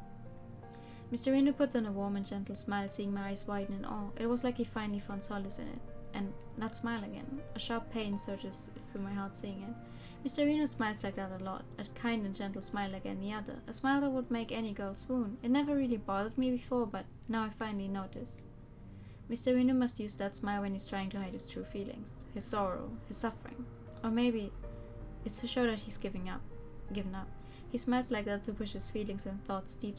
Mr. Rino puts on a warm and gentle smile, seeing my eyes widen in awe. It was like he finally found solace in it. And that smile again. A sharp pain surges through my heart seeing it. Mr. Reno smiles like that a lot. A kind and gentle smile like any other. A smile that would make any girl swoon. It never really bothered me before, but now I finally notice. Mr. Reno must use that smile when he's trying to hide his true feelings. His sorrow, his suffering. Or maybe it's to show that he's given up. He smiles like that to push his feelings and thoughts deep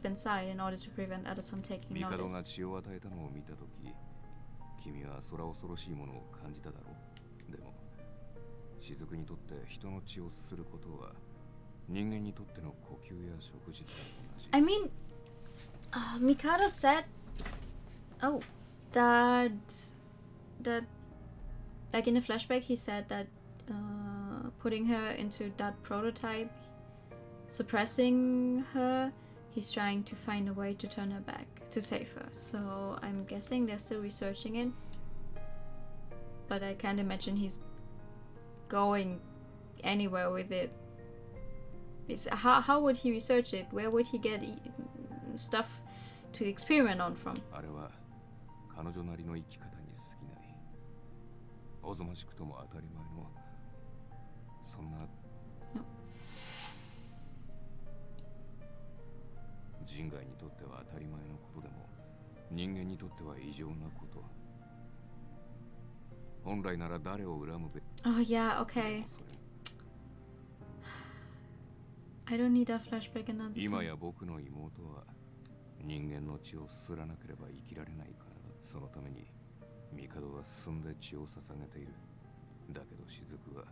inside in order to prevent others from taking notice. 帝が血を与えたのを見たとき、君は空恐ろしいものを感じただろう。でも、雫にとって人の血をすることは人間にとっての呼吸や食事と同じ。I mean, Mikado said, that like in a flashback he said that putting her into that prototype, suppressing her, he's trying to find a way to turn her back, to save her. So I'm guessing they're still researching it, but I can't imagine he's going anywhere with it. How would he research it? Where would he get stuff to experiment on from? あれは彼女なりの生き方に過ぎない。おぞましくとも当たり前のそんな。人外にとっては当たり前のことでも人間にとっては異常なこと。本来なら誰を恨むべき。Oh yeah, okay. I don't need a flashback another time. 今や僕の妹は人間の血をすらなければ生きられないからだ。そのために帝は進んで血を捧げている。だけど雫は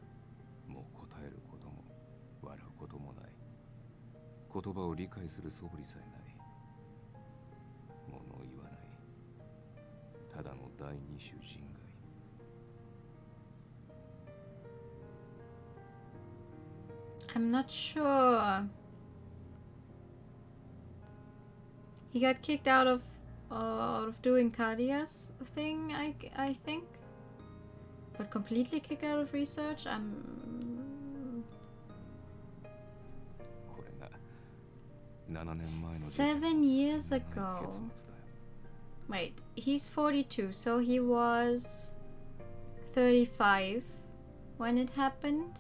もう答えることも笑うこともない。言葉を理解する素振りさえない。物を言わない。ただの第二種人外。I'm not sure. He got kicked out of doing Kadia's thing, I think. But completely kicked out of research? 7 years ago. Wait, he's 42, so he was 35 when it happened.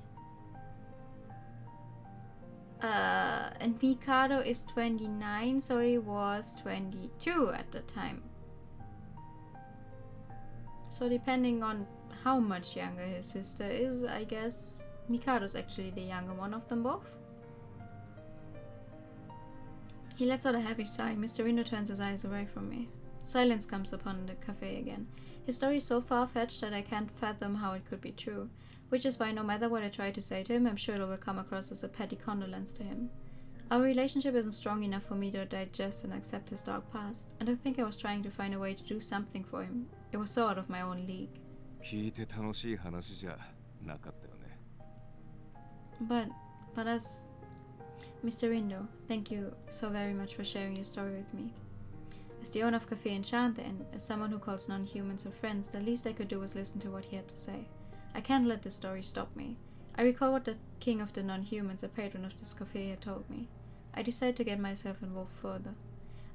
And Mikado is 29, so he was 22 at the time. So depending on how much younger his sister is, I guess Mikado's actually the younger one of them both. He lets out a heavy sigh. Mr. Rino turns his eyes away from me. Silence comes upon the cafe again. His story is so far-fetched that I can't fathom how it could be true, which is why no matter what I try to say to him, I'm sure it will come across as a petty condolence to him. Our relationship isn't strong enough for me to digest and accept his dark past, and I think I was trying to find a way to do something for him. It was so out of my own league. 聞いて楽しい話じゃなかったよね。But as Mr. Rindo, thank you so very much for sharing your story with me. As the owner of Café Enchanté and as someone who calls non-humans her friends, the least I could do was listen to what he had to say. I can't let this story stop me. I recall what the king of the non-humans, a patron of this café, had told me. I decided to get myself involved further.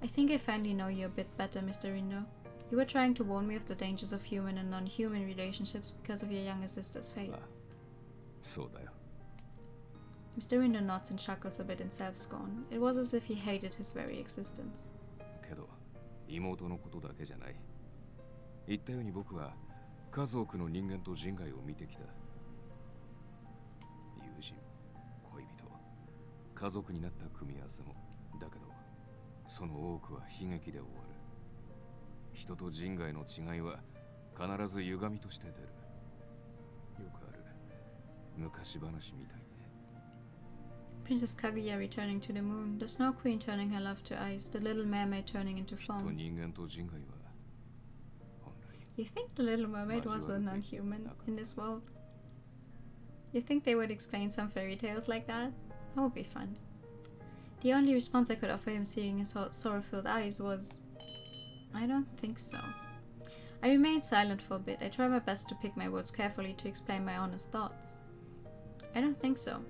I think I finally know you a bit better, Mr. Rindo. You were trying to warn me of the dangers of human and non-human relationships because of your younger sister's fate. そうだよ。Mr. Rindo nods and chuckles a bit in self-scorn. It was as if he hated his very existence. けど、妹のことだけじゃない。言ったように僕は数多くの人間と人外を見てきた。友人、恋人、家族になった組み合わせも。だけど、その多くは悲劇で終わる。人と人外の違いは必ず歪みとして出る。よくある昔話みたいね。Princess Kaguya returning to the moon, the Snow Queen turning her love to ice, the Little Mermaid turning into foam. You think the Little Mermaid was a non-human in this world? You think they would explain some fairy tales like that? That would be fun. The only response I could offer him seeing his sorrow-filled eyes was, I don't think so. I remained silent for a bit. I tried my best to pick my words carefully to explain my honest thoughts. I don't think so.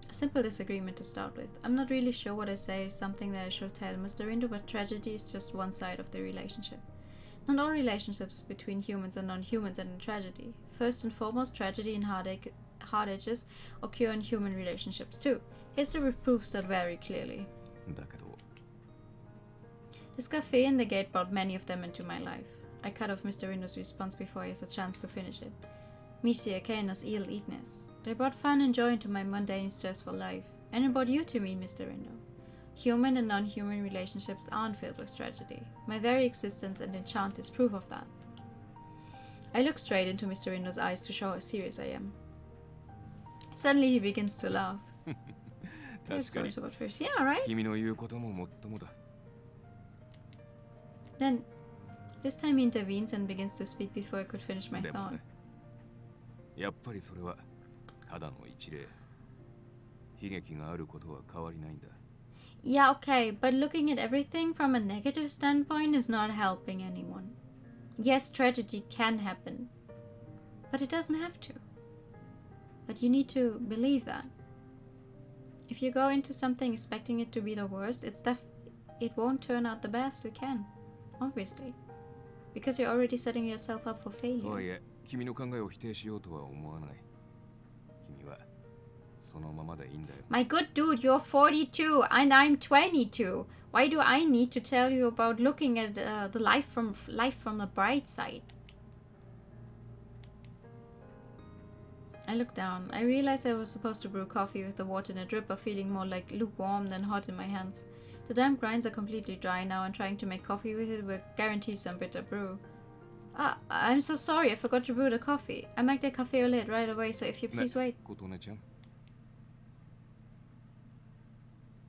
A simple disagreement to start with. I'm not really sure what I say is something that I should tell Mr. Rindo, but tragedy is just one side of the relationship. Not all relationships between humans and non-humans end in tragedy. First and foremost, tragedy and heartaches occur in human relationships too. History proves that very clearly. This cafe and the gate brought many of them into my life. I cut off Mr. Rindo's response before he has a chance to finish it. Misi Akaina's ill eatness. They brought fun and joy into my mundane, stressful life. And it brought you to me, Mr. Rindo. Human and non-human relationships aren't filled with tragedy. My very existence and enchant is proof of that. I look straight into Mr. Rindo's eyes to show how serious I am. Suddenly he begins to laugh. Yeah, right? Then, this time he intervenes and begins to speak before I could finish my thought. Yeah, okay, but looking at everything from a negative standpoint is not helping anyone. Yes, tragedy can happen, but it doesn't have to. But you need to believe that. If you go into something expecting it to be the worst, it won't turn out the best it can, obviously. Because you're already setting yourself up for failure. My good dude, you're 42 and I'm 22. Why do I need to tell you about looking at the life from the bright side? I looked down. I realized I was supposed to brew coffee with the water in a dripper, feeling more like lukewarm than hot in my hands. The damn grinds are completely dry now, and trying to make coffee with it will guarantee some bitter brew. I'm so sorry, I forgot to brew the coffee. I make the café au lait right away, so if you please wait.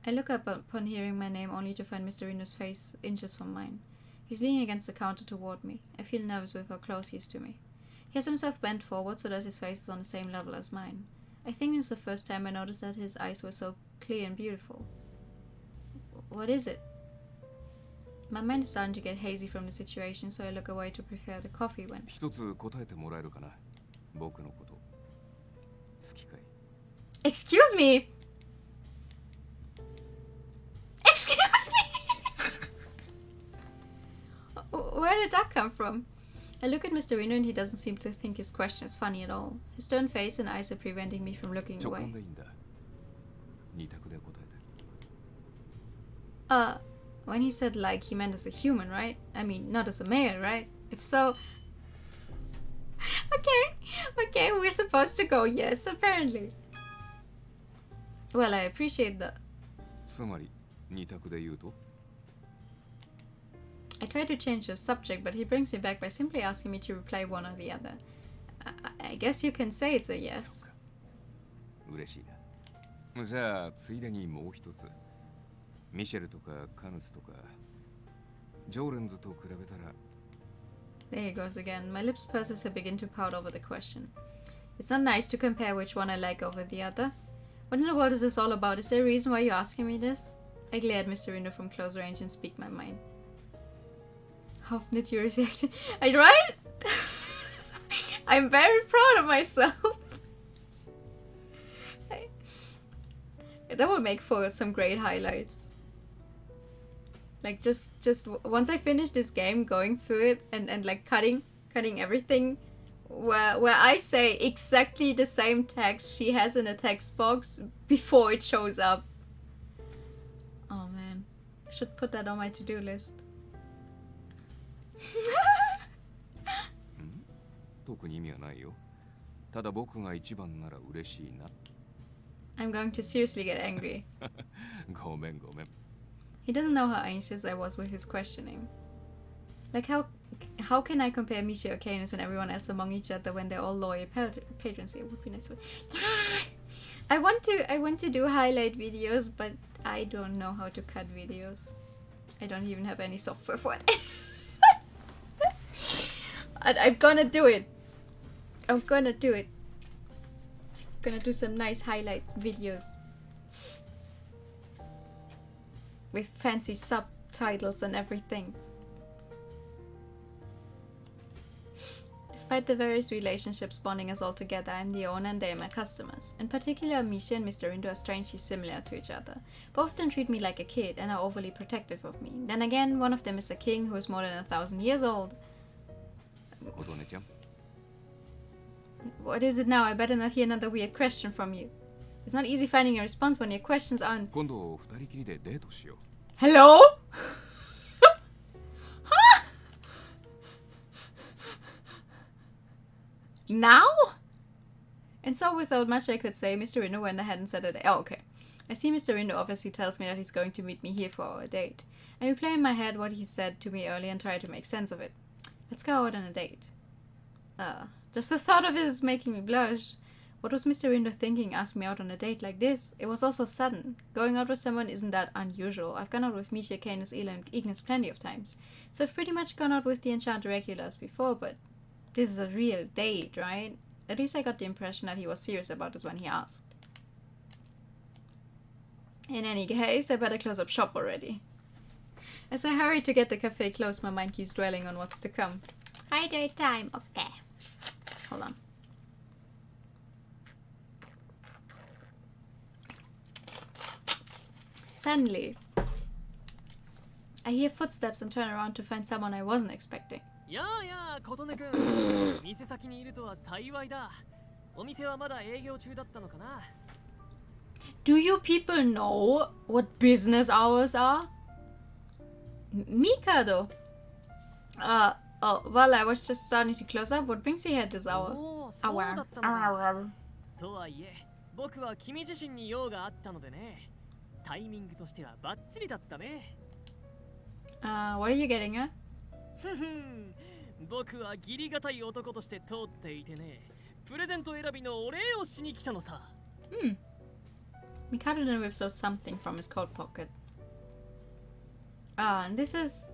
I look up upon hearing my name, only to find Mr. Rindo's face inches from mine. He's leaning against the counter toward me. I feel nervous with how close he is to me. He has himself bent forward so that his face is on the same level as mine. I think this is the first time I noticed that his eyes were so clear and beautiful. What is it? My mind is starting to get hazy from the situation, so I look away to prepare the coffee when... Excuse me! Excuse me! Where did that come from? I look at Mr. Rindo and he doesn't seem to think his question is funny at all. His stern face and eyes are preventing me from looking away. When he said like, he meant as a human, right? I mean, not as a male, right? If so... Okay, we're supposed to go yes, apparently. Well, I appreciate the... I try to change the subject, but he brings me back by simply asking me to reply one or the other. I guess you can say it's a yes. There he goes again. My lips purse as I begin to pout over the question. It's not nice to compare which one I like over the other. What in the world is this all about? Is there a reason why you're asking me this? I glare at Mr. Rindo from close range and speak my mind. How often did you react? Right? I'm very proud of myself. That would make for some great highlights. Like just once I finish this game, going through it and like cutting everything where I say exactly the same text she has in a text box before it shows up. Oh man, I should put that on my to-do list. 特に意味はないよ。ただ僕が一番なら嬉しいな。I'm going to seriously get angry. ごめんごめん。 He doesn't know how anxious I was with his questioning. Like how can I compare Misha or Canis and everyone else among each other when they're all loyal patrons? It would be nice. Yeah, I want to do highlight videos, but I don't know how to cut videos. I don't even have any software for it. I'm gonna do it. I'm gonna do it. Gonna do some nice highlight videos with fancy subtitles and everything. Despite the various relationships bonding us all together, I'm the owner and they are my customers. In particular, Misha and Mr. Rindo are strangely similar to each other. Both of them treat me like a kid and are overly protective of me. Then again, one of them is a king who is more than 1,000 years old. What is it now? I better not hear another weird question from you. It's not easy finding a response when your questions aren't... Hello? Huh? Now? And so without much I could say, Mr. Rindo went ahead and said a day. Oh, okay. I see Mr. Rindo obviously tells me that he's going to meet me here for our date. I replay in my head what he said to me earlier and try to make sense of it. Let's go out on a date. Just the thought of it is making me blush. What was Mr. Rindo thinking asking me out on a date like this? It was also sudden. Going out with someone isn't that unusual. I've gone out with Misha, Canis, Ela, and Ignis plenty of times. So I've pretty much gone out with the Enchanté regulars before, but this is a real date, right? At least I got the impression that he was serious about this when he asked. In any case, I better close up shop already. As I hurry to get the cafe closed, my mind keeps dwelling on what's to come. Hydrate time, okay. Hold on. Suddenly, I hear footsteps and turn around to find someone I wasn't expecting. Do you people know what business hours are? Mikado! Oh, well, I was just starting to close up. What brings you here this hour? What are you getting at? Mikado then whips out something from his coat pocket. And this is...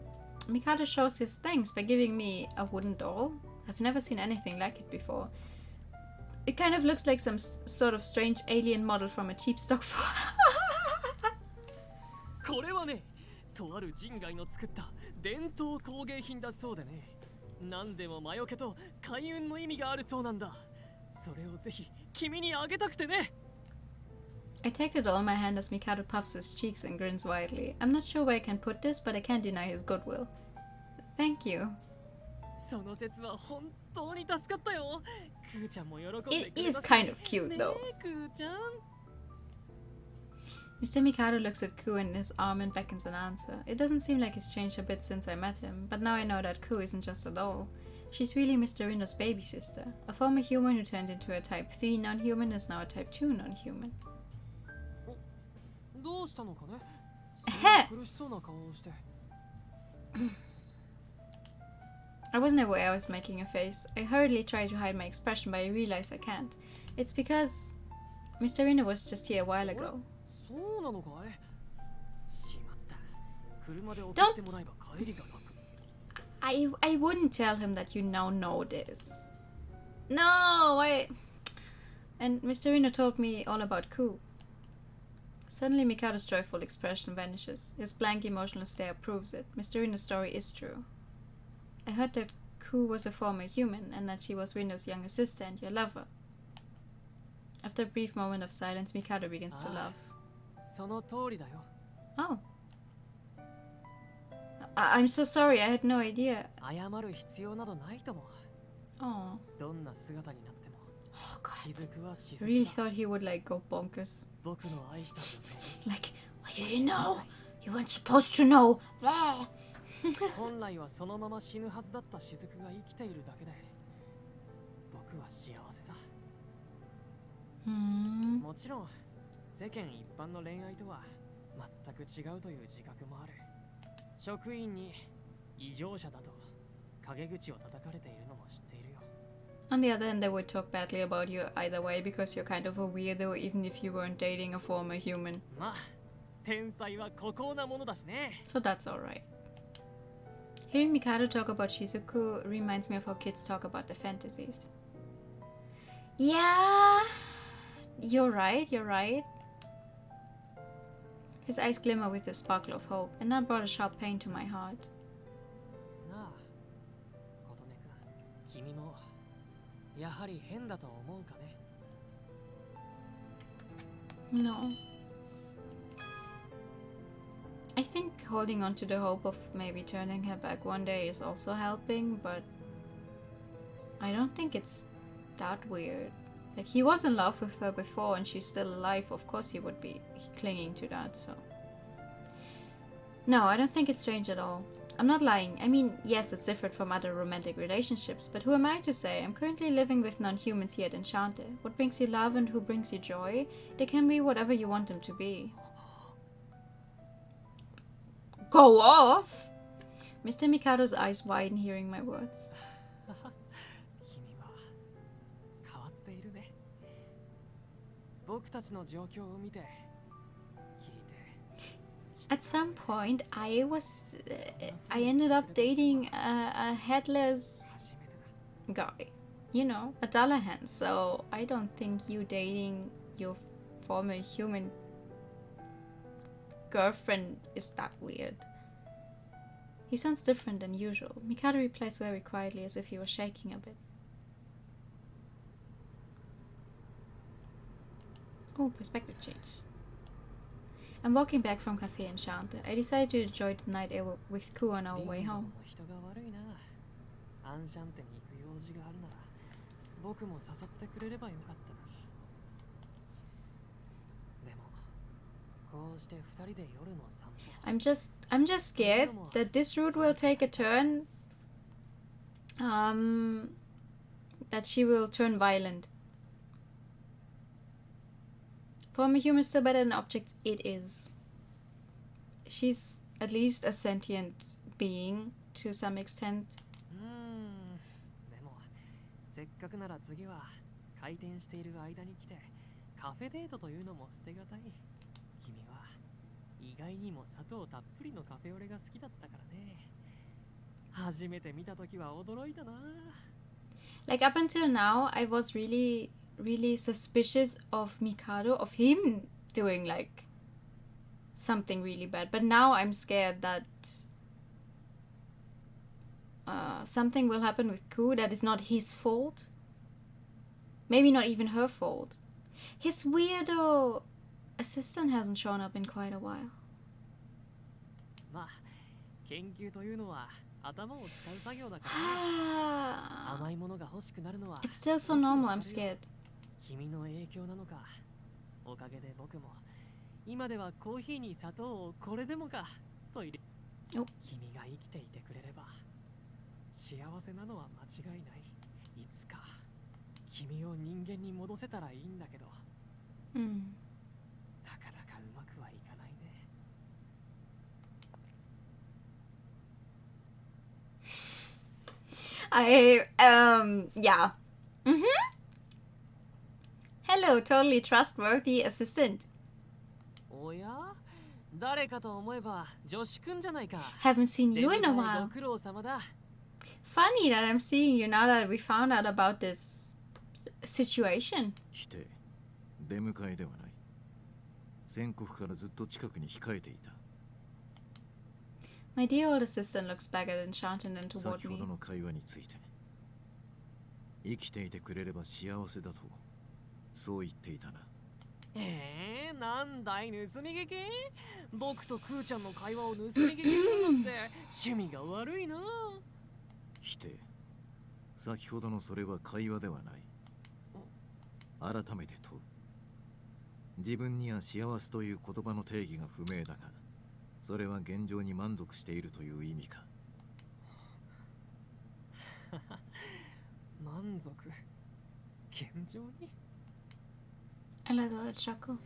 Mikado shows his thanks by giving me a wooden doll. I've never seen anything like it before. It kind of looks like some sort of strange alien model from a cheap stock photo. これはね、とある人外の作った伝統工芸品だそうでね。何でも魔除けと開運の意味があるそうなんだ。それをぜひ君にあげたくてね。I take the doll in my hand as Mikado puffs his cheeks and grins widely. I'm not sure where I can put this, but I can't deny his goodwill. Thank you. その説は本当に助かったよ。クーちゃんも喜んでくれたし。It is kind of cute though. クーちゃん。Mr. Mikado looks at Ku in his arm and beckons an answer. It doesn't seem like he's changed a bit since I met him, but now I know that Ku isn't just a doll. She's really Mr. Rindo's baby sister. A former human who turned into a type 3 non-human is now a type 2 non-human. どうしたのかね。苦しそうな顔をして。I wasn't aware I was making a face. I hurriedly tried to hide my expression, but I realized I can't. It's because Mr. Rindo was just here a while ago. そうなのかい。しまった。車で送ってもらえば帰りが楽。I wouldn't tell him that you now know this. No, And Mr. Rindo told me all about Ku. Suddenly Mikado's joyful expression vanishes. His blank emotional stare proves it. Mr. Rindo's story is true. I heard that Ku was a former human and that she was Rindo's younger sister and your lover. After a brief moment of silence, Mikado begins to laugh. その通りだよ。Oh. I'm so sorry, I had no idea. 謝る必要などないとも。Oh. どんな姿になっても Oh god. 雫は I 雫 really だ thought he would like go bonkers. 僕の愛した女性に Like, what do you know? You weren't supposed to know. 本来はそのまま死ぬはずだった雫が生きているだけで僕は幸せさ。もちろん世間一般の恋愛とは全く違うという自覚もある。職員に異常者だと陰口を叩かれているのも知っているよ。 On the other hand, they would talk badly about you either way because you're kind of a weirdo even if you weren't dating a former human. まあ天才は孤高なものだしね。 So that's alright. Hearing Mikado talk about Shizuku reminds me of how kids talk about their fantasies. Yeah, you're right. His eyes glimmer with a sparkle of hope, and that brought a sharp pain to my heart. なあ、琴音くん、君もやはり変だと思うかね。 No. I think holding on to the hope of maybe turning her back one day is also helping, but I don't think it's that weird. Like, he was in love with her before and she's still alive. Of course he would be clinging to that, so... No, I don't think it's strange at all. I'm not lying. I mean, yes, it's different from other romantic relationships, but who am I to say? I'm currently living with non-humans here at Enchanté. What brings you love and who brings you joy? They can be whatever you want them to be. Go off! Mr. Mikado's eyes widen hearing my words. 君は変わっているね。僕たちの状況を見て、聞いて。 At some point, I ended up dating a headless guy. You know, a Dullahan. So I don't think you dating your former human girlfriend is that weird. He sounds different than usual. Mikado replies very quietly as if he was shaking a bit. Oh, perspective change. I'm walking back from Café Enchanté. I decided to enjoy the night air with Ku on our way home. 人が悪いな。アンシャンテに行く用事があるなら、僕も誘ってくれればよかったのに。でも、こうして二人で夜の散歩。I'm just scared that this route will take a turn. That she will turn violent. Former humans still better than objects. It is. She's at least a sentient being to some extent. でも、せっかくなら次は回転している間に来てカフェデートというのも捨てがたい。君は意外にも砂糖たっぷりのカフェオレが好きだったからね。初めて見たときは驚いたな。Like up until now, I was really suspicious of Mikado, of him doing like something really bad. But now I'm scared that something will happen with Ku that is not his fault. Maybe not even her fault. His weirdo assistant hasn't shown up in quite a while. まあ、研究というのは頭を使う作業だから、ね、甘いものが欲しくなるのは It's still so normal, I'm scared. 君の影響なのか。おかげで僕も今ではコーヒーに砂糖をこれでもかと入れ、君が生きていてくれれば幸せなのは間違いない。いつか君を人間に戻せたらいいんだけど、なかなかうまくはいかないね。Yeah. Hello, totally trustworthy assistant. おや？誰かと思えば女子くんじゃないか。Haven't seen you in a while. ご苦労様だ。Funny that I'm seeing you now that we found out about this situation. 否定。出迎えではない。宣告からずっと近くに控えていた。My dear old assistant looks back at Enchanté and then toward 先ほ me. どの会話について。生きていてくれれば幸せだと、そう言っていたな。なんだい盗み聞き？僕とクーちゃんの会話を盗み聞きするなんて趣味が悪いな。否定。先ほどのそれは会話ではない。改めて問う。自分には幸せという言葉の定義が不明だが、それは現状に満足しているという意味か。満足現状に I let out a chuckle.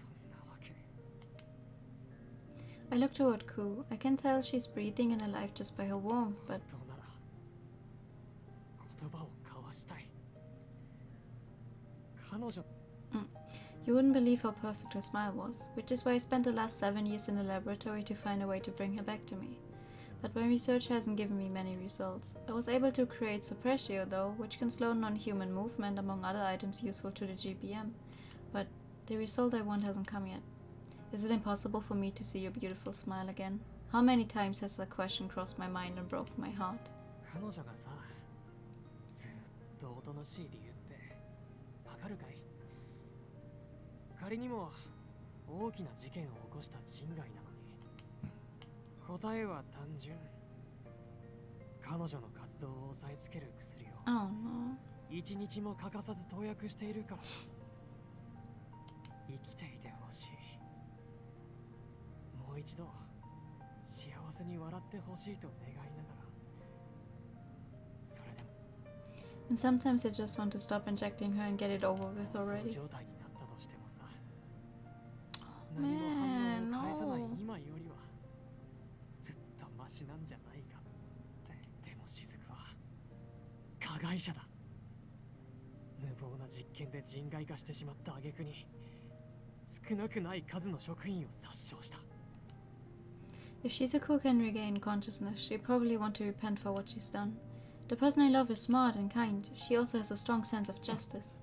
I look toward Ku. I can tell she's breathing and alive just by her warmth, but... You wouldn't believe how perfect her smile was, which is why I spent the last 7 years in the laboratory to find a way to bring her back to me. But my research hasn't given me many results. I was able to create suppressio though, which can slow non-human movement among other items useful to the GPM. But the result I want hasn't come yet. Is it impossible for me to see your beautiful smile again? How many times has that question crossed my mind and broken my heart? 彼女がさ、ずっとおとなしい理由ってわかるかい？仮にも大きな事件を起こした人外なのに、答えは単純。彼女の活動を抑えつける薬を一日も欠かさず投薬しているから生きていてほしい。もう一度幸せに笑ってほしいと願いながら、それでも And sometimes I just want to stop injecting her and get it over with already. 状態になったとしてもさ、何も反応を返さない今よりはずっとマシなんじゃないかって。でも雫は加害者だ。無謀な実験で人外化してしまった挙句に少なくない数の職員を殺傷した。If Shizuku can regain consciousness, she'll probably want to repent for what she's done. The person I love is smart and kind. She also has a strong sense of justice.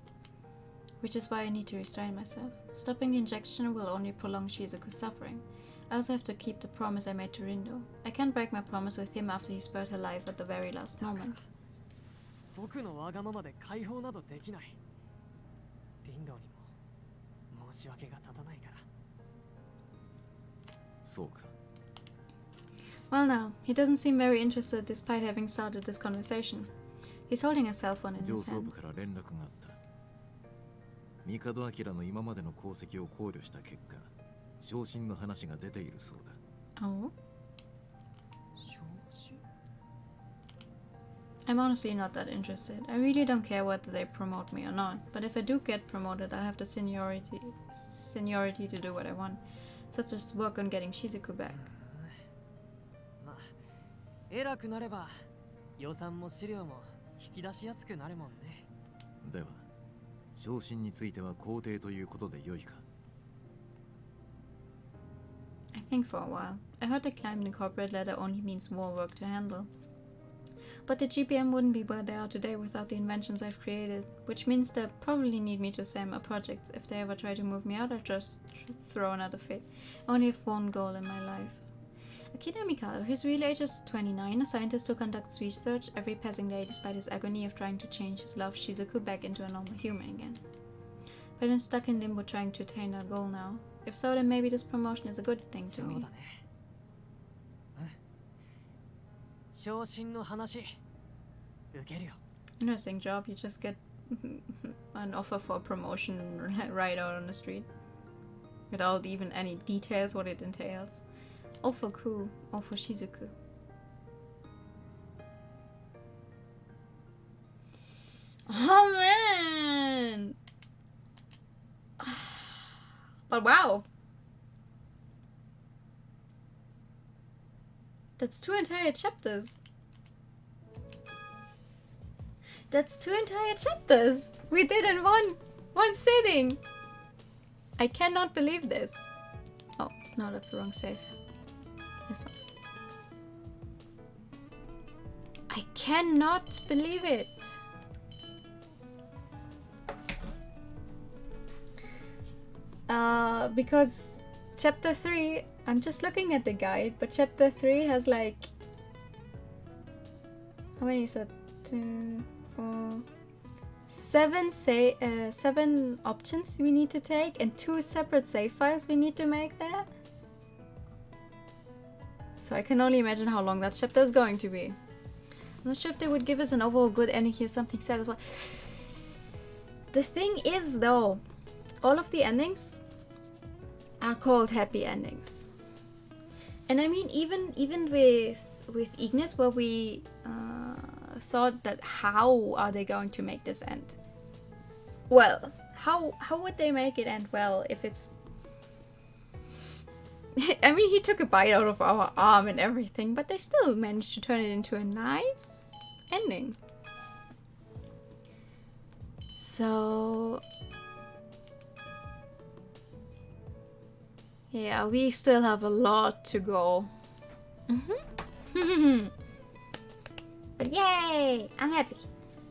Which is why I need to restrain myself. Stopping the injection will only prolong Shizuku's suffering. I also have to keep the promise I made to Rindo. I can't break my promise with him after he spared her life at the very last moment. 僕のわがままで解放などできない。リンドにも申し訳が立たないから。そうか。Well now, he doesn't seem very interested despite having started this conversation. He's holding a cell phone in his 上層 hand. 部から連絡があった。帝明の今までの功績を考慮した結果、昇進の話が出ているそうだ。Oh? 昇進? I'm honestly not that interested. I really don't care whether they promote me or not, but if I do get promoted, I'll have the seniority to do what I want, such as work on getting Shizuku back. まあ、偉くなれば予算も資料も引き出しやすくなるもんね。では、昇進については肯定ということで良いか。I think for a while. I heard the climb in the corporate ladder only means more work to handle. But the GPM wouldn't be where they are today without the inventions I've created, which means they'll probably need me to save my projects. If they ever try to move me out, I'll just throw another fit. I only have one goal in my life. Akira Mikado, his real age is 29, a scientist who conducts research every passing day despite his agony of trying to change his love Shizuku back into a normal human again. But I'm stuck in limbo trying to attain that goal now. If so, then maybe this promotion is a good thing to me. 昇進の話受けるよ。 Interesting job, you just get an offer for a promotion right out on the street. Without even any details what it entails. All for Ku, all for Shizuku. Oh man! But wow! That's 2 entire chapters! That's 2 entire chapters! We did in one sitting! I cannot believe this. Oh, no, that's the wrong save. This one. I cannot believe it! Because chapter 3, I'm just looking at the guide, but chapter 3 has like... How many is it? 2, 4... 7 options we need to take and 2 separate save files we need to make there. So I can only imagine how long that chapter is going to be. I'm not sure if they would give us an overall good ending here, something sad as well. The thing is, though, all of the endings are called happy endings. And I mean, even with Ignis, where we thought that how are they going to make this end? Well, how would they make it end well if it's... I mean, he took a bite out of our arm and everything, but they still managed to turn it into a nice ending. So... yeah, we still have a lot to go. But yay! I'm happy.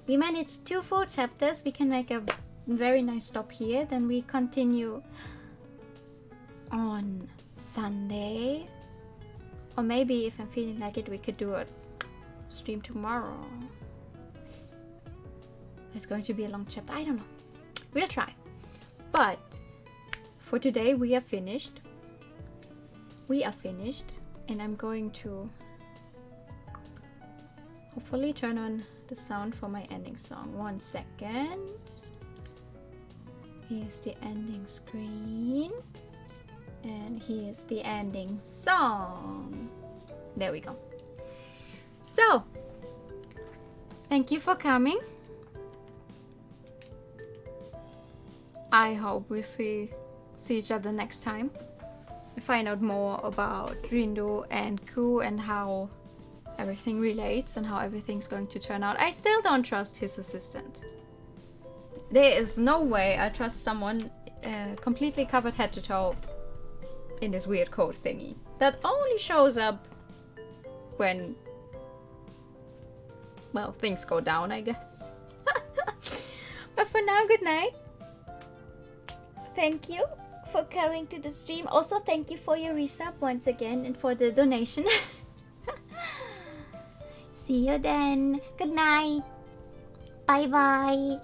We managed 2 full chapters. We can make a very nice stop here. Then we continue on Sunday. Or maybe if I'm feeling like it, we could do a stream tomorrow. It's going to be a long chapter. I don't know. We'll try. But for today, we are finished. We are finished. And I'm going to hopefully turn on the sound for my ending song. 1 second. Here's the ending screen. And here's the ending song. There we go. So, thank you for coming. I hope we see each other next time. We find out more about Rindo and Ku and how everything relates and how everything's going to turn out. I still don't trust his assistant. There is no way I trust someone completely covered head to toe in this weird code thingy. That only shows up when, well, things go down, I guess. But for now, good night. Thank you for coming to the stream. Also, thank you for your resub once again and for the donation. See you then. Good night. Bye bye.